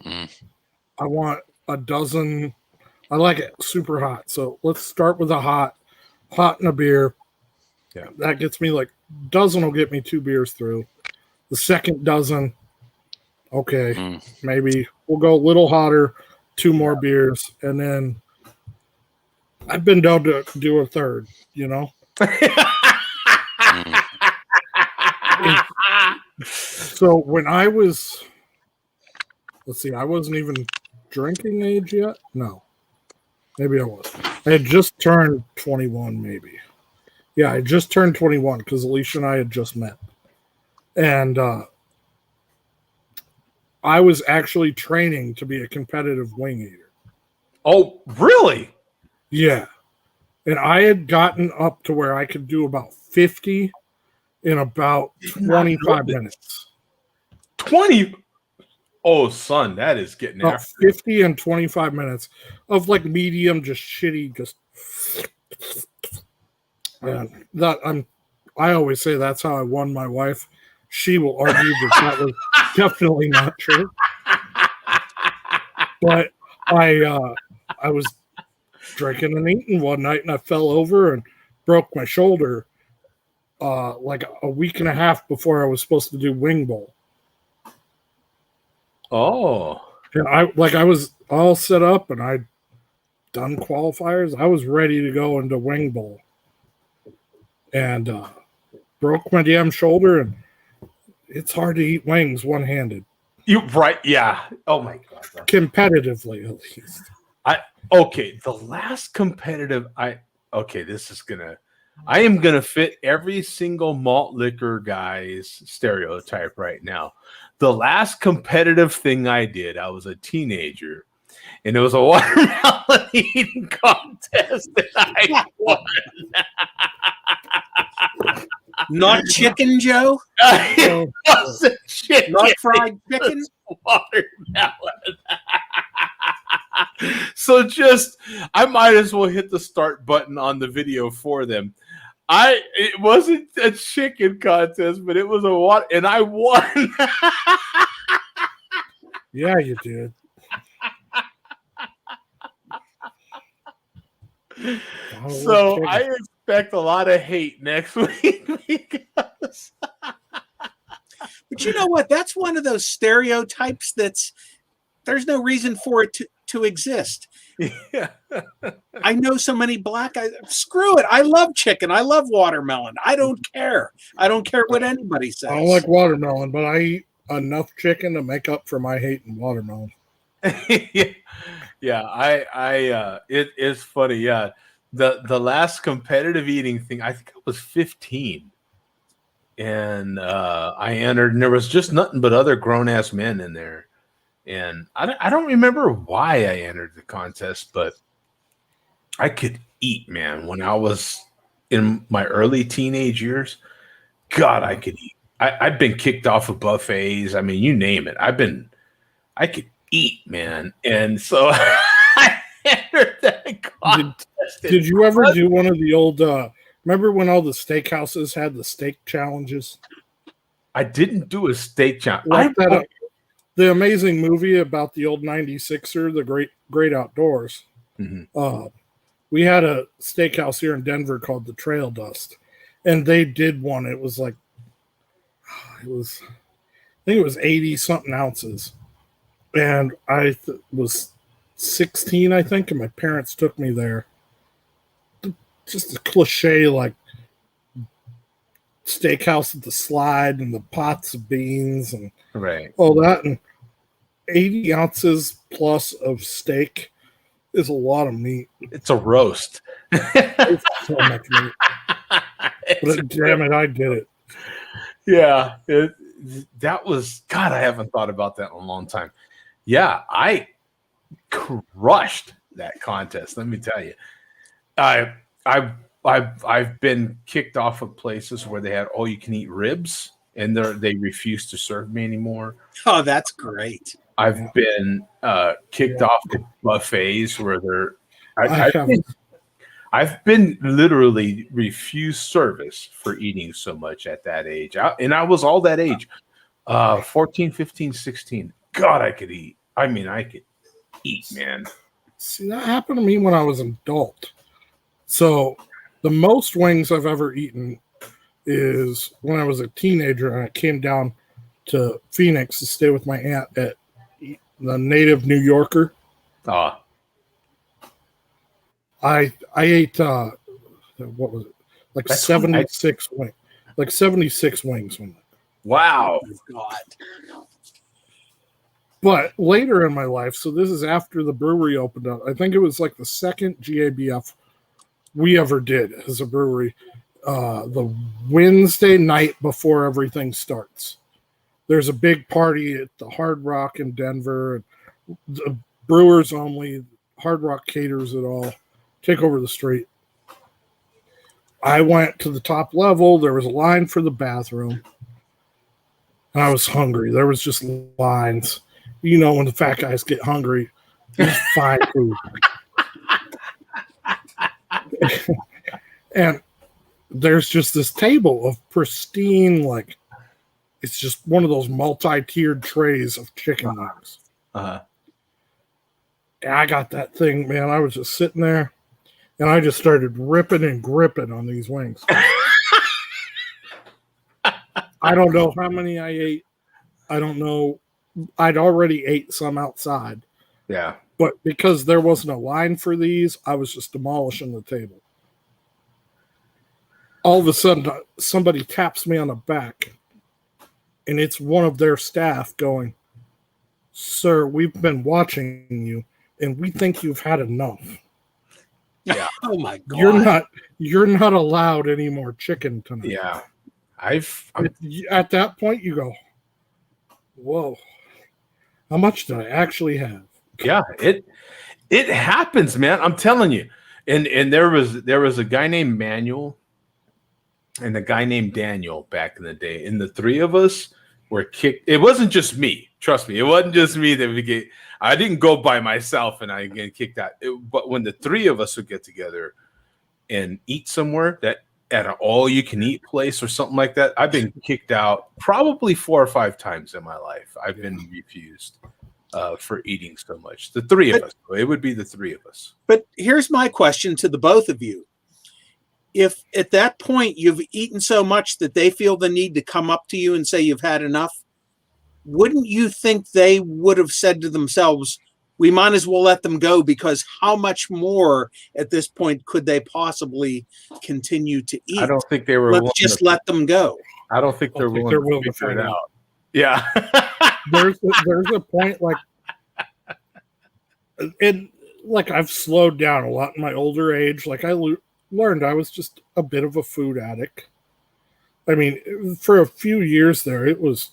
I want a dozen. I like it super hot. So let's start with a hot and a beer. Yeah. That gets me like, dozen will get me 2 beers through. The second dozen, okay, maybe we'll go a little hotter, 2 more beers. And then I've been known to do a third, you know? So when I was, let's see, I wasn't even drinking age yet. No, maybe I was. I had just turned 21, maybe. Yeah, I just turned 21 because Alicia and I had just met. And I was actually training to be a competitive wing eater. Oh, really? Yeah. And I had gotten up to where I could do about 50 in about 25 minutes. 20? Oh, son, that is getting About after 50 and 25 minutes of like medium, just shitty, just. And that I always say that's how I won my wife. She will argue that was definitely not true. But I was drinking and eating one night and I fell over and broke my shoulder like a week and a half before I was supposed to do wing bowl. Oh. And I was all set up and I'd done qualifiers. I was ready to go into wing bowl. And broke my damn shoulder, and it's hard to eat wings one-handed. You right? Yeah. Oh my god. Competitively, at least. Okay. The last competitive. This is gonna. I am gonna fit every single malt liquor guy's stereotype right now. The last competitive thing I did, I was a teenager, and it was a watermelon eating contest that I won. Not chicken, Joe? It wasn't chicken. Not fried chicken? Watermelon. So I might as well hit the start button on the video for them. It wasn't a chicken contest, but it was a water, and I won. Yeah, you did. So I expect a lot of hate next week because. But you know what? That's one of those stereotypes there's no reason for it to exist. Yeah. I know so many black guys. Screw it. I love chicken. I love watermelon. I don't care. I don't care what anybody says. I don't like watermelon, but I eat enough chicken to make up for my hate in watermelon. Yeah. It is funny. Yeah. The last competitive eating thing, I think I was 15. And I entered, and there was just nothing but other grown-ass men in there. And I don't remember why I entered the contest, but I could eat, man. When I was in my early teenage years, God, I could eat. I've been kicked off of buffets. I mean, you name it. I could eat, man. And so I entered that contest. Did you ever do one of the old, remember when all the steakhouses had the steak challenges? I didn't do a steak challenge. Like the amazing movie about the old 96er, the great outdoors. Mm-hmm. We had a steakhouse here in Denver called the Trail Dust, and they did one. It was like, I think it was 80 something ounces. And I was 16, I think, and my parents took me there. just a cliche like steakhouse at the Slide and the pots of beans and all that, and 80 ounces plus of steak is a lot of meat. It's a roast. It's so much meat. But damn it, I did it. Yeah, that was God. I haven't thought about that in a long time. Yeah, I crushed that contest. Let me tell you, I've been kicked off of places where they had all you can eat ribs, and they refuse to serve me anymore. Oh, that's great. I've been kicked off of buffets where they're. I've been literally refused service for eating so much at that age. And I was all that age, 14, 15, 16. God, I could eat. I mean, I could eat, man. See, that happened to me when I was an adult. So the most wings I've ever eaten is when I was a teenager and I came down to Phoenix to stay with my aunt at the Native New Yorker. I ate what was it? Like that's 76 wings. Like 76 wings one night. Wow. Oh, God. But later in my life, so this is after the brewery opened up. I think it was like the second GABF we ever did as a brewery. The Wednesday night before everything starts. There's a big party at the Hard Rock in Denver. The brewers only. Hard Rock caters it all. Take over the street. I went to the top level. There was a line for the bathroom. And I was hungry. There was just lines. You know, when the fat guys get hungry, just find food. And there's just this table of pristine, like, it's just one of those multi-tiered trays of chicken wings. And I got that thing, man. I was just sitting there. And I just started ripping and gripping on these wings. I don't know how many I ate. I don't know. I'd already ate some outside. Yeah. But because there wasn't a line for these, I was just demolishing the table. All of a sudden, somebody taps me on the back. And it's one of their staff going, "Sir, we've been watching you, and we think you've had enough. Yeah. Oh my God. You're not allowed any more chicken tonight." Yeah. At that point you go, whoa, how much did I actually have? Yeah, it happens, man. I'm telling you. And there was a guy named Manuel and a guy named Daniel back in the day. And the three of us were kicked. It wasn't just me. Trust me. It wasn't just me that we get. I didn't go by myself and I get kicked out. But when the three of us would get together and eat somewhere that at an all-you-can-eat place or something like that, I've been kicked out probably 4 or 5 times in my life. I've been refused for eating so much. The three of us. It would be the three of us. But here's my question to the both of you. If at that point you've eaten so much that they feel the need to come up to you and say you've had enough, wouldn't you think they would have said to themselves, we might as well let them go, because how much more at this point could they possibly continue to eat? I don't think they were. Let's just let them go. I don't think they're willing to figure it out. Yeah. there's a point like I've slowed down a lot in my older age. Like I learned I was just a bit of a food addict. I mean, for a few years there, it was,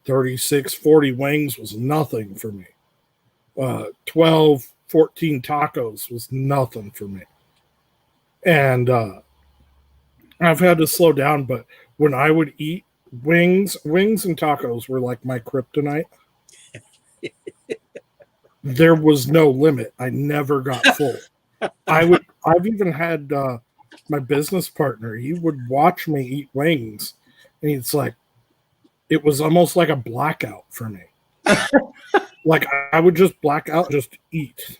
36, 40 wings was nothing for me. 12, 14 tacos was nothing for me. And I've had to slow down, but when I would eat wings and tacos were like my kryptonite. There was no limit. I never got full. I've even had my business partner, he would watch me eat wings, and it's like, it was almost like a blackout for me. Like I would just black out and just eat.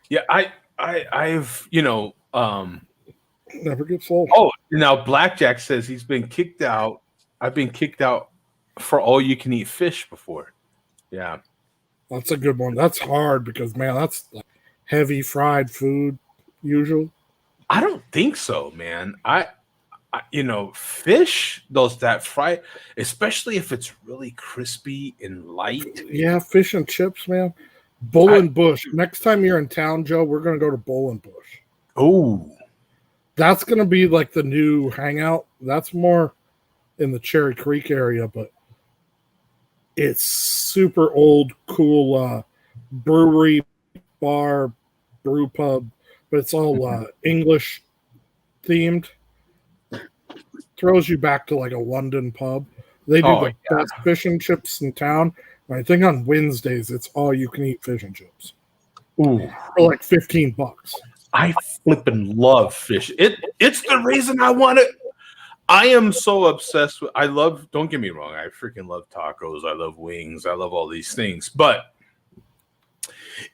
Yeah, I've never get full. Oh, now Blackjack says he's been kicked out. I've been kicked out for all you can eat fish before. Yeah. That's a good one. That's hard because, man, heavy fried food usual? I don't think so, man. I fish, that fry, especially if it's really crispy and light. Yeah, fish and chips, man. Bull and Bush. Next time you're in town, Joe, we're gonna go to Bull and Bush. Oh, that's gonna be like the new hangout. That's more in the Cherry Creek area, but it's super old, cool brewery, bar, brew pub, but it's all English themed. Throws you back to like a London pub. They do the best fish and chips in town. I think on Wednesdays it's all you can eat fish and chips. Ooh, for like $15. I flipping love fish. It's the reason I want it. I am so obsessed with. Don't get me wrong. I freaking love tacos. I love wings. I love all these things. But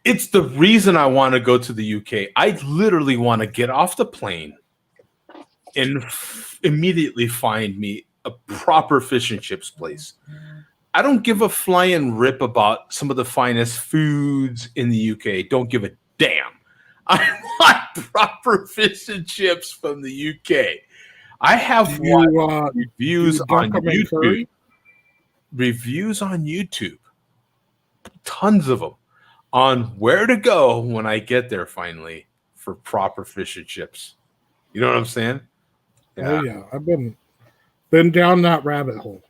it's the reason I want to go to the UK. I literally want to get off the plane and immediately find me a proper fish and chips place. I don't give a flying rip about some of the finest foods in the UK. Don't give a damn. I want proper fish and chips from the UK. I have watched reviews on YouTube. Reviews on YouTube. Tons of them on where to go when I get there finally for proper fish and chips. You know what I'm saying? Yeah. Oh yeah, I've been down that rabbit hole.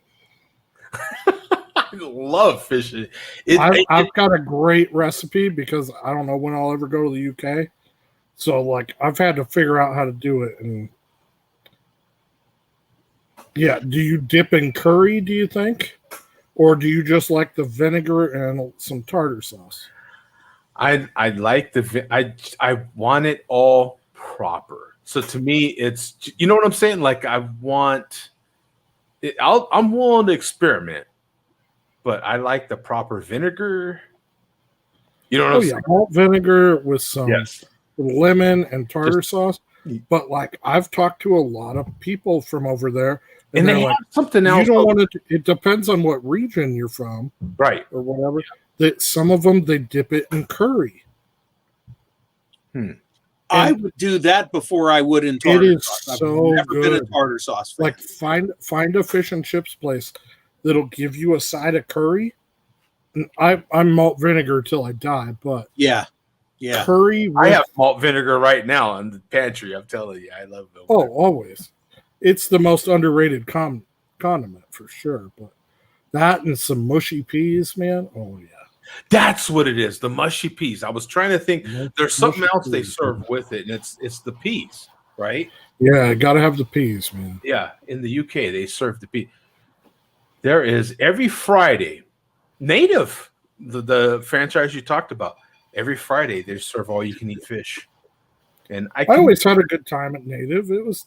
I love fishing. I've got a great recipe because I don't know when I'll ever go to the UK. So like I've had to figure out how to do it. And yeah, do you dip in curry, do you think? Or do you just like the vinegar and some tartar sauce? I like I want it all proper. So to me, it's, you know what I'm saying? Like I want it, I'm willing to experiment, but I like the proper vinegar. You know what I'm saying? Malt vinegar with some lemon and tartar sauce. But like I've talked to a lot of people from over there, and they have something else. You don't want to. It depends on what region you're from, right, or whatever. That some of them they dip it in curry. I would do that before I would in tartar it is sauce. So I've never good. been a tartar sauce fan. Like find a fish and chips place that'll give you a side of curry. And I'm malt vinegar till I die, but yeah. Curry. I have malt vinegar right now in the pantry. I'm telling you, I love it. Oh, always. It's the most underrated condiment for sure. But that and some mushy peas, man. Oh yeah. That's what it is. The mushy peas. I was trying to think. There's something else they serve with it, and it's the peas, right? Yeah, gotta have the peas, man. Yeah, in the UK they serve the peas. There is every Friday, Native, the franchise you talked about. Every Friday they serve all you can eat fish, and I always had a good time at Native. It was,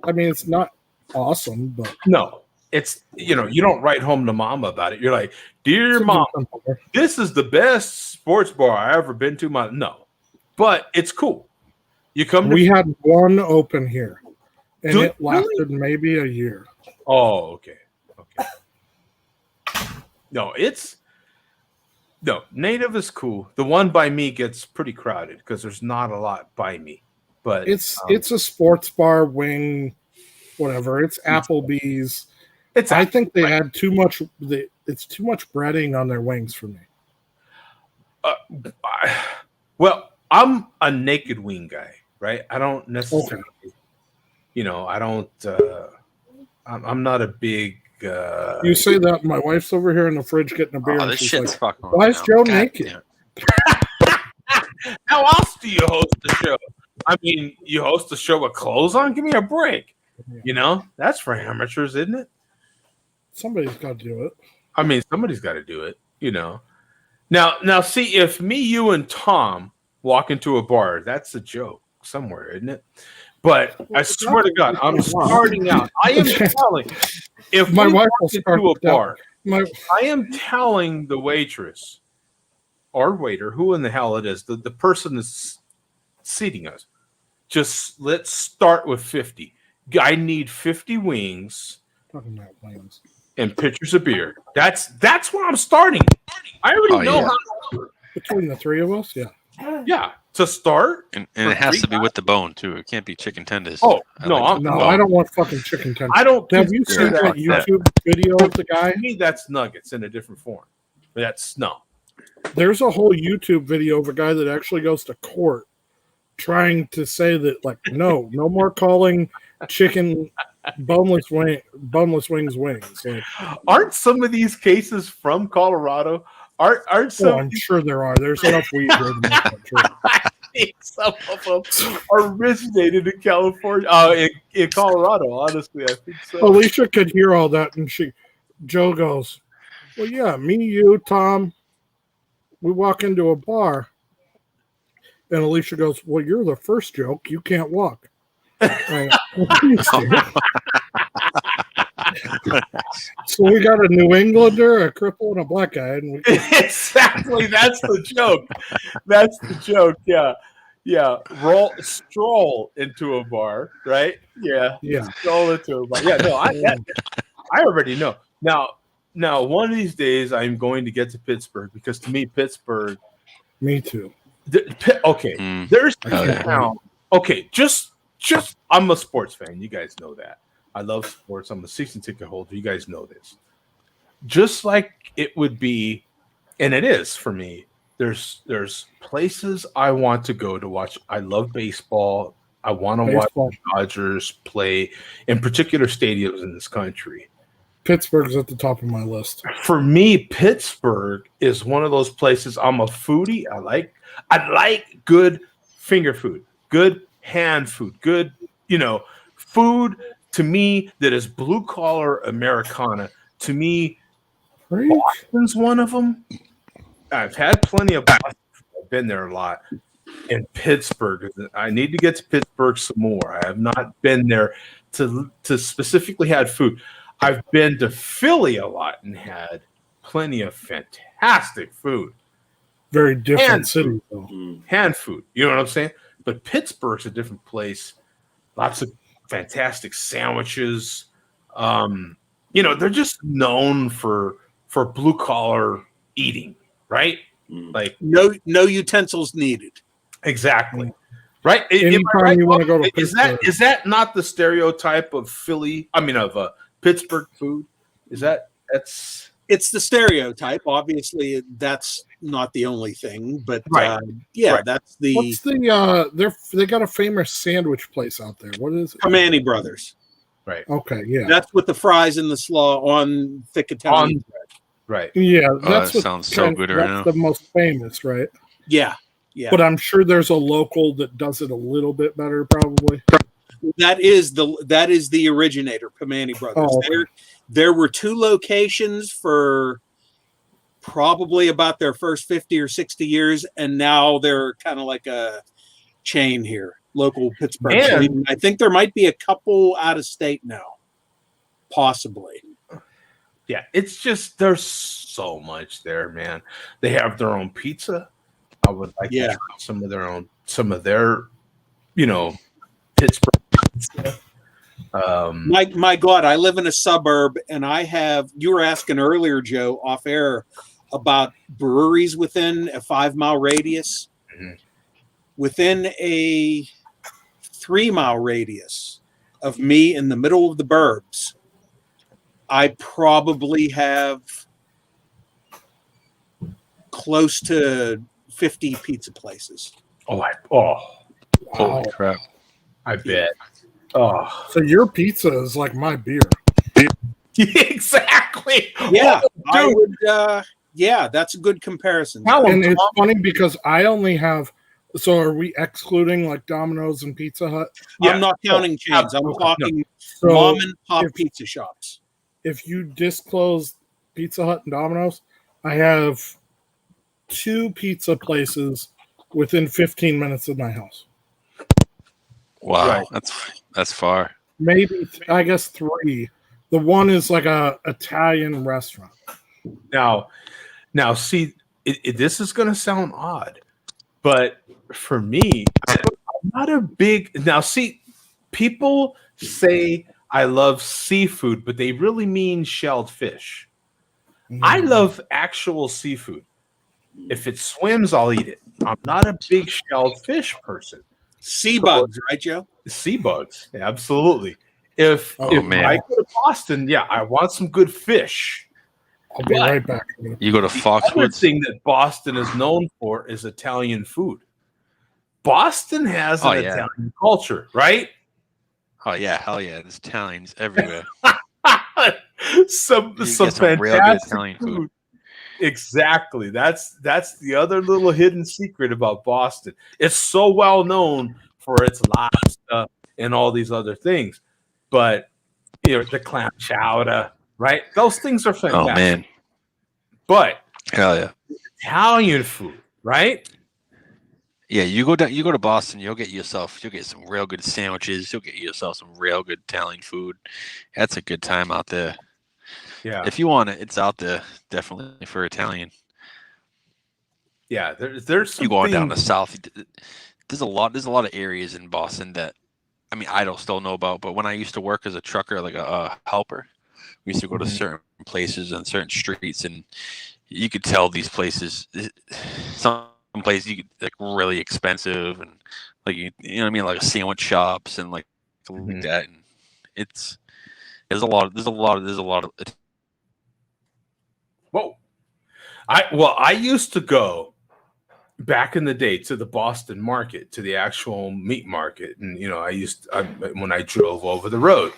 I mean, it's not awesome, but no. It's, you don't write home to mama about it. You're like, dear mom, this is the best sports bar I ever been to. No, but it's cool. You come. We had one open here, and it lasted maybe a year. Oh, okay. No, Native is cool. The one by me gets pretty crowded because there's not a lot by me. But it's a sports bar, wing, whatever. It's Applebee's. I think they had too much. It's too much breading on their wings for me. Well, I'm a naked wing guy, right? I don't necessarily, I don't. I'm not a big. You say that my wife's over here in the fridge getting a beer. Oh, this shit's fucking. Why is Joe naked? How else do you host the show? I mean, you host the show with clothes on? Give me a break. Yeah. That's for amateurs, isn't it? Somebody's got to do it. I mean, somebody's got to do it, Now, see, if me, you, and Tom walk into a bar, that's a joke somewhere, isn't it? But I swear to God, I'm starting out. I am telling. If my wife walk into a bar, I am telling the waitress or waiter, who in the hell it is, the person that's seating us, just let's start with 50. I need 50 wings. Talking about wings. And pitchers of beer. That's where I'm starting. I already know how to. Between the three of us, yeah. Yeah. to start. And it has to be with the bone too. It can't be chicken tenders. Oh, I no, like I'm- the No, bone. I don't want fucking chicken tenders. I don't. Have you consider seen that YouTube video of the guy? To me, that's nuggets in a different form. That's no. There's a whole YouTube video of a guy that actually goes to court trying to say that, like, no more calling chicken boneless wings wings. Like, Aren't some of these cases from Colorado? Aren't some? I'm sure there are. There's enough weed here to make that true. I think some of them originated in California, in Colorado. Honestly, I think so. Alicia could hear all that, and Joe goes, "Well, yeah, me, you, Tom, we walk into a bar." And Alicia goes, "Well, you're the first joke. You can't walk." So we got a New Englander, a cripple, and a black guy. And Exactly. That's the joke. That's the joke. Yeah. Yeah. Stroll into a bar, right? Yeah. Yeah. Stroll into a bar. Yeah. No, I already know. Now, one of these days I'm going to get to Pittsburgh because to me, Pittsburgh. Me too. Okay. There's a town. Okay. Just I'm a sports fan. You guys know that. I love sports. I'm a season ticket holder. You guys know this. Just like it would be, and it is for me, there's places I want to go to watch. I love baseball. I want to watch the Dodgers play in particular stadiums in this country. Pittsburgh's at the top of my list. For me, Pittsburgh is one of those places. I'm a foodie. I like good finger food, good hand food, good, food to me that is blue collar Americana. To me, Boston's one of them. I've had plenty of Boston. I've been there a lot. And Pittsburgh, I need to get to Pittsburgh some more. I have not been there to specifically had food. I've been to Philly a lot and had plenty of fantastic food. Very different city, though. Hand food. You know what I'm saying? But Pittsburgh's a different place. Lots of fantastic sandwiches. They're just known for blue collar eating, right? Like no utensils needed. Exactly. Right? Anytime you want to go to Pittsburgh, is that not the stereotype of Pittsburgh food? It's the stereotype. Obviously, that's not the only thing, but right. That's the. What's the? They got a famous sandwich place out there. What is it? Kamani Brothers. Right. Okay. Yeah. That's with the fries and the slaw on thick Italian bread. Right. Yeah. That sounds so good right now. That's the most famous, right? Yeah. Yeah. But I'm sure there's a local that does it a little bit better, probably. That is the originator, Kamani Brothers. Oh, okay. There were two locations for probably about their first 50 or 60 years, and now they're kind of like a chain here, local Pittsburgh. And I think there might be a couple out of state now, possibly. Yeah, it's just there's so much there, man. They have their own pizza. I would like to try some of their, Pittsburgh pizza. My God, I live in a suburb, and you were asking earlier, Joe, off air about breweries within a 5-mile radius. Mm-hmm. Within a 3-mile radius of me in the middle of the burbs, I probably have close to 50 pizza places. Holy crap. I bet. Oh, so your pizza is like my beer. Exactly. Yeah, I would. That's a good comparison. And it's funny because I only have. So are we excluding like Domino's and Pizza Hut? Yeah. I'm not counting chains. I'm talking mom and pop pizza shops. If you disclose Pizza Hut and Domino's, I have 2 pizza places within 15 minutes of my house. Wow, Right. that's far. Maybe I guess 3. The one is like a Italian restaurant. Now, see, this is going to sound odd, but for me, I'm not a big. Now, see, people say I love seafood, but they really mean shelled fish. I love actual seafood. If it swims, I'll eat it. I'm not a big shelled fish person. Sea bugs, right, Joe? Sea bugs, absolutely. If man. I go to Boston, yeah, I want some good fish. I'll be right back. You go to The other Foxwoods. thing that Boston is known for is Italian food. Boston has an Italian culture, right? Oh yeah, hell yeah! There's Italians everywhere. some You some get some real good fantastic Italian food. Exactly. That's the other little hidden secret about Boston. It's so well known for its lobster and all these other things, but the clam chowder, right? Those things are fantastic. Oh man, but hell yeah! Italian food, right? Yeah, you go to Boston, you'll get some real good sandwiches. You'll get yourself some real good Italian food. That's a good time out there. Yeah. If you want it, it's out there definitely for Italian. Yeah, there's some you go on down the things- south. There's a lot of areas in Boston that I don't still know about. But when I used to work as a trucker, like a helper, we used to go to certain places and certain streets, and you could tell these places. Some places you could like really expensive, and like you know what I mean, like sandwich shops and like that. And there's a lot of. Whoa. I used to go back in the day to the Boston market, to the actual meat market. And, when I drove over the road.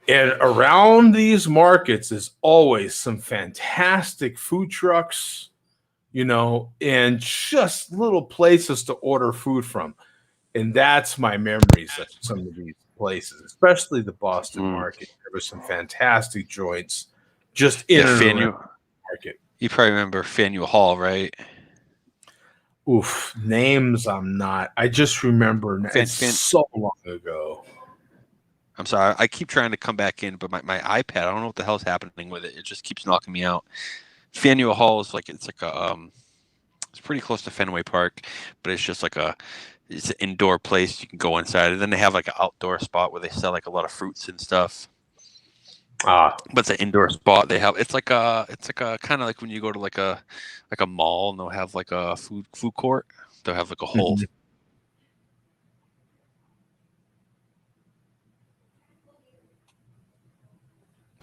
And around these markets is always some fantastic food trucks, and just little places to order food from. And that's my memories of some of these places, especially the Boston market. There were some fantastic joints just in and around the market. You probably remember Faneuil Hall, right? Oof, names I'm not. I just remember it's so long ago. I'm sorry, I keep trying to come back in, but my iPad, I don't know what the hell's happening with it. It just keeps knocking me out. Faneuil Hall is it's pretty close to Fenway Park, but it's just it's an indoor place. You can go inside, and then they have like an outdoor spot where they sell like a lot of fruits and stuff. But it's an indoor spot. They have it's like a kind of like when you go to like a mall and they'll have like a food court. They'll have like a whole.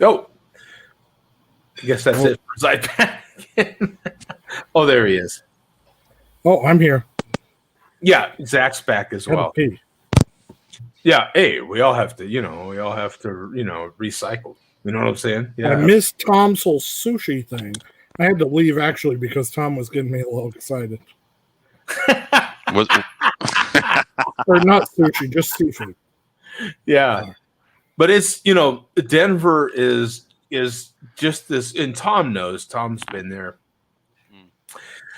Oh, I guess that's it for his iPad. Oh, there he is. Oh, I'm here. Yeah, Zach's back as well. Yeah, hey, we all have to, recycle. You know what I'm saying? Yeah. I missed Tom's whole sushi thing. I had to leave actually because Tom was getting me a little excited. Or not sushi, just seafood. Yeah. But it's, Denver is just this, and Tom knows, Tom's been there.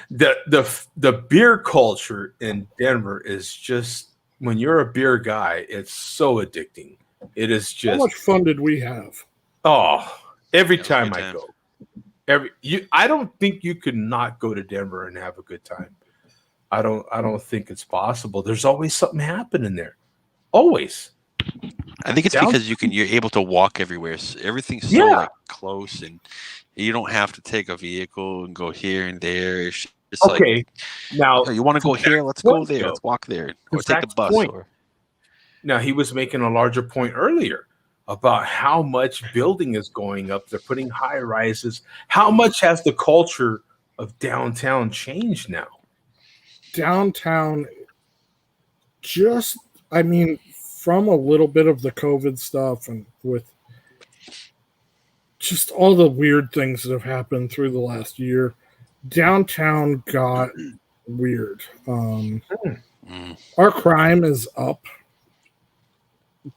The beer culture in Denver is just, when you're a beer guy, it's so addicting. It is just. How much fun did we have? Oh, every time I go. I don't think you could not go to Denver and have a good time. I don't think it's possible. There's always something happening there. Always. I think it's because you're able to walk everywhere. So everything's so close, and you don't have to take a vehicle and go here and there. It's okay. Now you want to go here? Let's go there. Let's walk there, or take the bus. Now he was making a larger point earlier about how much building is going up. They're putting high rises. How much has the culture of downtown changed now? Downtown, from a little bit of the COVID stuff and with just all the weird things that have happened through the last year, downtown got weird. Our crime is up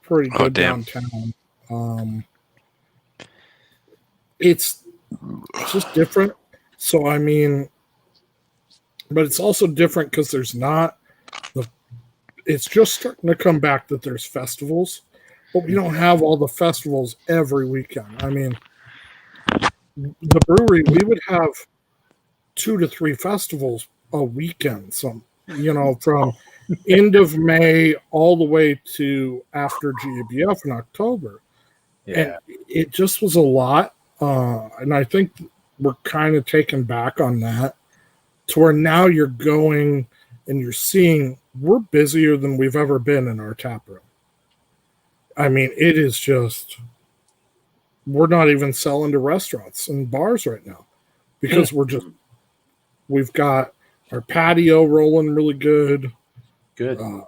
pretty good downtown. It's just different. So, but it's also different because there's not it's just starting to come back that there's festivals, but we don't have all the festivals every weekend. The brewery, we would have 2 to 3 festivals a weekend. From end of May all the way to after GABF in October. Yeah. And it just was a lot. And I think we're kind of taken back on that to where now you're going and you're seeing we're busier than we've ever been in our tap room. I mean, it is just, we're not even selling to restaurants and bars right now because we've got our patio rolling really good. Good. The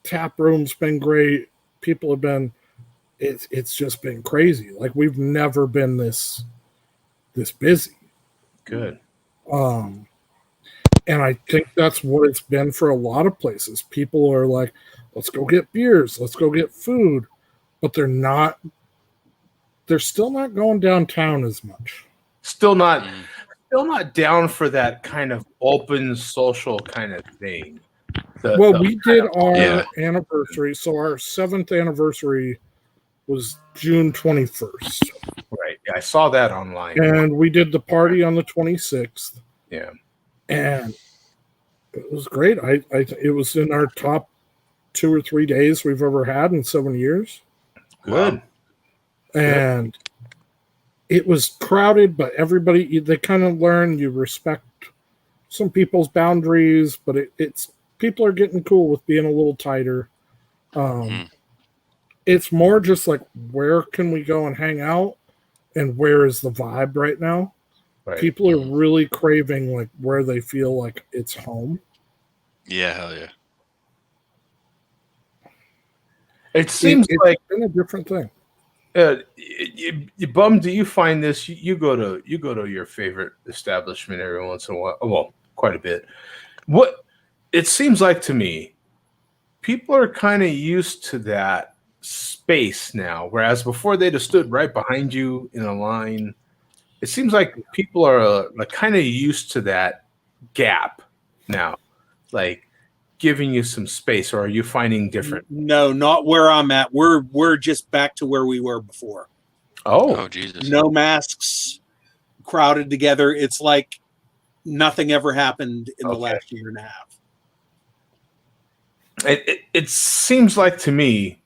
tap room's been great. People have been, it's just been crazy. Like we've never been this busy. Good. And I think that's what it's been for a lot of places. People are like, let's go get beers, let's go get food, but they're still not going downtown as much. Still not down for that kind of open social kind of thing. We did our anniversary. So our 7th anniversary was June 21st. Right. Yeah, I saw that online. And we did the party on the 26th. Yeah. And it was great. It was in our top 2 or 3 days we've ever had in 7 years. Good. And it was crowded, but everybody, they kind of learn you respect some people's boundaries, but it's people are getting cool with being a little tighter. It's more just like, where can we go and hang out, and where is the vibe right now? Right. People are really craving like where they feel like it's home. Yeah, hell yeah. It seems like it's been a different thing. Bum, do you find this? You go to your favorite establishment every once in a while. Well, quite a bit. What it seems like to me, people are kind of used to that space now, whereas before they'd have stood right behind you in a line. It seems like people are like kind of used to that gap now, like giving you some space. Or are you finding different? No, not where I'm at. We're just back to where we were before. Oh Jesus! No masks, crowded together. It's like nothing ever happened in the last year and a half. It seems like to me.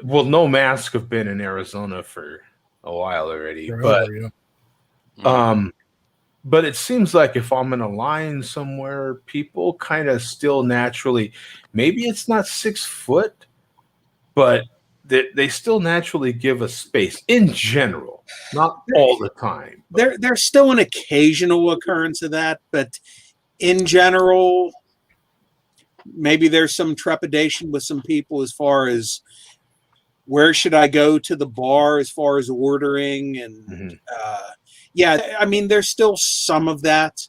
Well, no masks have been in Arizona for a while already, but it seems like if I'm in a line somewhere, people kind of still naturally, maybe it's not 6 foot, but they still naturally give us space in general, not all the time. There's still an occasional occurrence of that, but in general, maybe there's some trepidation with some people as far as where should I go to the bar as far as ordering, and yeah, I mean, there's still some of that,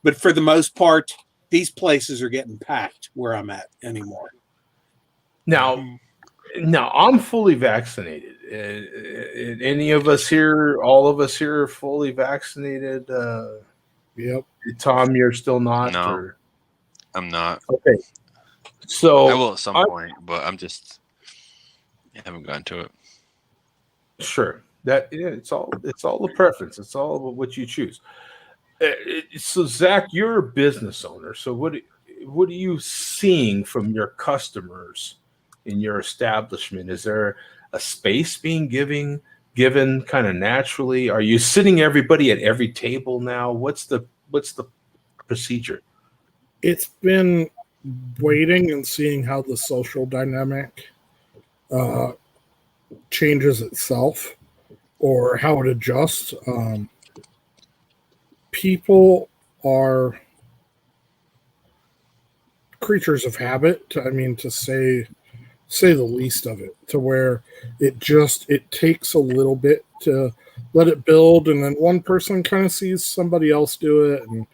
but for the most part, these places are getting packed where I'm at anymore. Now I'm fully vaccinated. Any of us here, all of us here, are fully vaccinated. Yep. Tom, you're still not. No, or? I'm not. Okay. So I will at some point, but I haven't gotten to it. Sure. It's all the preference. It's all about what you choose. So Zach, you're a business owner. So what are you seeing from your customers in your establishment? Is there a space being given kind of naturally? Are you sitting everybody at every table now? What's the procedure? It's been waiting and seeing how the social dynamic changes itself or how it adjusts. People are creatures of habit, to say the least of it, to where it takes a little bit to let it build, and then one person kind of sees somebody else do it, and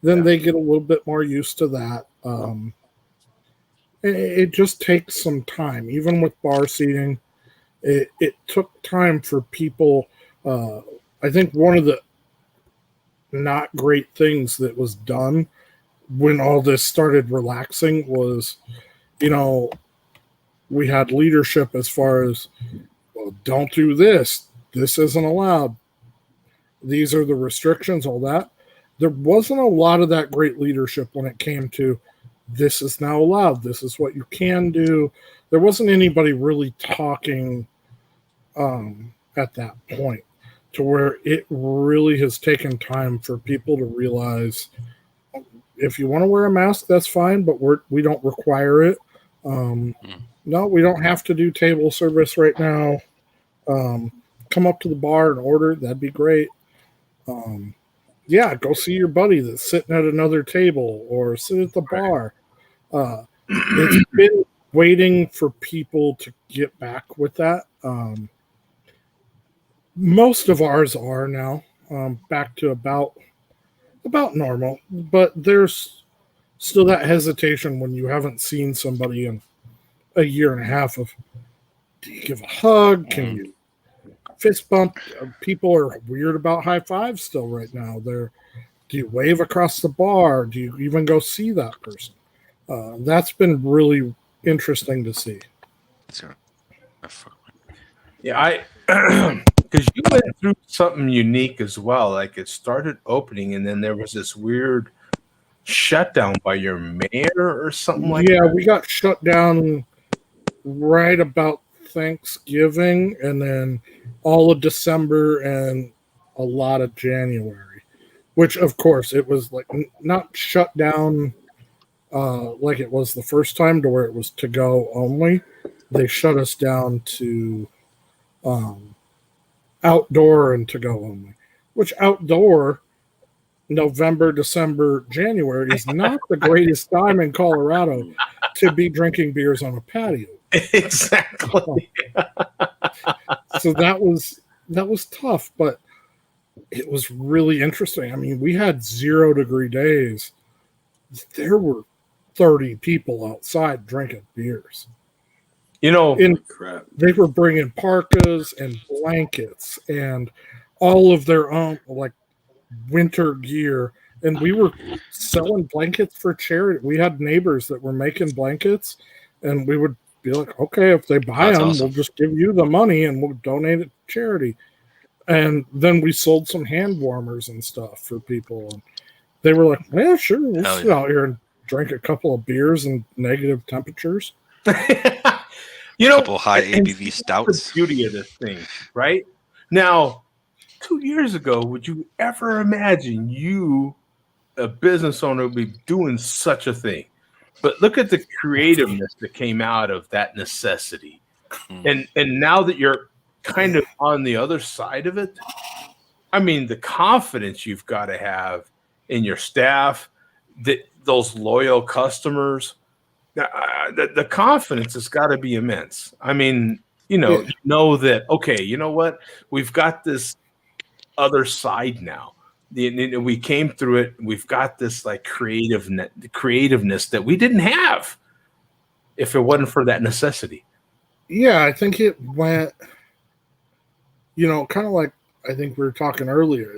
then they get a little bit more used to that. It just takes some time. Even with bar seating, it took time for people. I think one of the not great things that was done when all this started relaxing was, we had leadership as far as, well, don't do this. This isn't allowed. These are the restrictions, all that. There wasn't a lot of that great leadership when it came to this is now allowed. This is what you can do. There wasn't anybody really talking at that point. to where it really has taken time for people to realize if you want to wear a mask, that's fine, but we don't require it. No, we don't have to do table service right now. Come up to the bar and order. That'd be great. Yeah, go see your buddy that's sitting at another table or sit at the bar. It's been waiting for people to get back with that. Most of ours are now back to about normal, but there's still that hesitation when you haven't seen somebody in a year and a half of, do you give a hug? Can you fist bump? People are weird about high fives still right now. Do you wave across the bar? Do you even go see that person? That's been really interesting to see. Yeah, because you went through something unique as well. Like it started opening, and then there was this weird shutdown by your mayor or something like that. Yeah, we got shut down right about Thanksgiving, and then all of December and a lot of January, which of course it was like not shut down like it was the first time to where it was to go only. They shut us down to outdoor and to go only, which outdoor November, December, January is not the greatest time in Colorado to be drinking beers on a patio. Exactly. So that was tough, but it was really interesting. I mean, we had 0-degree days. There were 30 people outside drinking beers. You know, they were bringing parkas and blankets and all of their own like winter gear, and we were selling blankets for charity. We had neighbors that were making blankets, and we would be like, okay, if they buy them, we'll just give you the money and we'll donate it to charity. And then we sold some hand warmers and stuff for people, and they were like, yeah, sure, we'll sit out here and drink a couple of beers in negative temperatures. You know, couple high ABV stouts. The beauty of this thing, right? Now, 2 years ago, would you ever imagine you, a business owner, would be doing such a thing? But look at the creativeness that came out of that necessity. And now that you're kind of on the other side of it, I mean, the confidence you've got to have in your staff, those loyal customers, the confidence has got to be immense. I mean, you know that, okay, you know what? We've got this other side now. We came through it. We've got this like creativeness that we didn't have if it wasn't for that necessity. Yeah, I think it went, kind of like I think we were talking earlier.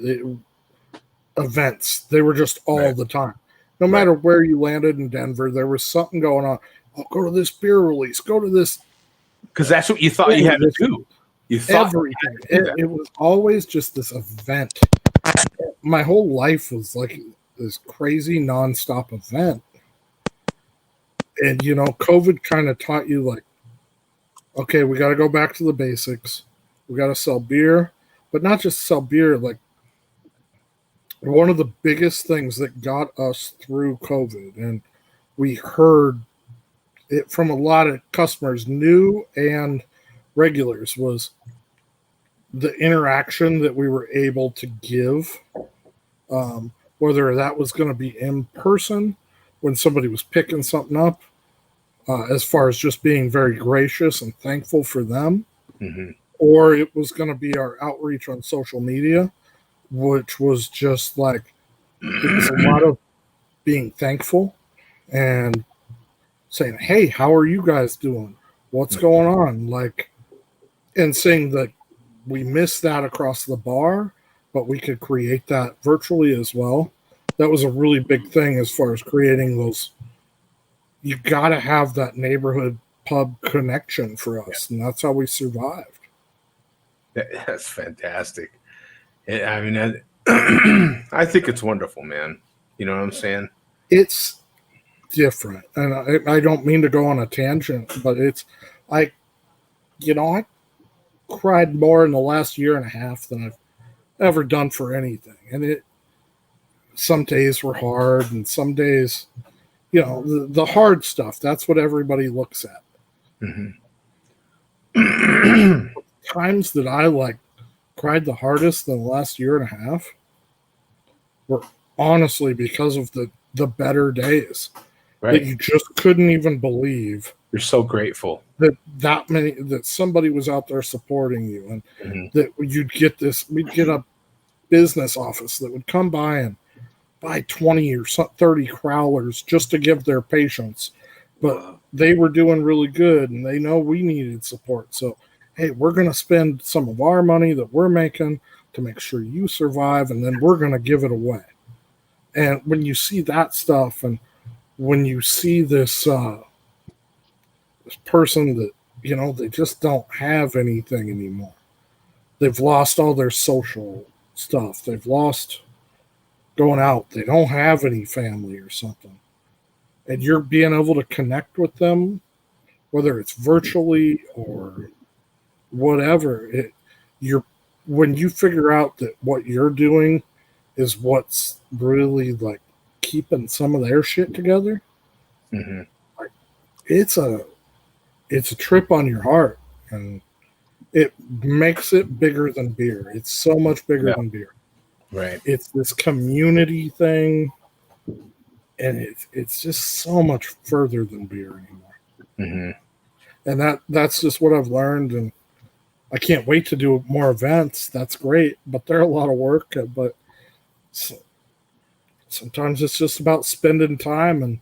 Events, they were just all the time. No matter where you landed in Denver, there was something going on. Oh, go to this beer release. Go to this. Because that's what you thought you had to do. You thought everything. It was always just this event. My whole life was like this crazy nonstop event. And, COVID kind of taught you like, okay, we got to go back to the basics. We got to sell beer, but not just sell beer. Like one of the biggest things that got us through COVID, and we heard it from a lot of customers, new and regulars, was the interaction that we were able to give, whether that was going to be in person when somebody was picking something up, as far as just being very gracious and thankful for them, or it was going to be our outreach on social media, which was just like, it was a lot of being thankful and saying, hey, how are you guys doing? What's going on? Like, and saying that we missed that across the bar, but we could create that virtually as well. That was a really big thing as far as creating those. You got to have that neighborhood pub connection for us, and that's how we survived. That's fantastic. I mean, I think it's wonderful, man. You know what I'm saying? It's different, and I don't mean to go on a tangent, but I cried more in the last year and a half than I've ever done for anything. And some days were hard, and some days, the hard stuff, that's what everybody looks at. Times that I cried the hardest in the last year and a half were honestly because of the better days that you just couldn't even believe. You're so grateful that somebody was out there supporting you, and that we'd get a business office that would come by and buy 20 or 30 crowlers just to give their patients, but they were doing really good and they know we needed support. So, hey, we're going to spend some of our money that we're making to make sure you survive, and then we're going to give it away. And when you see that stuff, and when you see this person that, they just don't have anything anymore. They've lost all their social stuff. They've lost going out. They don't have any family or something. And you're being able to connect with them, whether it's virtually or whatever. When you figure out that what you're doing is what's really keeping some of their shit together, it's a trip on your heart, and it makes it bigger than beer. It's so much bigger than beer. Right. It's this community thing, and it's just so much further than beer anymore. And that's just what I've learned, and I can't wait to do more events. That's great, but they're a lot of work. But sometimes it's just about spending time and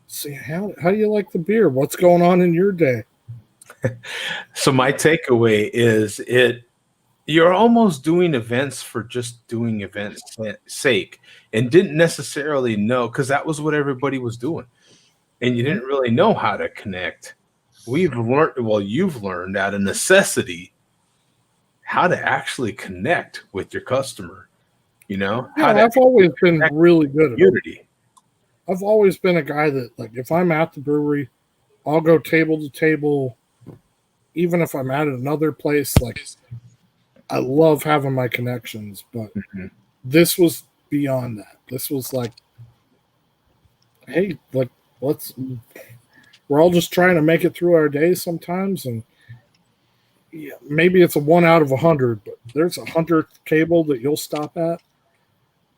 see how do you like the beer? What's going on in your day? So my takeaway is you're almost doing events for just doing events sake, and didn't necessarily know, because that was what everybody was doing, and you didn't really know how to connect. You've learned out of necessity how to actually connect with your customer. I've always been really good at it. I've always been a guy that, if I'm at the brewery, I'll go table to table. Even if I'm at another place, I love having my connections, but this was beyond that. This was hey, we're all just trying to make it through our day sometimes, and maybe it's a 1 out of 100, but there's 100th table that you'll stop at,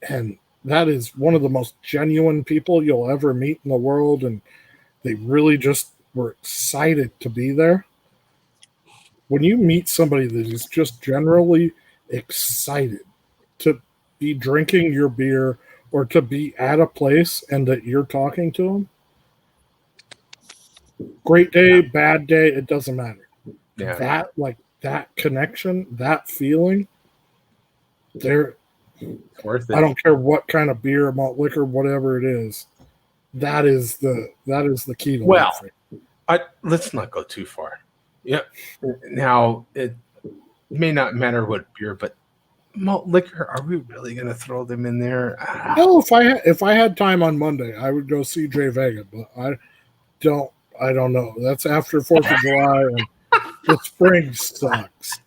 and that is one of the most genuine people you'll ever meet in the world, and they really just were excited to be there. When you meet somebody that is just generally excited to be drinking your beer or to be at a place and that you're talking to them, great day, bad day, it doesn't matter. Yeah. That connection, that feeling, they're worth it. I don't care what kind of beer, malt liquor, whatever it is. That is the key to life. Let's not go too far. Yeah. Now, it may not matter what beer, but malt liquor, are we really going to throw them in there? Well, if I had time on Monday, I would go see Jay Vega, but I don't know. That's after 4th of July, and the spring sucks.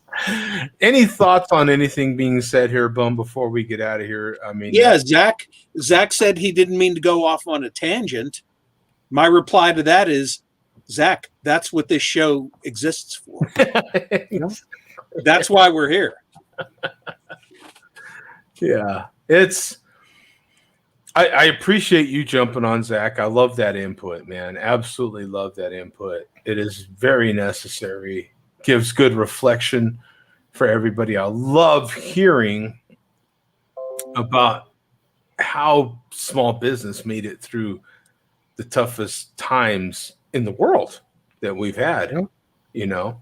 Any thoughts on anything being said here, Bum, before we get out of here? I mean, Zach said he didn't mean to go off on a tangent. My reply to that is, Zach, that's what this show exists for. That's why we're here. Yeah, I appreciate you jumping on, Zach. I love that input, man. Absolutely love that input. It is very necessary. Gives good reflection for everybody. I love hearing about how small business made it through the toughest times in the world that we've had. It's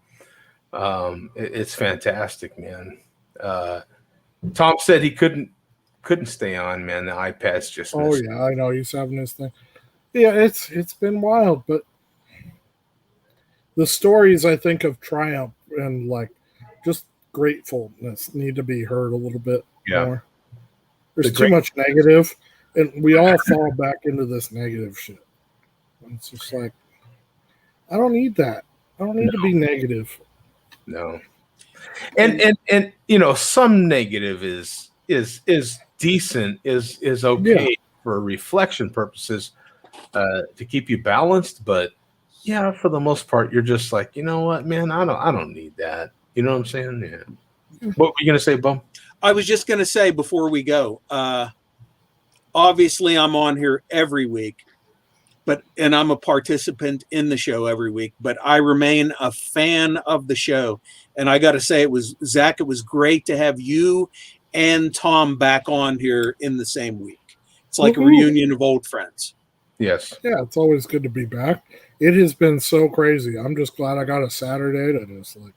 fantastic, man. Tom said he couldn't stay on, man. The iPad's just missed. Yeah, I know he's having this thing. Yeah, it's been wild, but the stories, I think, of triumph and just gratefulness need to be heard a little bit more. There's too much negative, and we all fall back into this negative shit. And it's just I don't need that. I don't need to be negative. No. And you know, some negative is decent, is okay for reflection purposes, to keep you balanced. But yeah, for the most part, you're just like, you know what, man, I don't need that. You know what I'm saying? Yeah. What were you gonna say, Bum? I was just going to say before we go, obviously I'm on here every week, and I'm a participant in the show every week, but I remain a fan of the show. And I got to say, Zach, it was great to have you and Tom back on here in the same week. It's like a reunion of old friends. Yes. Yeah, it's always good to be back. It has been so crazy. I'm just glad I got a Saturday to just like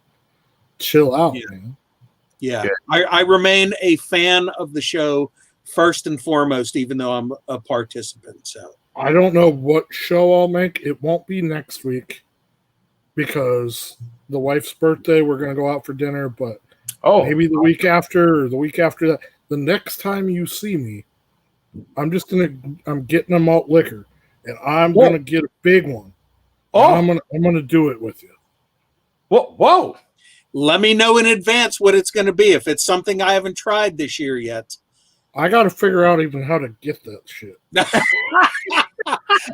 chill out, man. Yeah. I remain a fan of the show first and foremost, even though I'm a participant. So I don't know what show I'll make. It won't be next week because the wife's birthday. We're going to go out for dinner, but maybe the week after or the week after that. The next time you see me, I'm getting a malt liquor, and I'm going to get a big one. I'm gonna do it with you. Whoa! Let me know in advance what it's going to be. If it's something I haven't tried this year yet, I got to figure out even how to get that shit.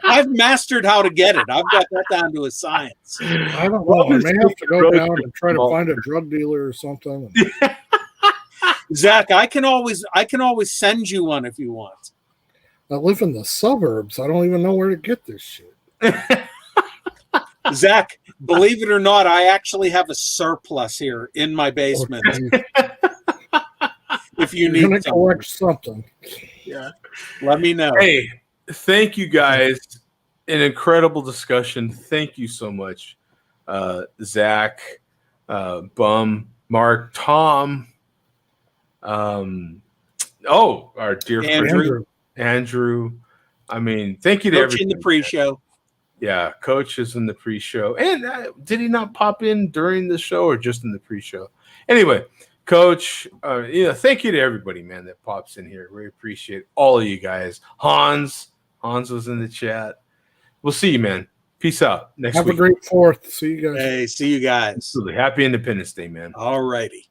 I've mastered how to get it. I've got that down to a science. I don't know. I may have to go down and try to find a drug dealer or something. Zach, I can always send you one if you want. I live in the suburbs. I don't even know where to get this shit. Zach, believe it or not, I actually have a surplus here in my basement. If you need to collect something. Yeah. Let me know. Hey, thank you guys. An incredible discussion. Thank you so much. Zach, Bum, Mark, Tom. Our dear friend Andrew. I mean, thank you to everyone in the pre-show. Yeah, Coach is in the pre-show. And did he not pop in during the show or just in the pre-show? Anyway, Coach, thank you to everybody, man, that pops in here. We appreciate all of you guys. Hans was in the chat. We'll see you, man. Peace out. Next week. Have a great 4th. See you guys. Hey, see you guys. Absolutely. Happy Independence Day, man. All righty.